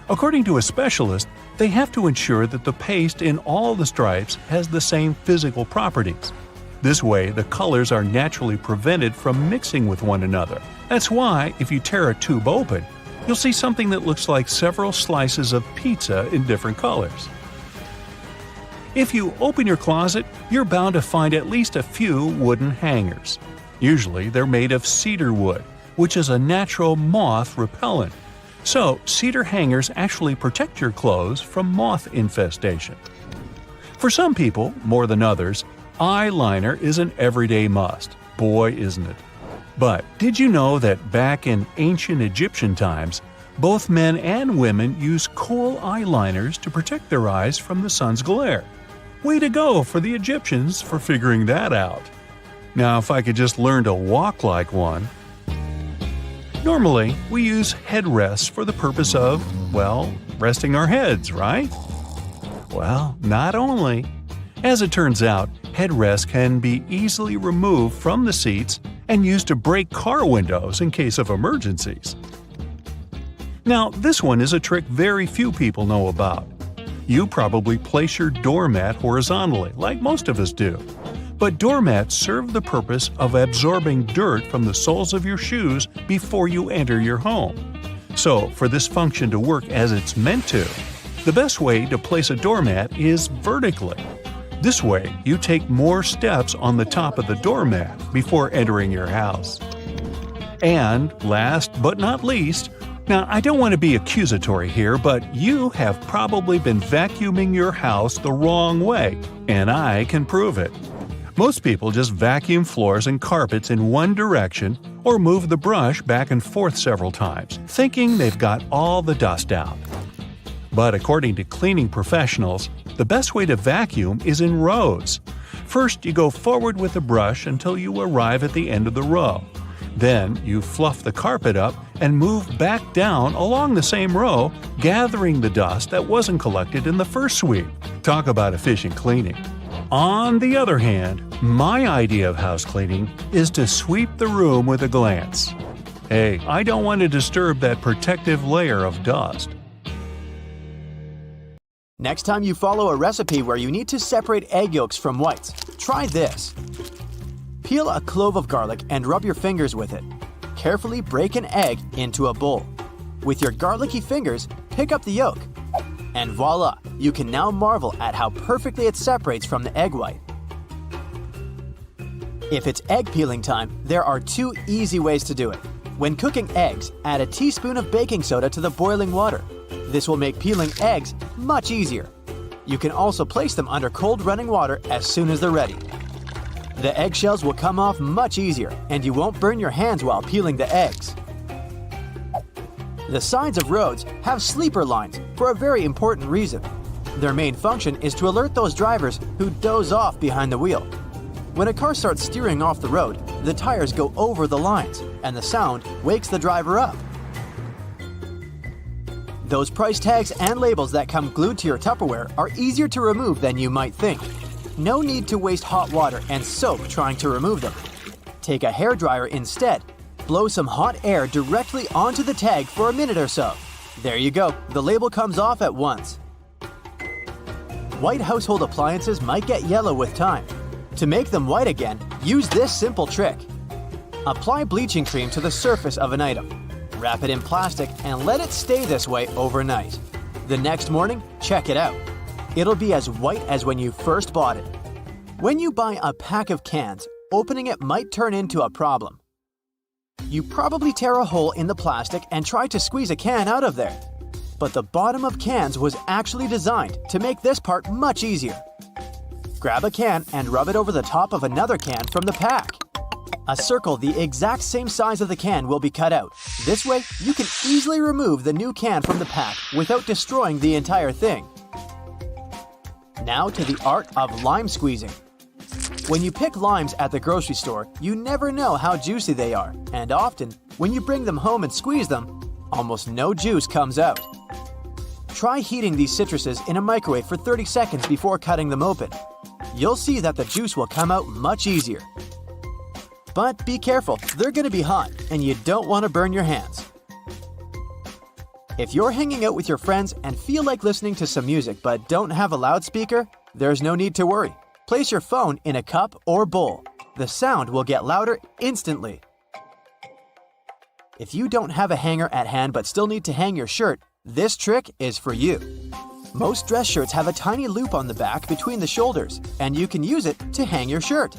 According to a specialist, they have to ensure that the paste in all the stripes has the same physical properties. This way, the colors are naturally prevented from mixing with one another. That's why, if you tear a tube open, you'll see something that looks like several slices of pizza in different colors. If you open your closet, you're bound to find at least a few wooden hangers. Usually, they're made of cedar wood, which is a natural moth repellent. So, cedar hangers actually protect your clothes from moth infestation. For some people, more than others, eyeliner is an everyday must. Boy, isn't it. But did you know that back in ancient Egyptian times, both men and women used kohl eyeliners to protect their eyes from the sun's glare? Way to go for the Egyptians for figuring that out. Now, if I could just learn to walk like one. Normally, we use headrests for the purpose of, well, resting our heads, right? Well, not only. As it turns out, headrests can be easily removed from the seats and used to break car windows in case of emergencies. Now, this one is a trick very few people know about. You probably place your doormat horizontally, like most of us do. But doormats serve the purpose of absorbing dirt from the soles of your shoes before you enter your home. So, for this function to work as it's meant to, the best way to place a doormat is vertically. This way, you take more steps on the top of the doormat before entering your house. And last but not least, now I don't want to be accusatory here, but you have probably been vacuuming your house the wrong way, and I can prove it. Most people just vacuum floors and carpets in one direction or move the brush back and forth several times, thinking they've got all the dust out. But according to cleaning professionals, the best way to vacuum is in rows. First, you go forward with the brush until you arrive at the end of the row. Then, you fluff the carpet up and move back down along the same row, gathering the dust that wasn't collected in the first sweep. Talk about efficient cleaning. On the other hand, my idea of house cleaning is to sweep the room with a glance. Hey, I don't want to disturb that protective layer of dust. Next time you follow a recipe where you need to separate egg yolks from whites, try this. Peel a clove of garlic and rub your fingers with it. Carefully break an egg into a bowl. With your garlicky fingers, pick up the yolk. And voila, you can now marvel at how perfectly it separates from the egg white. If it's egg peeling time, there are two easy ways to do it. When cooking eggs, add a teaspoon of baking soda to the boiling water. This will make peeling eggs much easier. You can also place them under cold running water as soon as they're ready. The eggshells will come off much easier, and you won't burn your hands while peeling the eggs. The sides of roads have sleeper lines for a very important reason. Their main function is to alert those drivers who doze off behind the wheel. When a car starts steering off the road, the tires go over the lines, and the sound wakes the driver up. Those price tags and labels that come glued to your Tupperware are easier to remove than you might think. No need to waste hot water and soap trying to remove them. Take a hairdryer instead. Blow some hot air directly onto the tag for a minute or so. There you go, the label comes off at once. White household appliances might get yellow with time. To make them white again, use this simple trick. Apply bleaching cream to the surface of an item. Wrap it in plastic and let it stay this way overnight. The next morning, check it out. It'll be as white as when you first bought it. When you buy a pack of cans, opening it might turn into a problem. You probably tear a hole in the plastic and try to squeeze a can out of there. But the bottom of cans was actually designed to make this part much easier. Grab a can and rub it over the top of another can from the pack. A circle the exact same size of the can will be cut out. This way, you can easily remove the new can from the pack without destroying the entire thing. Now to the art of lime squeezing. When you pick limes at the grocery store, you never know how juicy they are, and often, when you bring them home and squeeze them, almost no juice comes out. Try heating these citruses in a microwave for 30 seconds before cutting them open. You'll see that the juice will come out much easier. But be careful, they're going to be hot, and you don't want to burn your hands. If you're hanging out with your friends and feel like listening to some music but don't have a loudspeaker, there's no need to worry. Place your phone in a cup or bowl. The sound will get louder instantly. If you don't have a hanger at hand but still need to hang your shirt, this trick is for you. Most dress shirts have a tiny loop on the back between the shoulders, and you can use it to hang your shirt.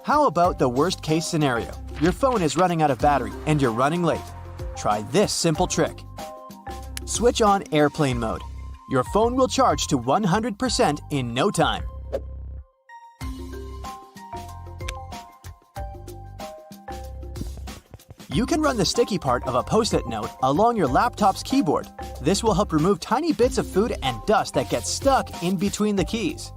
How about the worst case scenario? Your phone is running out of battery and you're running late. Try this simple trick. Switch on airplane mode. Your phone will charge to 100% in no time. You can run the sticky part of a Post-it note along your laptop's keyboard. This will help remove tiny bits of food and dust that get stuck in between the keys.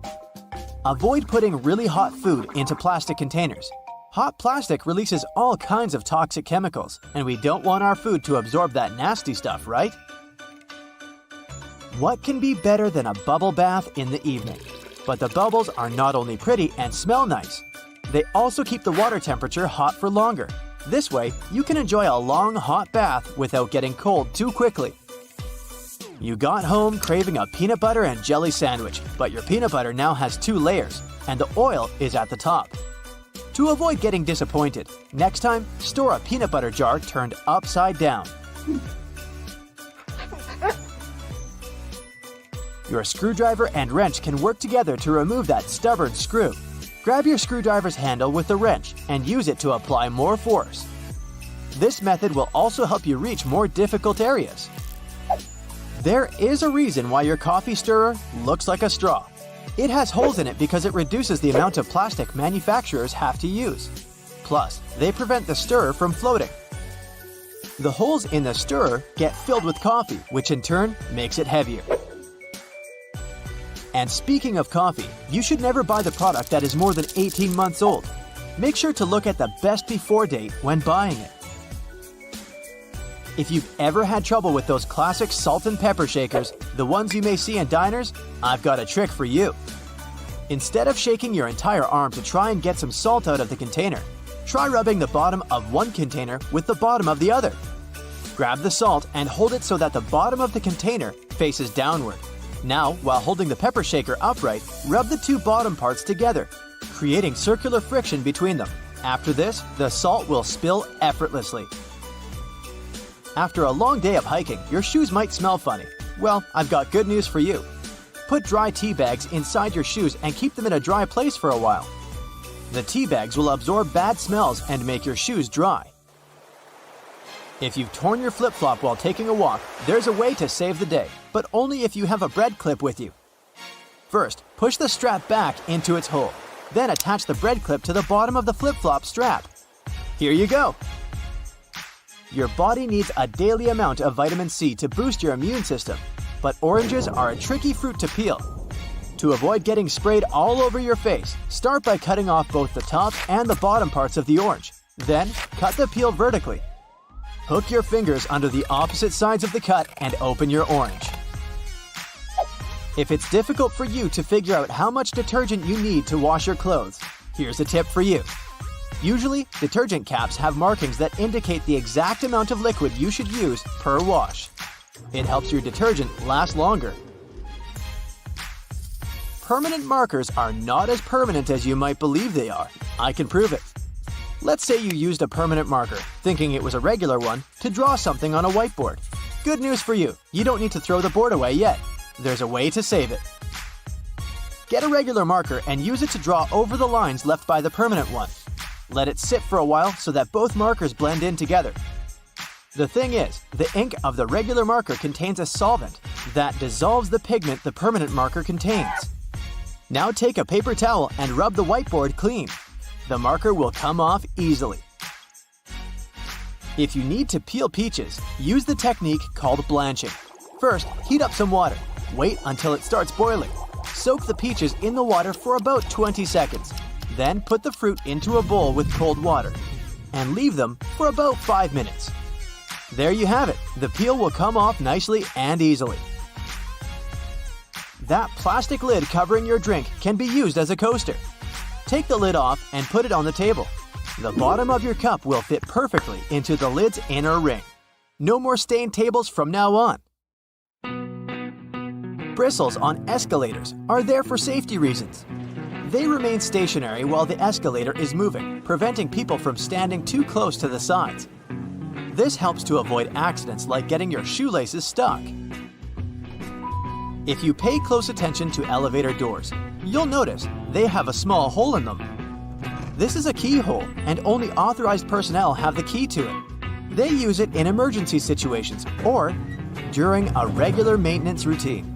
Avoid putting really hot food into plastic containers. Hot plastic releases all kinds of toxic chemicals, and we don't want our food to absorb that nasty stuff, right? What can be better than a bubble bath in the evening? But the bubbles are not only pretty and smell nice, they also keep the water temperature hot for longer. This way, you can enjoy a long, hot bath without getting cold too quickly. You got home craving a peanut butter and jelly sandwich, but your peanut butter now has 2 layers, and the oil is at the top. To avoid getting disappointed, next time, store a peanut butter jar turned upside down. Your screwdriver and wrench can work together to remove that stubborn screw. Grab your screwdriver's handle with the wrench and use it to apply more force. This method will also help you reach more difficult areas. There is a reason why your coffee stirrer looks like a straw. It has holes in it because it reduces the amount of plastic manufacturers have to use. Plus, they prevent the stirrer from floating. The holes in the stirrer get filled with coffee, which in turn makes it heavier. And speaking of coffee, you should never buy the product that is more than 18 months old. Make sure to look at the best before date when buying it. If you've ever had trouble with those classic salt and pepper shakers, the ones you may see in diners, I've got a trick for you. Instead of shaking your entire arm to try and get some salt out of the container, try rubbing the bottom of one container with the bottom of the other. Grab the salt and hold it so that the bottom of the container faces downward. Now, while holding the pepper shaker upright, rub the 2 bottom parts together, creating circular friction between them. After this, the salt will spill effortlessly. After a long day of hiking, your shoes might smell funny. Well, I've got good news for you. Put dry tea bags inside your shoes and keep them in a dry place for a while. The tea bags will absorb bad smells and make your shoes dry. If you've torn your flip-flop while taking a walk, there's a way to save the day, but only if you have a bread clip with you. First, push the strap back into its hole. Then attach the bread clip to the bottom of the flip-flop strap. Here you go! Your body needs a daily amount of vitamin C to boost your immune system, but oranges are a tricky fruit to peel. To avoid getting sprayed all over your face, start by cutting off both the top and the bottom parts of the orange. Then, cut the peel vertically. Hook your fingers under the opposite sides of the cut and open your orange. If it's difficult for you to figure out how much detergent you need to wash your clothes, here's a tip for you. Usually, detergent caps have markings that indicate the exact amount of liquid you should use per wash. It helps your detergent last longer. Permanent markers are not as permanent as you might believe they are. I can prove it. Let's say you used a permanent marker, thinking it was a regular one, to draw something on a whiteboard. Good news for you, you don't need to throw the board away yet. There's a way to save it. Get a regular marker and use it to draw over the lines left by the permanent one. Let it sit for a while so that both markers blend in together. The thing is, the ink of the regular marker contains a solvent that dissolves the pigment the permanent marker contains. Now take a paper towel and rub the whiteboard clean. The marker will come off easily. If you need to peel peaches, use the technique called blanching. First, heat up some water. Wait until it starts boiling. Soak the peaches in the water for about 20 seconds. Then put the fruit into a bowl with cold water and leave them for about 5 minutes. There you have it. The peel will come off nicely and easily. That plastic lid covering your drink can be used as a coaster. Take the lid off and put it on the table. The bottom of your cup will fit perfectly into the lid's inner ring. No more stained tables from now on. Bristles on escalators are there for safety reasons. They remain stationary while the escalator is moving, preventing people from standing too close to the sides. This helps to avoid accidents like getting your shoelaces stuck. If you pay close attention to elevator doors, you'll notice they have a small hole in them. This is a keyhole, and only authorized personnel have the key to it. They use it in emergency situations or during a regular maintenance routine.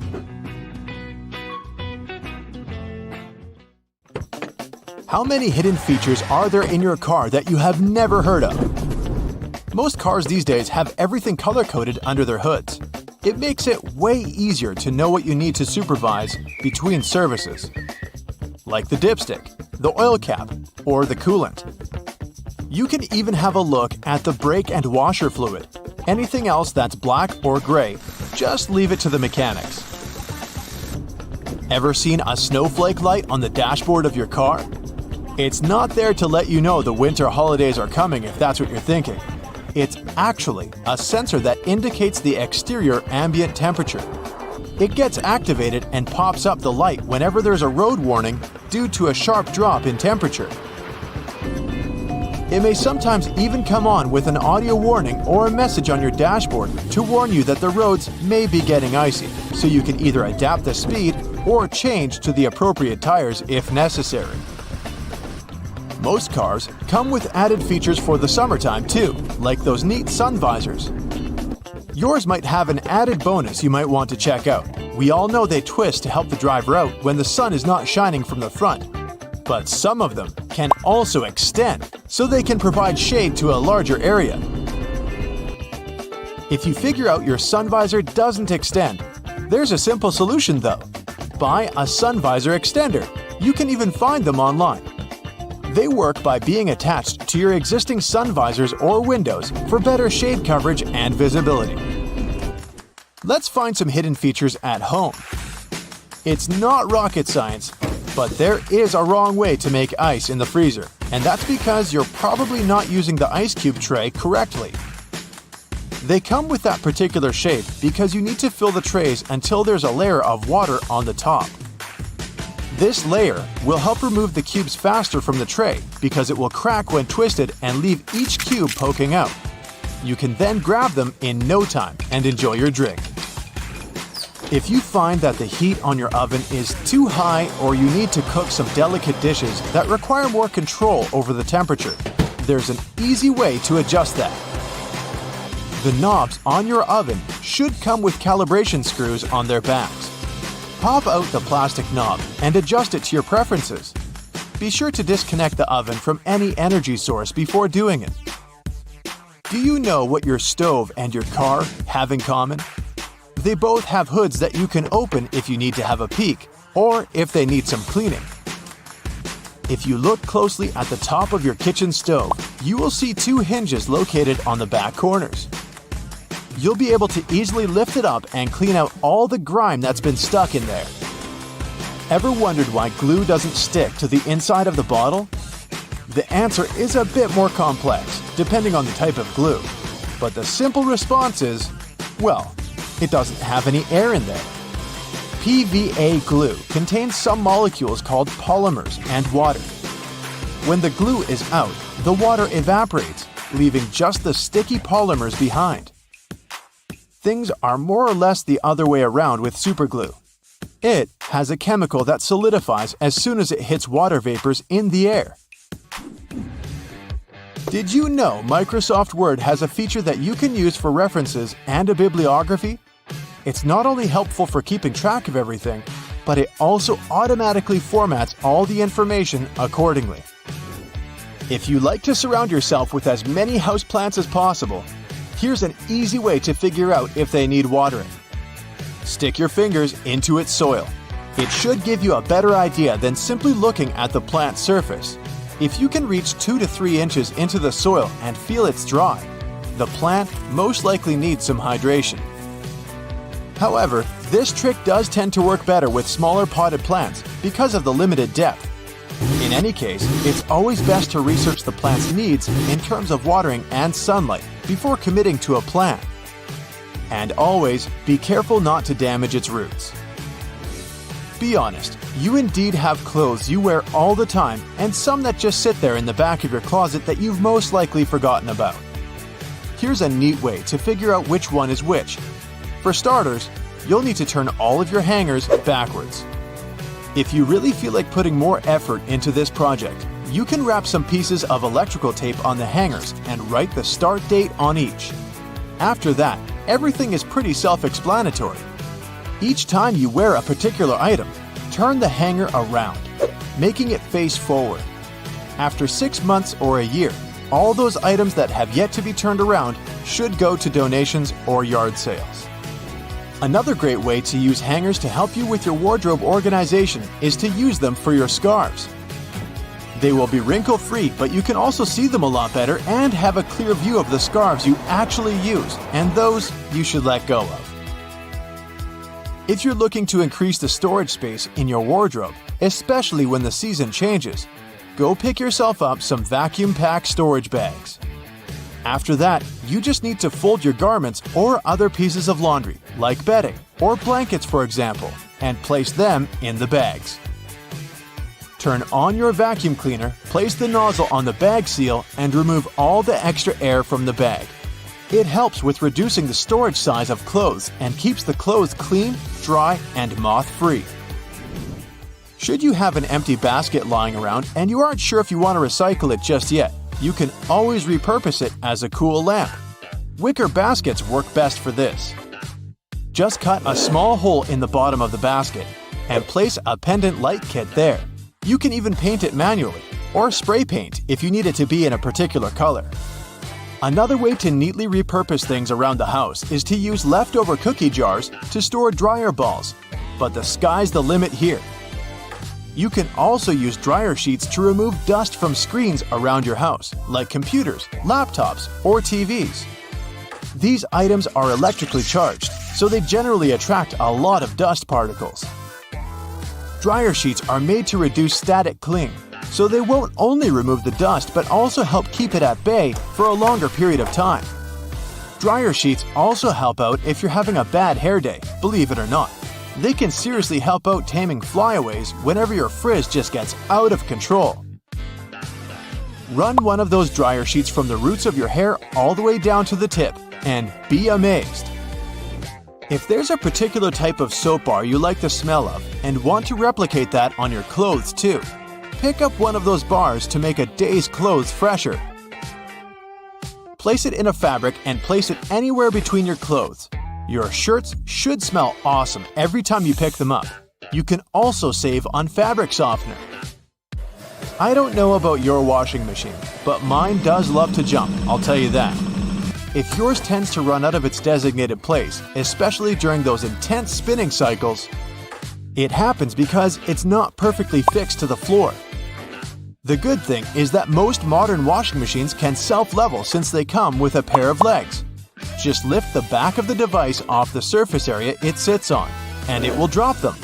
How many hidden features are there in your car that you have never heard of? Most cars these days have everything color-coded under their hoods. It makes it way easier to know what you need to supervise between services, like the dipstick, the oil cap, or the coolant. You can even have a look at the brake and washer fluid. Anything else that's black or gray, just leave it to the mechanics. Ever seen a snowflake light on the dashboard of your car? It's not there to let you know the winter holidays are coming if that's what you're thinking. It's actually a sensor that indicates the exterior ambient temperature. It gets activated and pops up the light whenever there's a road warning due to a sharp drop in temperature. It may sometimes even come on with an audio warning or a message on your dashboard to warn you that the roads may be getting icy, so you can either adapt the speed or change to the appropriate tires if necessary. Most cars come with added features for the summertime too, like those neat sun visors. Yours might have an added bonus you might want to check out. We all know they twist to help the driver out when the sun is not shining from the front. But some of them can also extend, so they can provide shade to a larger area. If you figure out your sun visor doesn't extend, there's a simple solution though. Buy a sun visor extender. You can even find them online. They work by being attached to your existing sun visors or windows for better shade coverage and visibility. Let's find some hidden features at home. It's not rocket science, but there is a wrong way to make ice in the freezer, and that's because you're probably not using the ice cube tray correctly. They come with that particular shape because you need to fill the trays until there's a layer of water on the top. This layer will help remove the cubes faster from the tray because it will crack when twisted and leave each cube poking out. You can then grab them in no time and enjoy your drink. If you find that the heat on your oven is too high or you need to cook some delicate dishes that require more control over the temperature, there's an easy way to adjust that. The knobs on your oven should come with calibration screws on their backs. Pop out the plastic knob and adjust it to your preferences. Be sure to disconnect the oven from any energy source before doing it. Do you know what your stove and your car have in common? They both have hoods that you can open if you need to have a peek or if they need some cleaning. If you look closely at the top of your kitchen stove, you will see two hinges located on the back corners. You'll be able to easily lift it up and clean out all the grime that's been stuck in there. Ever wondered why glue doesn't stick to the inside of the bottle? The answer is a bit more complex, depending on the type of glue. But the simple response is, well, it doesn't have any air in there. PVA glue contains some molecules called polymers and water. When the glue is out, the water evaporates, leaving just the sticky polymers behind. Things are more or less the other way around with superglue. It has a chemical that solidifies as soon as it hits water vapors in the air. Did you know Microsoft Word has a feature that you can use for references and a bibliography? It's not only helpful for keeping track of everything, but it also automatically formats all the information accordingly. If you like to surround yourself with as many houseplants as possible, here's an easy way to figure out if they need watering. Stick your fingers into its soil. It should give you a better idea than simply looking at the plant's surface. If you can reach 2 to 3 inches into the soil and feel it's dry, the plant most likely needs some hydration. However, this trick does tend to work better with smaller potted plants because of the limited depth. In any case, it's always best to research the plant's needs in terms of watering and sunlight before committing to a plan. And always be careful not to damage its roots. Be honest, you indeed have clothes you wear all the time and some that just sit there in the back of your closet that you've most likely forgotten about. Here's a neat way to figure out which one is which. For starters, you'll need to turn all of your hangers backwards. If you really feel like putting more effort into this project, you can wrap some pieces of electrical tape on the hangers and write the start date on each. After that, everything is pretty self-explanatory. Each time you wear a particular item, turn the hanger around, making it face forward. After 6 months or a year, all those items that have yet to be turned around should go to donations or yard sales. Another great way to use hangers to help you with your wardrobe organization is to use them for your scarves. They will be wrinkle-free, but you can also see them a lot better and have a clear view of the scarves you actually use and those you should let go of. If you're looking to increase the storage space in your wardrobe, especially when the season changes, go pick yourself up some vacuum-packed storage bags. After that, you just need to fold your garments or other pieces of laundry, like bedding or blankets for example, and place them in the bags. Turn on your vacuum cleaner, place the nozzle on the bag seal, and remove all the extra air from the bag. It helps with reducing the storage size of clothes and keeps the clothes clean, dry, and moth-free. Should you have an empty basket lying around and you aren't sure if you want to recycle it just yet, you can always repurpose it as a cool lamp. Wicker baskets work best for this. Just cut a small hole in the bottom of the basket and place a pendant light kit there. You can even paint it manually, or spray paint if you need it to be in a particular color. Another way to neatly repurpose things around the house is to use leftover cookie jars to store dryer balls, but the sky's the limit here. You can also use dryer sheets to remove dust from screens around your house, like computers, laptops, or TVs. These items are electrically charged, so they generally attract a lot of dust particles. Dryer sheets are made to reduce static cling, so they won't only remove the dust but also help keep it at bay for a longer period of time. Dryer sheets also help out if you're having a bad hair day, believe it or not. They can seriously help out taming flyaways whenever your frizz just gets out of control. Run one of those dryer sheets from the roots of your hair all the way down to the tip, and be amazed. If there's a particular type of soap bar you like the smell of and want to replicate that on your clothes too, pick up one of those bars to make a day's clothes fresher. Place it in a fabric and place it anywhere between your clothes. Your shirts should smell awesome every time you pick them up. You can also save on fabric softener. I don't know about your washing machine, but mine does love to jump, I'll tell you that. If yours tends to run out of its designated place, especially during those intense spinning cycles, it happens because it's not perfectly fixed to the floor. The good thing is that most modern washing machines can self-level since they come with a pair of legs. Just lift the back of the device off the surface area it sits on, and it will drop them,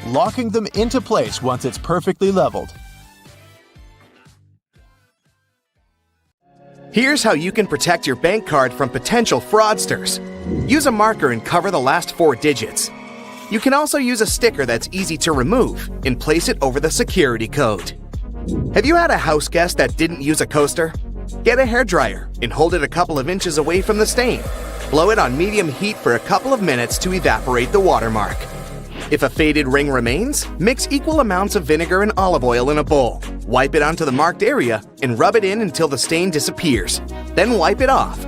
locking them into place once it's perfectly leveled. Here's how you can protect your bank card from potential fraudsters. Use a marker and cover the last 4 digits. You can also use a sticker that's easy to remove and place it over the security code. Have you had a house guest that didn't use a coaster? Get a hairdryer and hold it a couple of inches away from the stain. Blow it on medium heat for a couple of minutes to evaporate the watermark. If a faded ring remains, mix equal amounts of vinegar and olive oil in a bowl. Wipe it onto the marked area and rub it in until the stain disappears. Then wipe it off.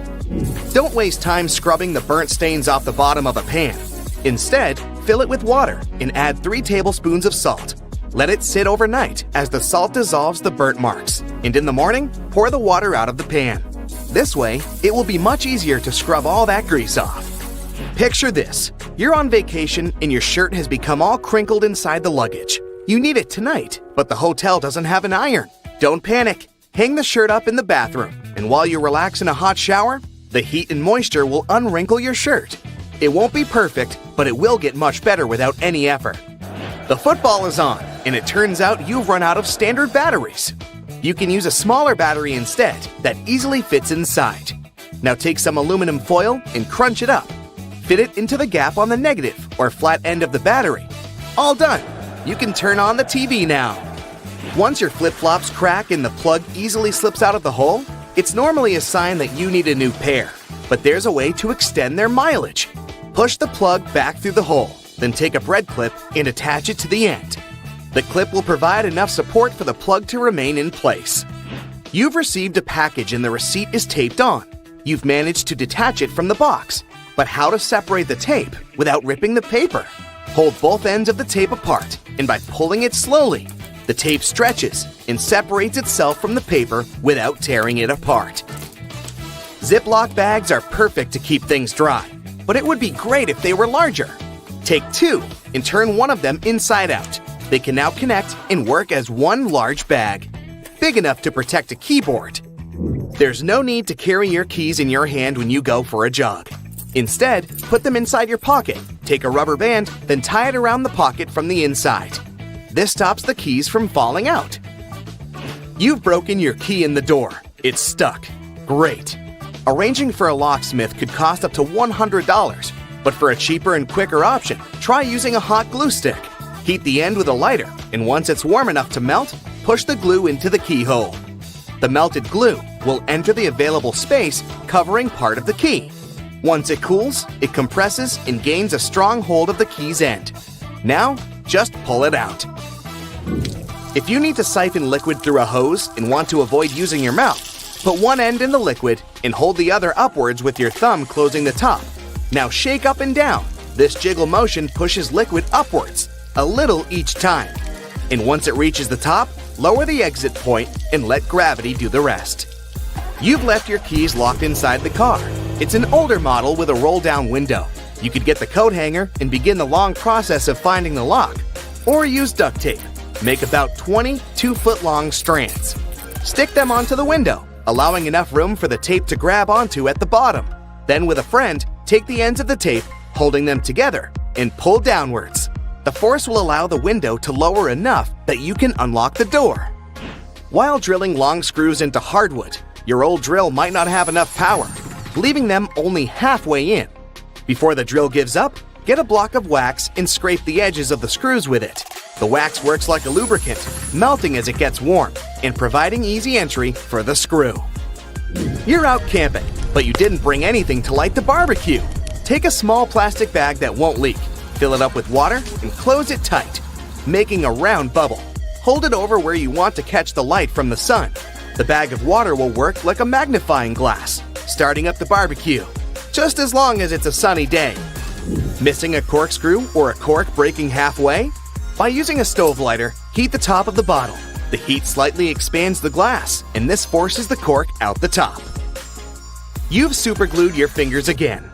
Don't waste time scrubbing the burnt stains off the bottom of a pan. Instead, fill it with water and add 3 tablespoons of salt. Let it sit overnight as the salt dissolves the burnt marks, and in the morning, pour the water out of the pan. This way, it will be much easier to scrub all that grease off. Picture this. You're on vacation and your shirt has become all crinkled inside the luggage. You need it tonight, but the hotel doesn't have an iron. Don't panic. Hang the shirt up in the bathroom, and while you relax in a hot shower, the heat and moisture will unwrinkle your shirt. It won't be perfect, but it will get much better without any effort. The football is on, and it turns out you've run out of standard batteries. You can use a smaller battery instead that easily fits inside. Now take some aluminum foil and crunch it up. Fit it into the gap on the negative or flat end of the battery. All done. You can turn on the TV now. Once your flip-flops crack and the plug easily slips out of the hole, it's normally a sign that you need a new pair. But there's a way to extend their mileage. Push the plug back through the hole, then take a bread clip and attach it to the end. The clip will provide enough support for the plug to remain in place. You've received a package and the receipt is taped on. You've managed to detach it from the box. But how to separate the tape without ripping the paper? Hold both ends of the tape apart, and by pulling it slowly, the tape stretches and separates itself from the paper without tearing it apart. Ziploc bags are perfect to keep things dry, but it would be great if they were larger. Take two and turn one of them inside out. They can now connect and work as one large bag, big enough to protect a keyboard. There's no need to carry your keys in your hand when you go for a jog. Instead, put them inside your pocket, take a rubber band, then tie it around the pocket from the inside. This stops the keys from falling out. You've broken your key in the door. It's stuck. Great. Arranging for a locksmith could cost up to $100, but for a cheaper and quicker option, try using a hot glue stick. Heat the end with a lighter, and once it's warm enough to melt, push the glue into the keyhole. The melted glue will enter the available space, covering part of the key. Once it cools, it compresses and gains a strong hold of the key's end. Now, just pull it out. If you need to siphon liquid through a hose and want to avoid using your mouth, put one end in the liquid and hold the other upwards with your thumb closing the top. Now shake up and down. This jiggle motion pushes liquid upwards, a little each time. And once it reaches the top, lower the exit point and let gravity do the rest. You've left your keys locked inside the car. It's an older model with a roll-down window. You could get the coat hanger and begin the long process of finding the lock. Or use duct tape. Make about 20 2-foot-long strands. Stick them onto the window, allowing enough room for the tape to grab onto at the bottom. Then with a friend, take the ends of the tape, holding them together, and pull downwards. The force will allow the window to lower enough that you can unlock the door. While drilling long screws into hardwood, your old drill might not have enough power, leaving them only halfway in. Before the drill gives up, get a block of wax and scrape the edges of the screws with it. The wax works like a lubricant, melting as it gets warm and providing easy entry for the screw. You're out camping, but you didn't bring anything to light the barbecue. Take a small plastic bag that won't leak, fill it up with water, and close it tight, making a round bubble. Hold it over where you want to catch the light from the sun. The bag of water will work like a magnifying glass, starting up the barbecue, just as long as it's a sunny day. Missing a corkscrew or a cork breaking halfway? By using a stove lighter, heat the top of the bottle. The heat slightly expands the glass, and this forces the cork out the top. You've superglued your fingers again.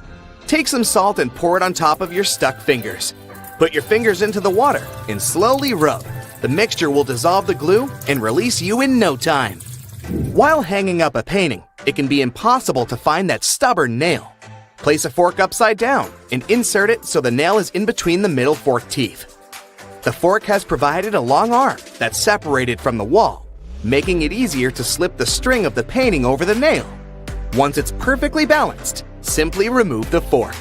Take some salt and pour it on top of your stuck fingers. Put your fingers into the water and slowly rub. The mixture will dissolve the glue and release you in no time. While hanging up a painting, it can be impossible to find that stubborn nail. Place a fork upside down and insert it so the nail is in between the middle fork teeth. The fork has provided a long arm that's separated from the wall, making it easier to slip the string of the painting over the nail. Once it's perfectly balanced, simply remove the fork.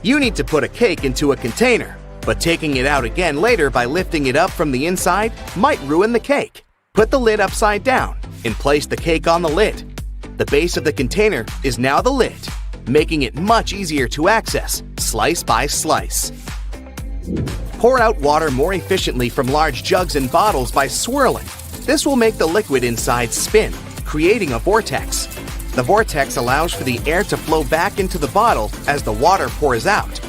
You need to put a cake into a container, but taking it out again later by lifting it up from the inside might ruin the cake. Put the lid upside down and place the cake on the lid. The base of the container is now the lid, making it much easier to access, slice by slice. Pour out water more efficiently from large jugs and bottles by swirling. This will make the liquid inside spin, creating a vortex. The vortex allows for the air to flow back into the bottle as the water pours out,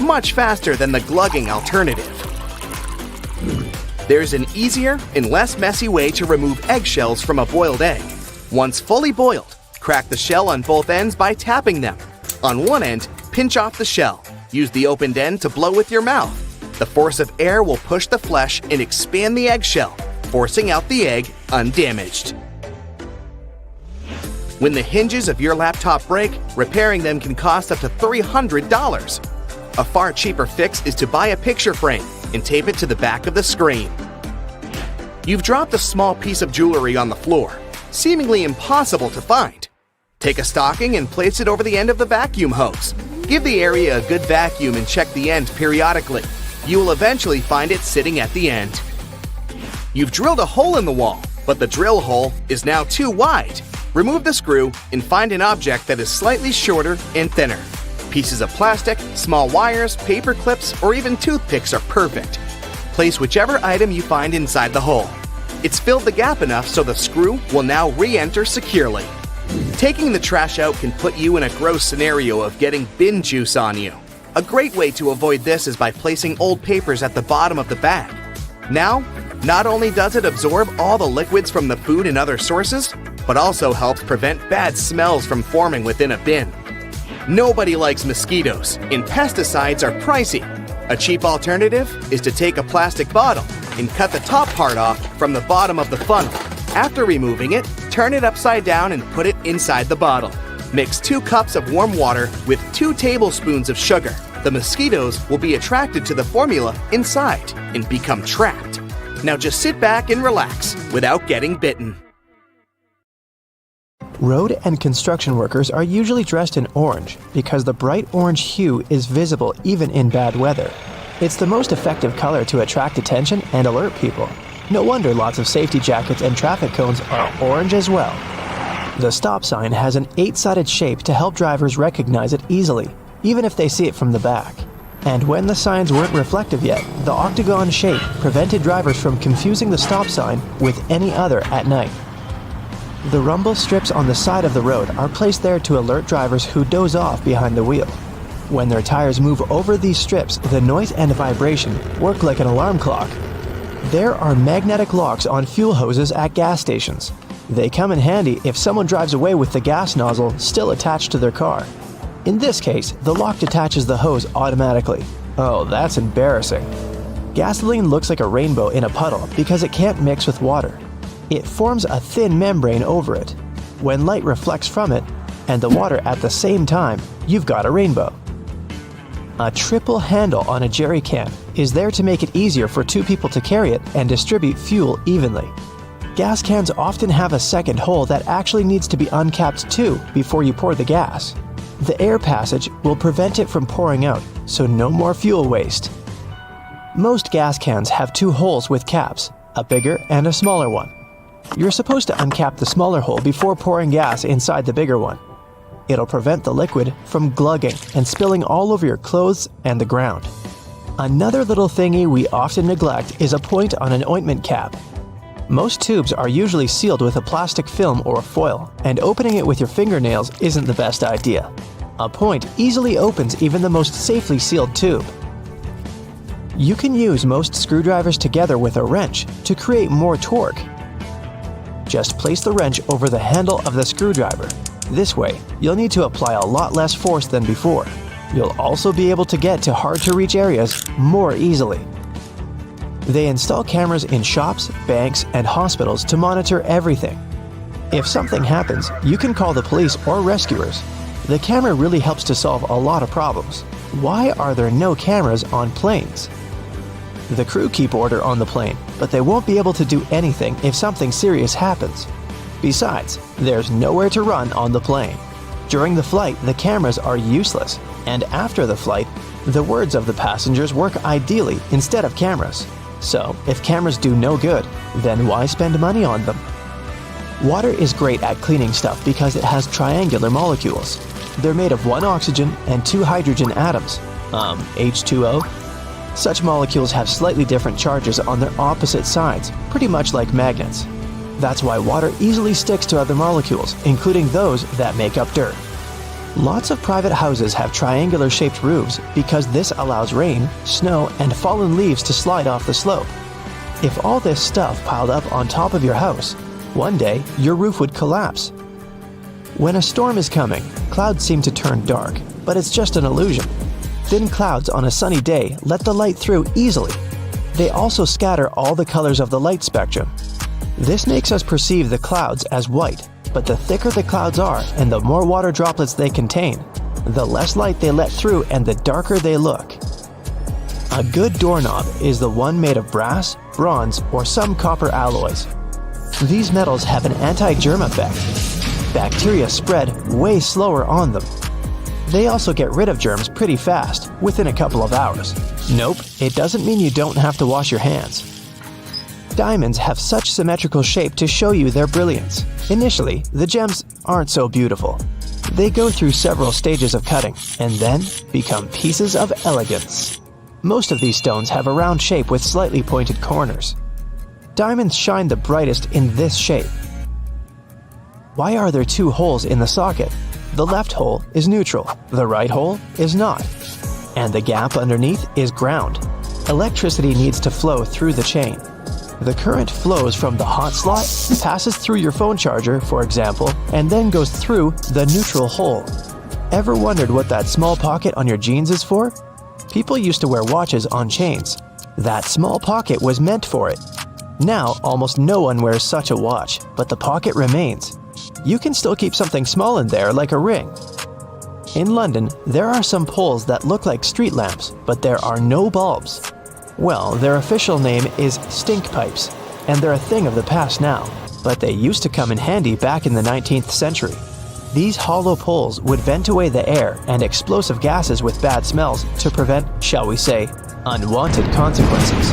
much faster than the glugging alternative. There's an easier and less messy way to remove eggshells from a boiled egg. Once fully boiled, crack the shell on both ends by tapping them. On one end, pinch off the shell. Use the opened end to blow with your mouth. The force of air will push the flesh and expand the eggshell, forcing out the egg undamaged. When the hinges of your laptop break, repairing them can cost up to $300. A far cheaper fix is to buy a picture frame and tape it to the back of the screen. You've dropped a small piece of jewelry on the floor, seemingly impossible to find. Take a stocking and place it over the end of the vacuum hose. Give the area a good vacuum and check the end periodically. You will eventually find it sitting at the end. You've drilled a hole in the wall, but the drill hole is now too wide. Remove the screw and find an object that is slightly shorter and thinner. Pieces of plastic, small wires, paper clips, or even toothpicks are perfect. Place whichever item you find inside the hole. It's filled the gap enough so the screw will now re-enter securely. Taking the trash out can put you in a gross scenario of getting bin juice on you. A great way to avoid this is by placing old papers at the bottom of the bag. Now, not only does it absorb all the liquids from the food and other sources, but also helps prevent bad smells from forming within a bin. Nobody likes mosquitoes, and pesticides are pricey. A cheap alternative is to take a plastic bottle and cut the top part off from the bottom of the funnel. After removing it, turn it upside down and put it inside the bottle. Mix 2 cups of warm water with 2 tablespoons of sugar. The mosquitoes will be attracted to the formula inside and become trapped. Now just sit back and relax without getting bitten. Road and construction workers are usually dressed in orange because the bright orange hue is visible even in bad weather. It's the most effective color to attract attention and alert people. No wonder lots of safety jackets and traffic cones are orange as well. The stop sign has an 8-sided shape to help drivers recognize it easily, even if they see it from the back. And when the signs weren't reflective yet, the octagon shape prevented drivers from confusing the stop sign with any other at night. The rumble strips on the side of the road are placed there to alert drivers who doze off behind the wheel. When their tires move over these strips, the noise and vibration work like an alarm clock. There are magnetic locks on fuel hoses at gas stations. They come in handy if someone drives away with the gas nozzle still attached to their car. In this case, the lock detaches the hose automatically. Oh, that's embarrassing. Gasoline looks like a rainbow in a puddle because it can't mix with water. It forms a thin membrane over it. When light reflects from it and the water at the same time, you've got a rainbow. A triple handle on a jerry can is there to make it easier for 2 people to carry it and distribute fuel evenly. Gas cans often have a second hole that actually needs to be uncapped too before you pour the gas. The air passage will prevent it from pouring out, so no more fuel waste. Most gas cans have 2 holes with caps, a bigger and a smaller one. You're supposed to uncap the smaller hole before pouring gas inside the bigger one. It'll prevent the liquid from glugging and spilling all over your clothes and the ground. Another little thingy we often neglect is a point on an ointment cap. Most tubes are usually sealed with a plastic film or foil, and opening it with your fingernails isn't the best idea. A point easily opens even the most safely sealed tube. You can use most screwdrivers together with a wrench to create more torque. Just place the wrench over the handle of the screwdriver. This way, you'll need to apply a lot less force than before. You'll also be able to get to hard-to-reach areas more easily. They install cameras in shops, banks, and hospitals to monitor everything. If something happens, you can call the police or rescuers. The camera really helps to solve a lot of problems. Why are there no cameras on planes? The crew keep order on the plane, but they won't be able to do anything if something serious happens. Besides, there's nowhere to run on the plane. During the flight, the cameras are useless, and after the flight, the words of the passengers work ideally instead of cameras. So, if cameras do no good, then why spend money on them? Water is great at cleaning stuff because it has triangular molecules. They're made of 1 oxygen and 2 hydrogen atoms, H2O. Such molecules have slightly different charges on their opposite sides, pretty much like magnets. That's why water easily sticks to other molecules, including those that make up dirt. Lots of private houses have triangular-shaped roofs because this allows rain, snow, and fallen leaves to slide off the slope. If all this stuff piled up on top of your house, one day your roof would collapse. When a storm is coming, clouds seem to turn dark, but it's just an illusion. Thin clouds on a sunny day let the light through easily. They also scatter all the colors of the light spectrum. This makes us perceive the clouds as white, but the thicker the clouds are and the more water droplets they contain, the less light they let through and the darker they look. A good doorknob is the one made of brass, bronze, or some copper alloys. These metals have an anti-germ effect. Bacteria spread way slower on them. They also get rid of germs pretty fast, within a couple of hours. Nope, it doesn't mean you don't have to wash your hands. Diamonds have such symmetrical shape to show you their brilliance. Initially, the gems aren't so beautiful. They go through several stages of cutting, and then become pieces of elegance. Most of these stones have a round shape with slightly pointed corners. Diamonds shine the brightest in this shape. Why are there two holes in the socket? The left hole is neutral, the right hole is not. And the gap underneath is ground. Electricity needs to flow through the chain. The current flows from the hot slot, passes through your phone charger, for example, and then goes through the neutral hole. Ever wondered what that small pocket on your jeans is for? People used to wear watches on chains. That small pocket was meant for it. Now, almost no one wears such a watch, but the pocket remains. You can still keep something small in there, like a ring. In London, there are some poles that look like street lamps, but there are no bulbs. Well, their official name is stink pipes, and they're a thing of the past now, but they used to come in handy back in the 19th century. These hollow poles would vent away the air and explosive gases with bad smells to prevent, shall we say, unwanted consequences.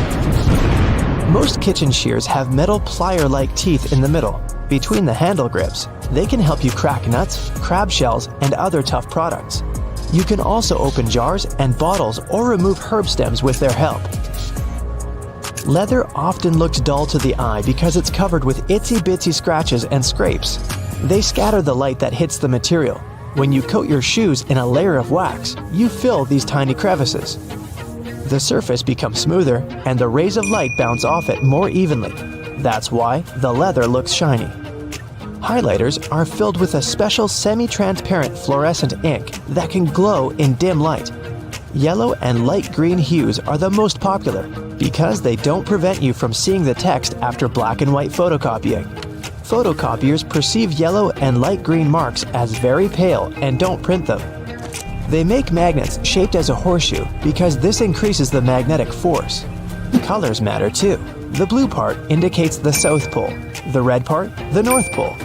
Most kitchen shears have metal plier-like teeth in the middle, between the handle grips. They can help you crack nuts, crab shells, and other tough products. You can also open jars and bottles or remove herb stems with their help. Leather often looks dull to the eye because it's covered with itsy-bitsy scratches and scrapes. They scatter the light that hits the material. When you coat your shoes in a layer of wax, you fill these tiny crevices. The surface becomes smoother and the rays of light bounce off it more evenly. That's why the leather looks shiny. Highlighters are filled with a special semi-transparent fluorescent ink that can glow in dim light. Yellow and light green hues are the most popular because they don't prevent you from seeing the text after black and white photocopying. Photocopiers perceive yellow and light green marks as very pale and don't print them. They make magnets shaped as a horseshoe because this increases the magnetic force. Colors matter too. The blue part indicates the South Pole, the red part, the North Pole.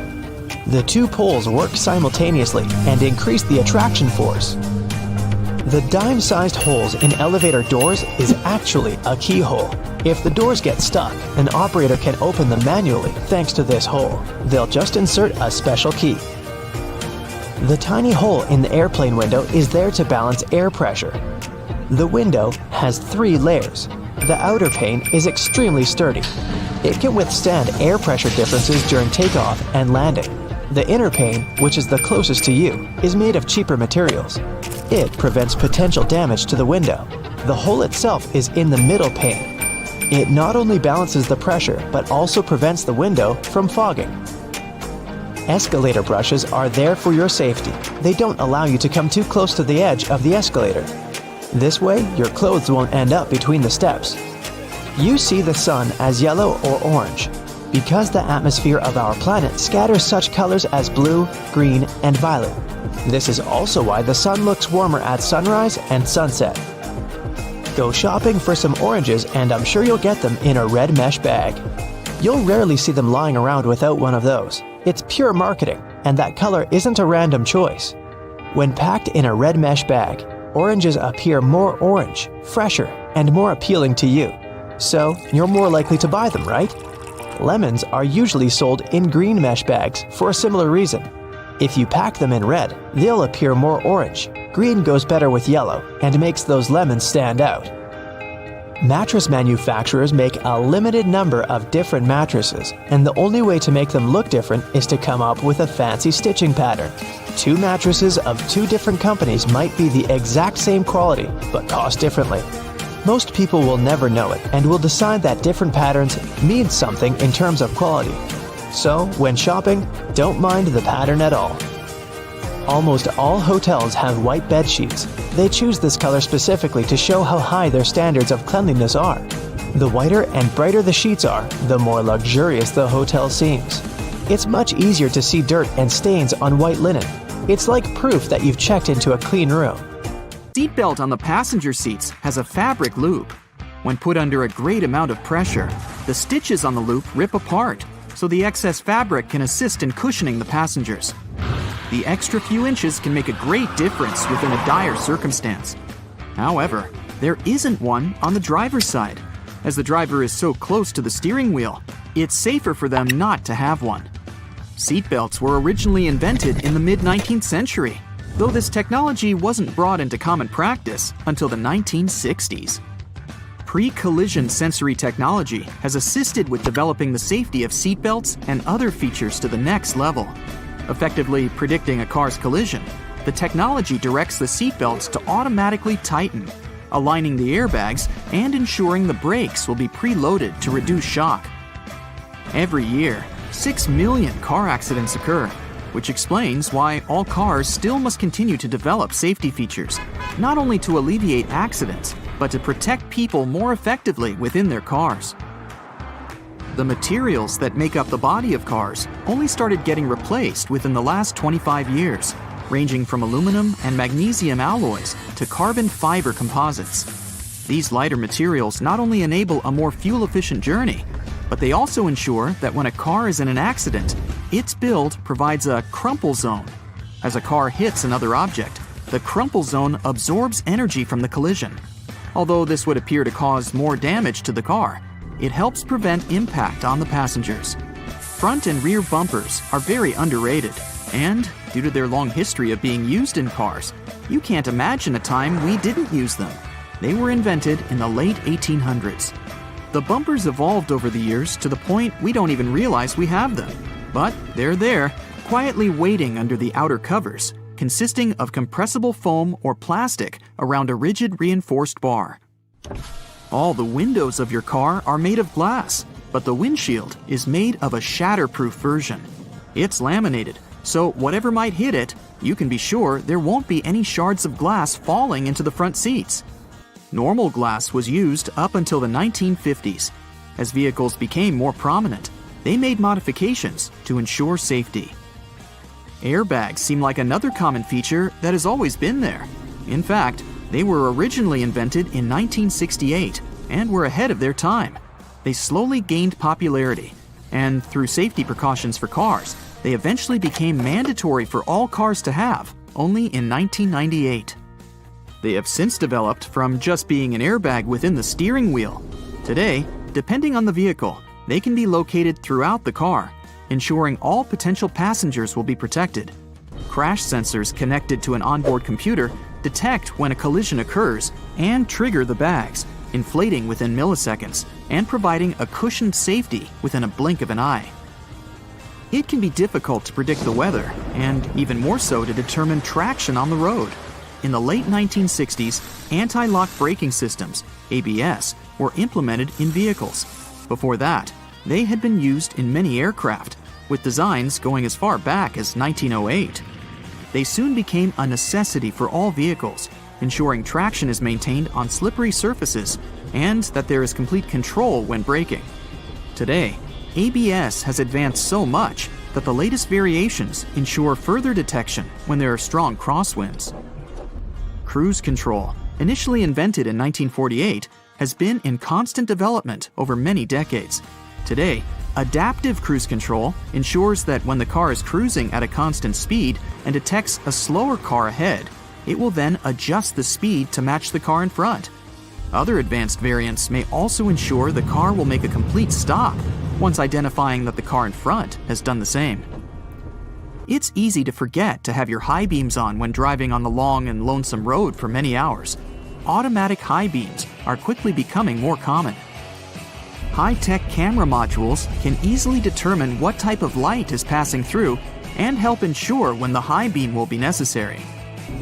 The two poles work simultaneously and increase the attraction force. The dime-sized holes in elevator doors is actually a keyhole. If the doors get stuck, an operator can open them manually thanks to this hole. They'll just insert a special key. The tiny hole in the airplane window is there to balance air pressure. The window has 3 layers. The outer pane is extremely sturdy. It can withstand air pressure differences during takeoff and landing. The inner pane, which is the closest to you, is made of cheaper materials. It prevents potential damage to the window. The hole itself is in the middle pane. It not only balances the pressure, but also prevents the window from fogging. Escalator brushes are there for your safety. They don't allow you to come too close to the edge of the escalator. This way, your clothes won't end up between the steps. You see the sun as yellow or orange, because the atmosphere of our planet scatters such colors as blue, green, and violet. This is also why the sun looks warmer at sunrise and sunset. Go shopping for some oranges and I'm sure you'll get them in a red mesh bag. You'll rarely see them lying around without one of those. It's pure marketing, and that color isn't a random choice. When packed in a red mesh bag, oranges appear more orange, fresher, and more appealing to you. So, you're more likely to buy them, right? Lemons are usually sold in green mesh bags for a similar reason. If you pack them in red, they'll appear more orange. Green goes better with yellow and makes those lemons stand out. Mattress manufacturers make a limited number of different mattresses, and the only way to make them look different is to come up with a fancy stitching pattern. 2 mattresses of 2 different companies might be the exact same quality, but cost differently. Most people will never know it and will decide that different patterns mean something in terms of quality. So, when shopping, don't mind the pattern at all. Almost all hotels have white bed sheets. They choose this color specifically to show how high their standards of cleanliness are. The whiter and brighter the sheets are, the more luxurious the hotel seems. It's much easier to see dirt and stains on white linen. It's like proof that you've checked into a clean room. Seatbelt on the passenger seats has a fabric loop. When put under a great amount of pressure, the stitches on the loop rip apart, so the excess fabric can assist in cushioning the passengers. The extra few inches can make a great difference within a dire circumstance. However, there isn't one on the driver's side. As the driver is so close to the steering wheel, it's safer for them not to have one. Seatbelts were originally invented in the mid-19th century, though this technology wasn't brought into common practice until the 1960s. Pre-collision sensory technology has assisted with developing the safety of seatbelts and other features to the next level. Effectively predicting a car's collision, the technology directs the seatbelts to automatically tighten, aligning the airbags and ensuring the brakes will be preloaded to reduce shock. Every year, 6 million car accidents occur, which explains why all cars still must continue to develop safety features, not only to alleviate accidents, but to protect people more effectively within their cars. The materials that make up the body of cars only started getting replaced within the last 25 years, ranging from aluminum and magnesium alloys to carbon fiber composites. These lighter materials not only enable a more fuel-efficient journey, but they also ensure that when a car is in an accident, its build provides a crumple zone. As a car hits another object, the crumple zone absorbs energy from the collision. Although this would appear to cause more damage to the car, it helps prevent impact on the passengers. Front and rear bumpers are very underrated, and due to their long history of being used in cars, you can't imagine a time we didn't use them. They were invented in the late 1800s. The bumpers evolved over the years to the point we don't even realize we have them. But they're there, quietly waiting under the outer covers, consisting of compressible foam or plastic around a rigid reinforced bar. All the windows of your car are made of glass, but the windshield is made of a shatterproof version. It's laminated, so whatever might hit it, you can be sure there won't be any shards of glass falling into the front seats. Normal glass was used up until the 1950s. As vehicles became more prominent, they made modifications to ensure safety. Airbags seem like another common feature that has always been there. In fact, they were originally invented in 1968 and were ahead of their time. They slowly gained popularity, and through safety precautions for cars, they eventually became mandatory for all cars to have, only in 1998. They have since developed from just being an airbag within the steering wheel. Today, depending on the vehicle, they can be located throughout the car, ensuring all potential passengers will be protected. Crash sensors connected to an onboard computer detect when a collision occurs and trigger the bags, inflating within milliseconds and providing a cushioned safety within a blink of an eye. It can be difficult to predict the weather, and even more so to determine traction on the road. In the late 1960s, anti-lock braking systems, ABS, were implemented in vehicles. Before that, they had been used in many aircraft, with designs going as far back as 1908. They soon became a necessity for all vehicles, ensuring traction is maintained on slippery surfaces and that there is complete control when braking. Today, ABS has advanced so much that the latest variations ensure further detection when there are strong crosswinds. Cruise control, initially invented in 1948, has been in constant development over many decades. Today, adaptive cruise control ensures that when the car is cruising at a constant speed and detects a slower car ahead, it will then adjust the speed to match the car in front. Other advanced variants may also ensure the car will make a complete stop once identifying that the car in front has done the same. It's easy to forget to have your high beams on when driving on the long and lonesome road for many hours. Automatic high beams are quickly becoming more common. High-tech camera modules can easily determine what type of light is passing through and help ensure when the high beam will be necessary.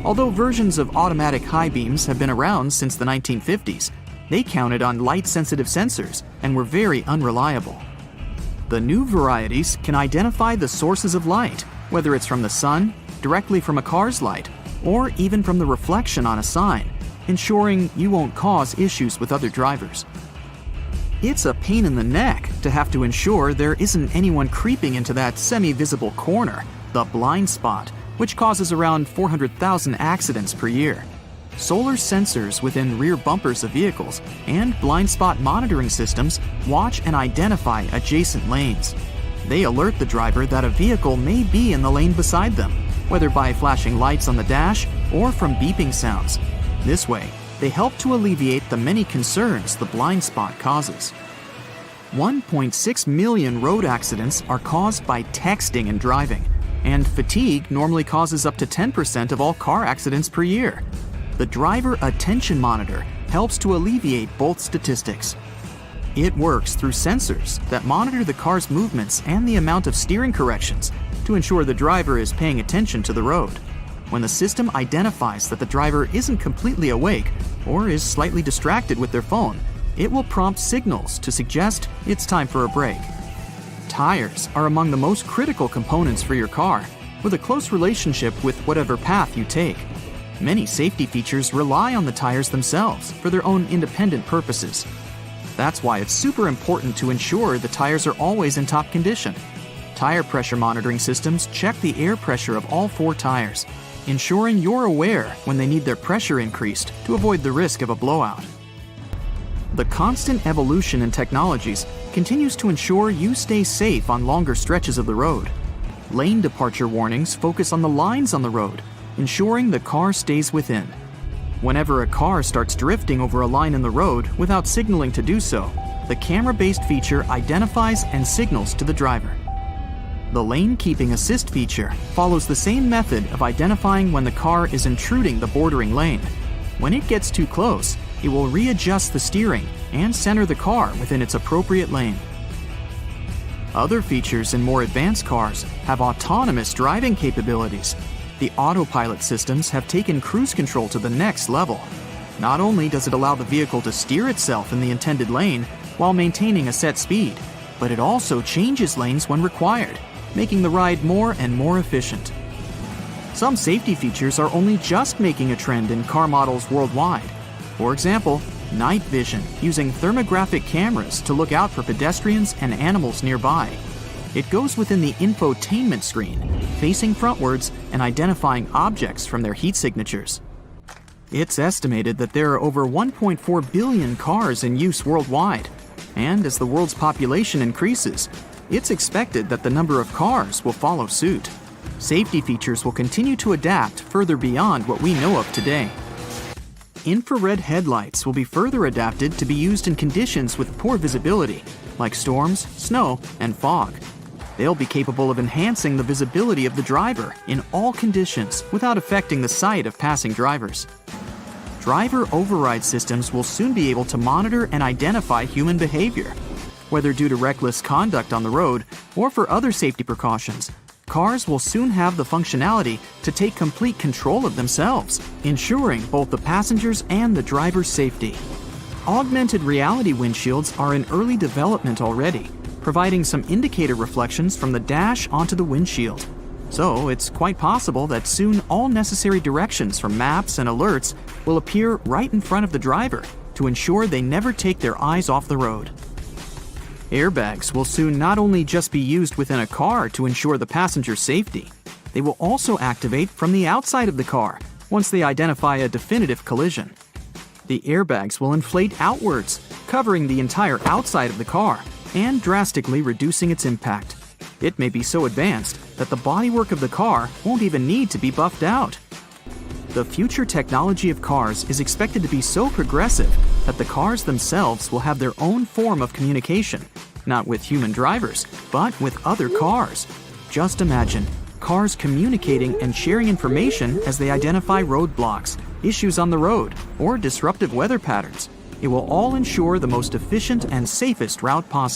Although versions of automatic high beams have been around since the 1950s, they counted on light-sensitive sensors and were very unreliable. The new varieties can identify the sources of light, whether it's from the sun, directly from a car's light, or even from the reflection on a sign, ensuring you won't cause issues with other drivers. It's a pain in the neck to have to ensure there isn't anyone creeping into that semi-visible corner, the blind spot, which causes around 400,000 accidents per year. Solar sensors within rear bumpers of vehicles and blind spot monitoring systems watch and identify adjacent lanes. They alert the driver that a vehicle may be in the lane beside them, whether by flashing lights on the dash or from beeping sounds. This way, they help to alleviate the many concerns the blind spot causes. 1.6 million road accidents are caused by texting and driving, and fatigue normally causes up to 10% of all car accidents per year. The driver attention monitor helps to alleviate both statistics. It works through sensors that monitor the car's movements and the amount of steering corrections to ensure the driver is paying attention to the road. When the system identifies that the driver isn't completely awake or is slightly distracted with their phone, it will prompt signals to suggest it's time for a break. Tires are among the most critical components for your car, with a close relationship with whatever path you take. Many safety features rely on the tires themselves for their own independent purposes. That's why it's super important to ensure the tires are always in top condition. Tire pressure monitoring systems check the air pressure of all 4 tires, ensuring you're aware when they need their pressure increased to avoid the risk of a blowout. The constant evolution in technologies continues to ensure you stay safe on longer stretches of the road. Lane departure warnings focus on the lines on the road, ensuring the car stays within. Whenever a car starts drifting over a line in the road without signaling to do so, the camera-based feature identifies and signals to the driver. The lane keeping assist feature follows the same method of identifying when the car is intruding the bordering lane. When it gets too close, it will readjust the steering and center the car within its appropriate lane. Other features in more advanced cars have autonomous driving capabilities. The autopilot systems have taken cruise control to the next level. Not only does it allow the vehicle to steer itself in the intended lane while maintaining a set speed, but it also changes lanes when required, making the ride more and more efficient. Some safety features are only just making a trend in car models worldwide. For example, night vision using thermographic cameras to look out for pedestrians and animals nearby. It goes within the infotainment screen, facing frontwards and identifying objects from their heat signatures. It's estimated that there are over 1.4 billion cars in use worldwide, and as the world's population increases, it's expected that the number of cars will follow suit. Safety features will continue to adapt further beyond what we know of today. Infrared headlights will be further adapted to be used in conditions with poor visibility, like storms, snow, and fog. They'll be capable of enhancing the visibility of the driver in all conditions without affecting the sight of passing drivers. Driver override systems will soon be able to monitor and identify human behavior. Whether due to reckless conduct on the road or for other safety precautions, cars will soon have the functionality to take complete control of themselves, ensuring both the passengers and the driver's safety. Augmented reality windshields are in early development already, providing some indicator reflections from the dash onto the windshield. So it's quite possible that soon all necessary directions from maps and alerts will appear right in front of the driver to ensure they never take their eyes off the road. Airbags will soon not only just be used within a car to ensure the passenger's safety, they will also activate from the outside of the car once they identify a definitive collision. The airbags will inflate outwards, covering the entire outside of the car and drastically reducing its impact. It may be so advanced that the bodywork of the car won't even need to be buffed out. The future technology of cars is expected to be so progressive that the cars themselves will have their own form of communication, not with human drivers, but with other cars. Just imagine cars communicating and sharing information as they identify roadblocks, issues on the road, or disruptive weather patterns. It will all ensure the most efficient and safest route possible.